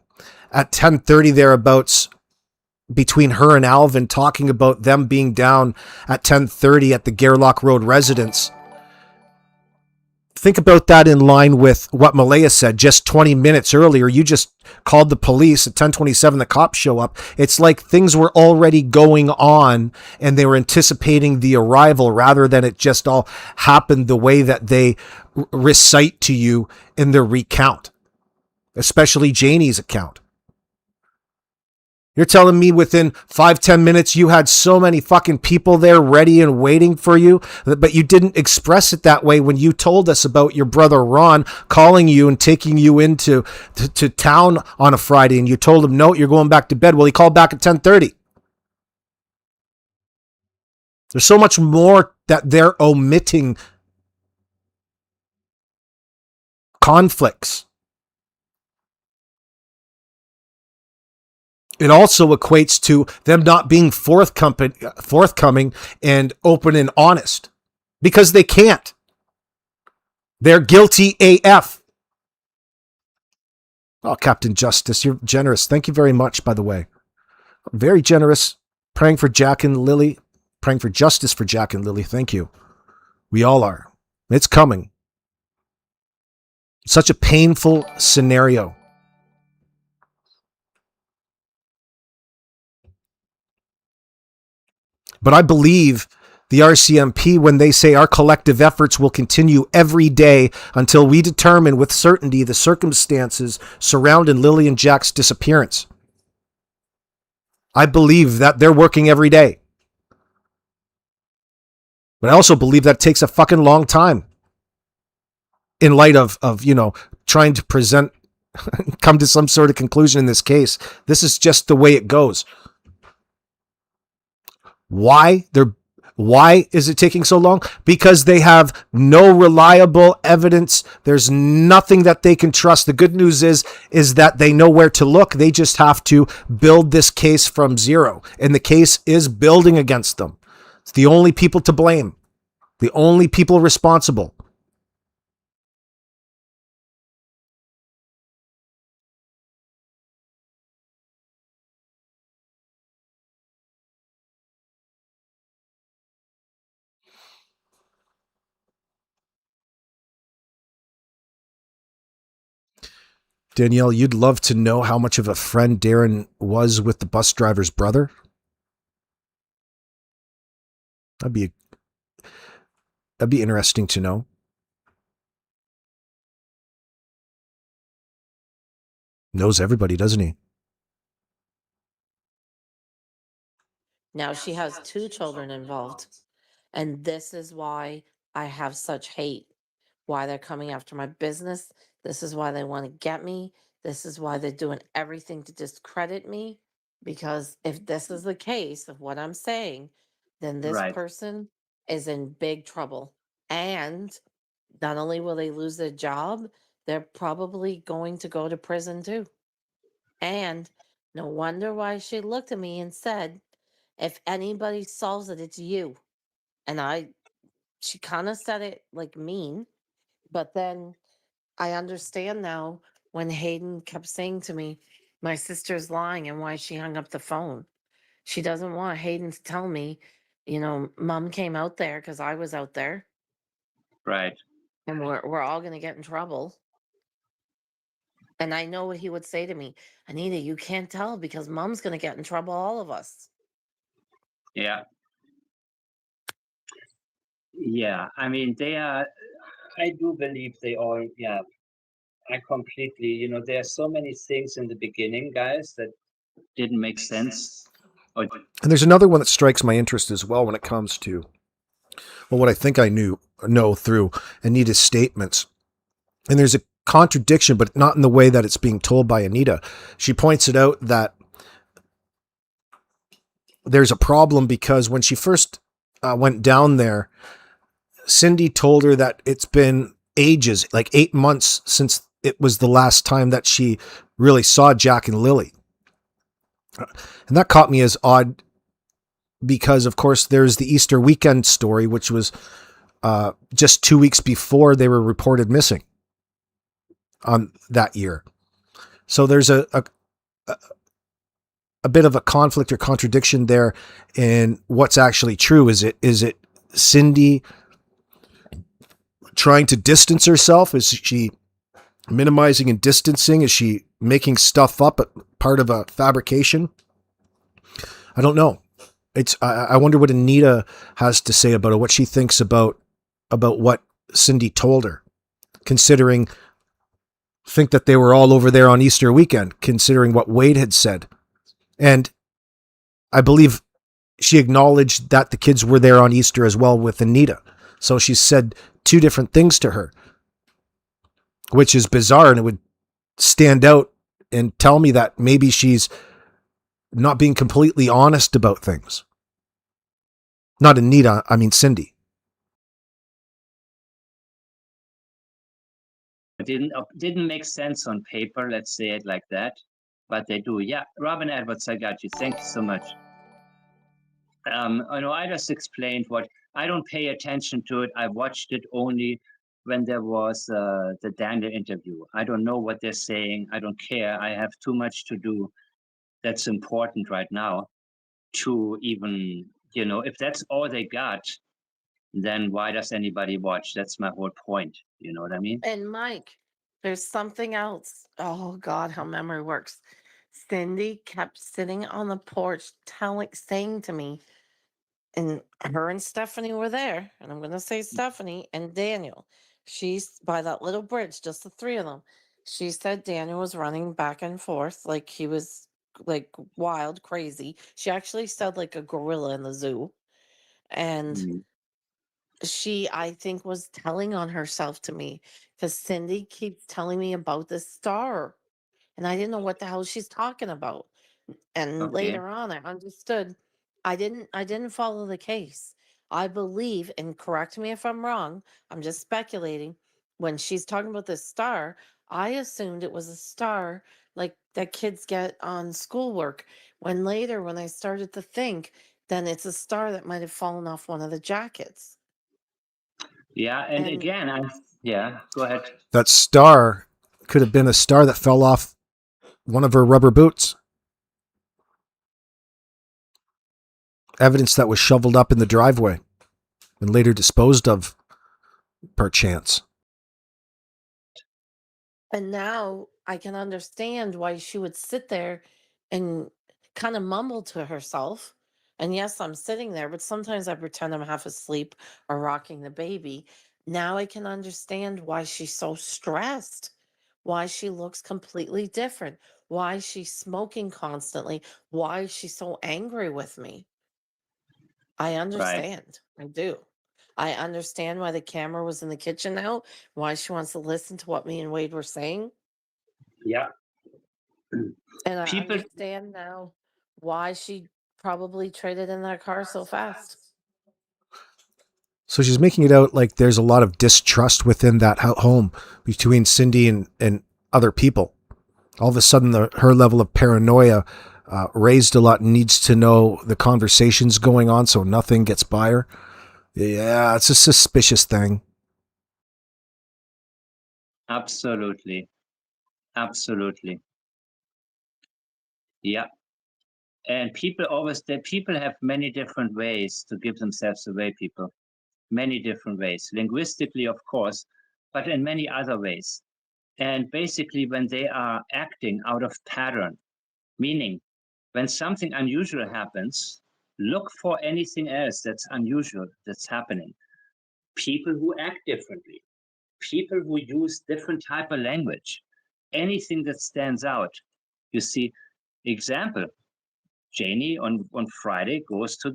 at 10:30 thereabouts, between her and Alvin, talking about them being down at 10:30 at the Gairloch Road residence, think about that in line with what Malaya said just 20 minutes earlier. You just called the police at 10:27. The cops show up. It's like things were already going on and they were anticipating the arrival rather than it just all happened the way that they recite to you in their recount, especially Janie's account. You're telling me within 5-10 minutes you had so many fucking people there ready and waiting for you, but you didn't express it that way when you told us about your brother Ron calling you and taking you into to town on a Friday, and you told him, no, you're going back to bed. Well, he called back at 10:30. There's so much more that they're omitting. Conflicts. It also equates to them not being forthcoming and open and honest, because they can't. They're guilty AF. Oh, Captain Justice, you're generous. Thank you very much, by the way. Very generous. Praying for Jack and Lily. Praying for justice for Jack and Lily. Thank you. We all are. It's coming. Such a painful scenario. But I believe the RCMP when they say our collective efforts will continue every day until we determine with certainty the circumstances surrounding Lily and Jack's disappearance. I believe that they're working every day. But I also believe that takes a fucking long time in light of trying to come to some sort of conclusion in this case. This is just the way it goes. Why is it taking so long? Because they have no reliable evidence. There's nothing that they can trust. The good news is that they know where to look. They just have to build this case from zero. And the case is building against them. It's the only people to blame. The only people responsible. Danielle, you'd love to know how much of a friend Darren was with the bus driver's brother? That'd be interesting to know. Knows everybody, doesn't he? Now she has two children involved. And this is why I have such hate. Why they're coming after my business. This is why they want to get me. This is why they're doing everything to discredit me. Because if this is the case of what I'm saying, then this Right. person is in big trouble. And not only will they lose their job, they're probably going to go to prison too. And no wonder why she looked at me and said, if anybody solves it, it's you. And she kind of said it like mean, but then I understand now when Hayden kept saying to me, my sister's lying and why she hung up the phone. She doesn't want Hayden to tell me, mom came out there because I was out there Right. and we're all going to get in trouble. And I know what he would say to me, Anita, you can't tell because mom's going to get in trouble, all of us. Yeah. Yeah. I mean, I do believe they all, yeah, I completely, there are so many things in the beginning, guys, that didn't make sense. Or, And there's another one that strikes my interest as well when it comes to, well, what I think I know through Anita's statements. And there's a contradiction, but not in the way that it's being told by Anita. She points it out that there's a problem because when she first went down there, Cindy told her that it's been ages, like 8 months since it was the last time that she really saw Jack and Lily. And that caught me as odd because, of course, there's the Easter weekend story, which was just 2 weeks before they were reported missing on that year. So there's a bit of a conflict or contradiction there in what's actually true. Is it Cindy trying to distance herself? Is she minimizing and distancing? Is she making stuff up, part of a fabrication? I don't know. I wonder what Anita has to say about it, what she thinks about what Cindy told her, think that they were all over there on Easter weekend, considering what Wade had said. And I believe she acknowledged that the kids were there on Easter as well with Anita. So she said two different things to her, which is bizarre. And it would stand out and tell me that maybe she's not being completely honest about things. Not Anita, I mean Cindy. It didn't make sense on paper, let's say it like that, but they do. Yeah, Robin Edwards, I got you. Thank you so much. I just explained what I don't pay attention to it. I watched it only when there was the Daniel interview. I don't know what they're saying. I don't care. I have too much to do that's important right now to even, if that's all they got, then why does anybody watch? That's my whole point. You know what I mean? And Mike, there's something else. Oh God, how memory works. Cindy kept sitting on the porch saying to me, and her and Stephanie were there, and I'm gonna say Stephanie and Daniel. She's by that little bridge, just the three of them. She said Daniel was running back and forth like he was like wild, crazy. She actually said like a gorilla in the zoo. And Mm. she, I think, was telling on herself to me because Cindy keeps telling me about this star. And I didn't know what the hell she's talking about. And Okay. later on, I understood. I didn't follow the case. I believe, and correct me if I'm wrong, I'm just speculating. When she's talking about this star, I assumed it was a star like that kids get on schoolwork. When later, when I started to think, then it's a star that might have fallen off one of the jackets. Yeah, and again, go ahead. That star could have been a star that fell off one of her rubber boots. Evidence that was shoveled up in the driveway and later disposed of, perchance. And now I can understand why she would sit there and kind of mumble to herself. And yes, I'm sitting there, but sometimes I pretend I'm half asleep or rocking the baby. Now I can understand why she's so stressed, why she looks completely different, why she's smoking constantly, why she's so angry with me. I Right. understand. I do. I understand why the camera was in the kitchen now, why she wants to listen to what me and Wade were saying. Yeah. And I People, understand now why she probably traded in that car so fast. So she's making it out like there's a lot of distrust within that home between Cindy and other people. All of a sudden, her level of paranoia raised a lot and needs to know the conversations going on so nothing gets by her. Yeah, it's a suspicious thing. absolutely. Absolutely. Yeah. And people have many different ways to give themselves away, people. Many different ways. Linguistically, of course, but in many other ways. And basically, when they are acting out of pattern, meaning when something unusual happens, look for anything else that's unusual that's happening. People who act differently, people who use different type of language, anything that stands out. You see, example, Janie on Friday goes to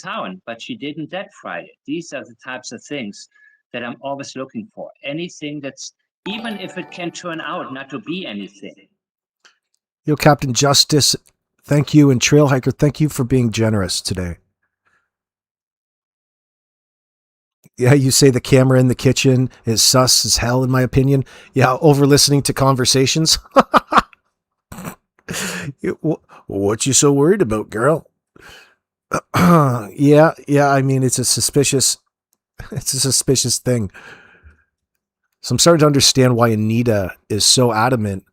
town, but she didn't that Friday. These are the types of things that I'm always looking for. Anything that's, even if it can turn out not to be anything. Yo, Captain Justice, thank you, and Trail Hiker, thank you for being generous today. Yeah, you say the camera in the kitchen is sus as hell, in my opinion. Yeah, over listening to conversations. What you so worried about, girl? Yeah. I mean, it's a suspicious thing. So I'm starting to understand why Anita is so adamant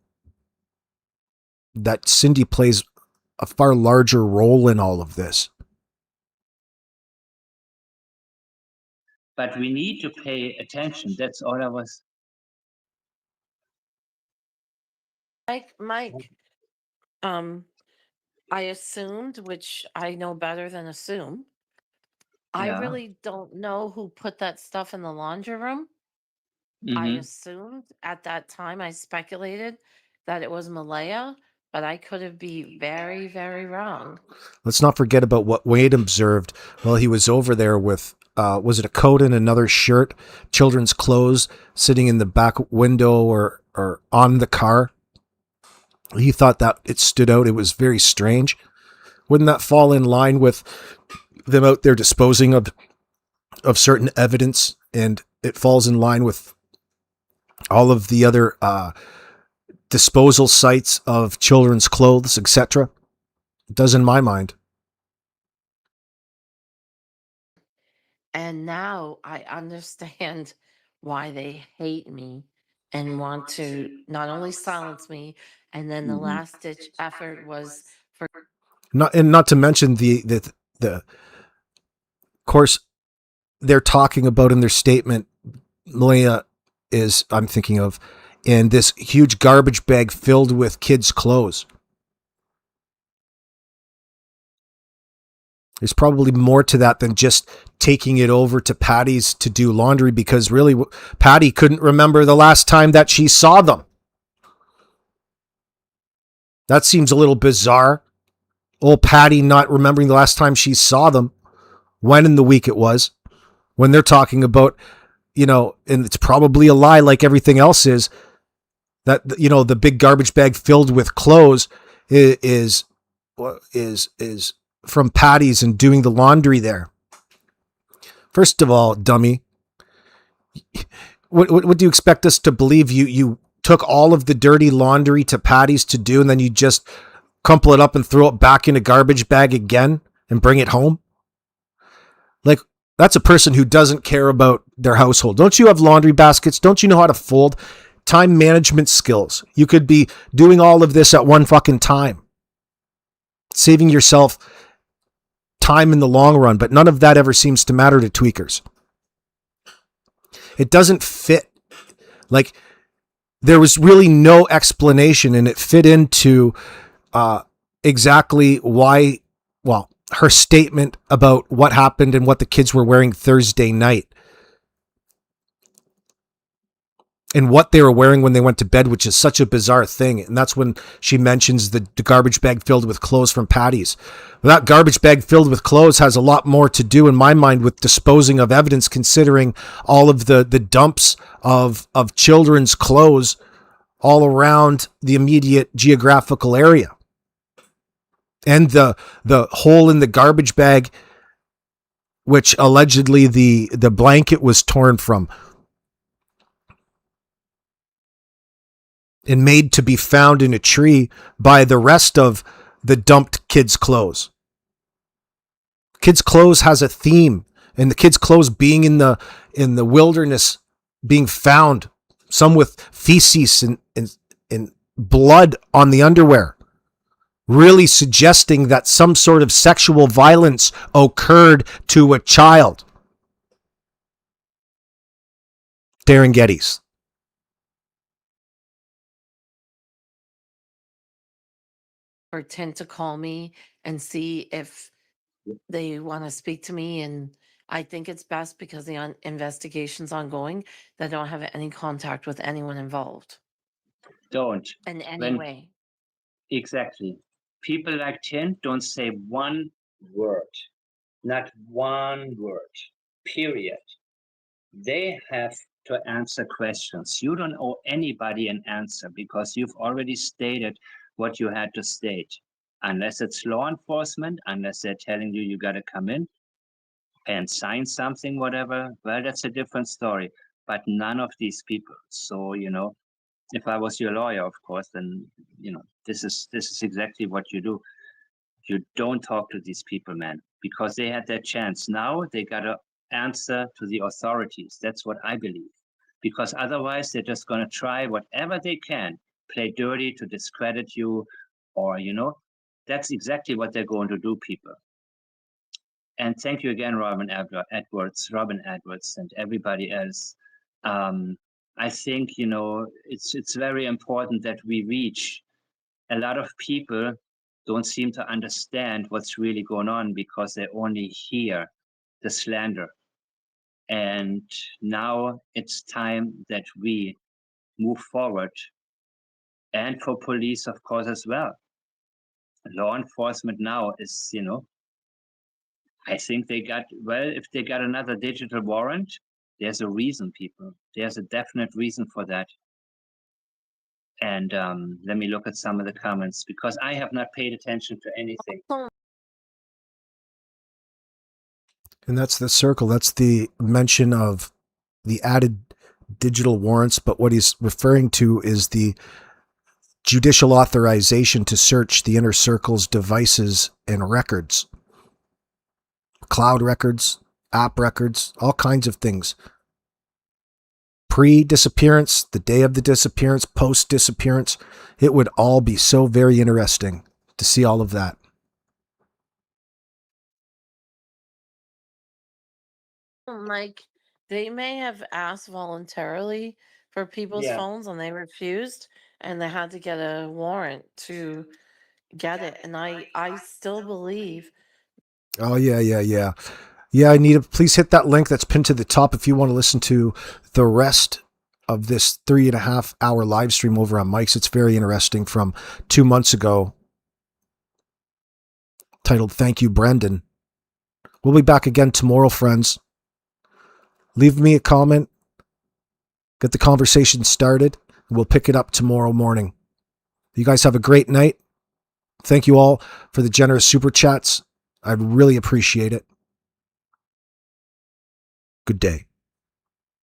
that Cindy plays a far larger role in all of this. But we need to pay attention. That's all I was. Mike, I assumed, which I know better than assume. I Yeah. really don't know who put that stuff in the laundry room. I Mm-hmm. assumed at that time, I speculated that it was Malaya, but I could have be very, very wrong. Let's not forget about what Wade observed while he was over there with, was it a coat and another shirt, children's clothes, sitting in the back window or on the car. He thought that it stood out. It was very strange. Wouldn't that fall in line with them out there disposing of certain evidence, and it falls in line with all of the other disposal sites of children's clothes, etc.? It does in my mind. And now I understand why they hate me and want to not only silence me, and then the Mm-hmm. last ditch effort was for Not to mention the course they're talking about in their statement. Malaya is, I'm thinking of, in this huge garbage bag filled with kids' clothes. There's probably more to that than just taking it over to Patty's to do laundry, because really Patty couldn't remember the last time that she saw them. That seems a little bizarre. Old Patty not remembering the last time she saw them, when in the week it was, when they're talking about, and it's probably a lie like everything else is, that, the big garbage bag filled with clothes is from Patty's and doing the laundry there. First of all, dummy, what do you expect us to believe? You took all of the dirty laundry to Patty's to do, and then you just crumple it up and throw it back in a garbage bag again and bring it home? Like, That's a person who doesn't care about their household. Don't you have laundry baskets? Don't you know how to fold? Time management skills. You could be doing all of this at one fucking time, saving yourself time in the long run, but none of that ever seems to matter to tweakers. It doesn't fit. Like, there was really no explanation, and it fit into exactly why, well, her statement about what happened and what the kids were wearing Thursday night and what they were wearing when they went to bed, which is such a bizarre thing. And that's when she mentions the garbage bag filled with clothes from Patty's. Well, that garbage bag filled with clothes has a lot more to do in my mind with disposing of evidence, considering all of the dumps of children's clothes all around the immediate geographical area. And the hole in the garbage bag, which allegedly the blanket was torn from and made to be found in a tree by the rest of the dumped kids' clothes. Kids' clothes has a theme, and the kids' clothes being in the wilderness, being found, some with feces and blood on the underwear, really suggesting that some sort of sexual violence occurred to a child. Darren Geddes. Or tend to call me and see if they want to speak to me, and I think it's best because the investigation's ongoing that I don't have any contact with anyone involved Don't. in any When way. exactly. People like Tim don't say one word, not one word, period. They have to answer questions. You don't owe anybody an answer because you've already stated what you had to state. Unless it's law enforcement, unless they're telling you you got to come in and sign something, whatever, well, that's a different story. But none of these people. So, if I was your lawyer, of course, then, this is exactly what you do. You don't talk to these people, man, because they had their chance. Now they got to answer to the authorities. That's what I believe. Because otherwise, they're just going to try whatever they can, play dirty to discredit you, or, that's exactly what they're going to do, people. And thank you again, Robin Edwards, and everybody else. I think, it's very important that we reach. A lot of people don't seem to understand what's really going on because they only hear the slander. And now it's time that we move forward. And for police, of course, as well. Law enforcement now is, I think if they got another digital warrant, there's a reason, people. There's a definite reason for that. And let me look at some of the comments because I have not paid attention to anything. And that's the circle. That's the mention of the added digital warrants. But what he's referring to is the judicial authorization to search the inner circle's devices and records. Cloud records, app records, all kinds of things. Pre-disappearance, the day of the disappearance, post-disappearance. It would all be so very interesting to see all of that. Like, they may have asked voluntarily for people's phones and they refused, and they had to get a warrant to get it. And I still believe. Oh, yeah. Yeah, Anita, please hit that link that's pinned to the top if you want to listen to the rest of this 3.5 hour live stream over on Mike's. It's very interesting from 2 months ago, titled Thank You, Brendan. We'll be back again tomorrow, friends. Leave me a comment. Get the conversation started. We'll pick it up tomorrow morning. You guys have a great night. Thank you all for the generous super chats. I really appreciate it. Good day.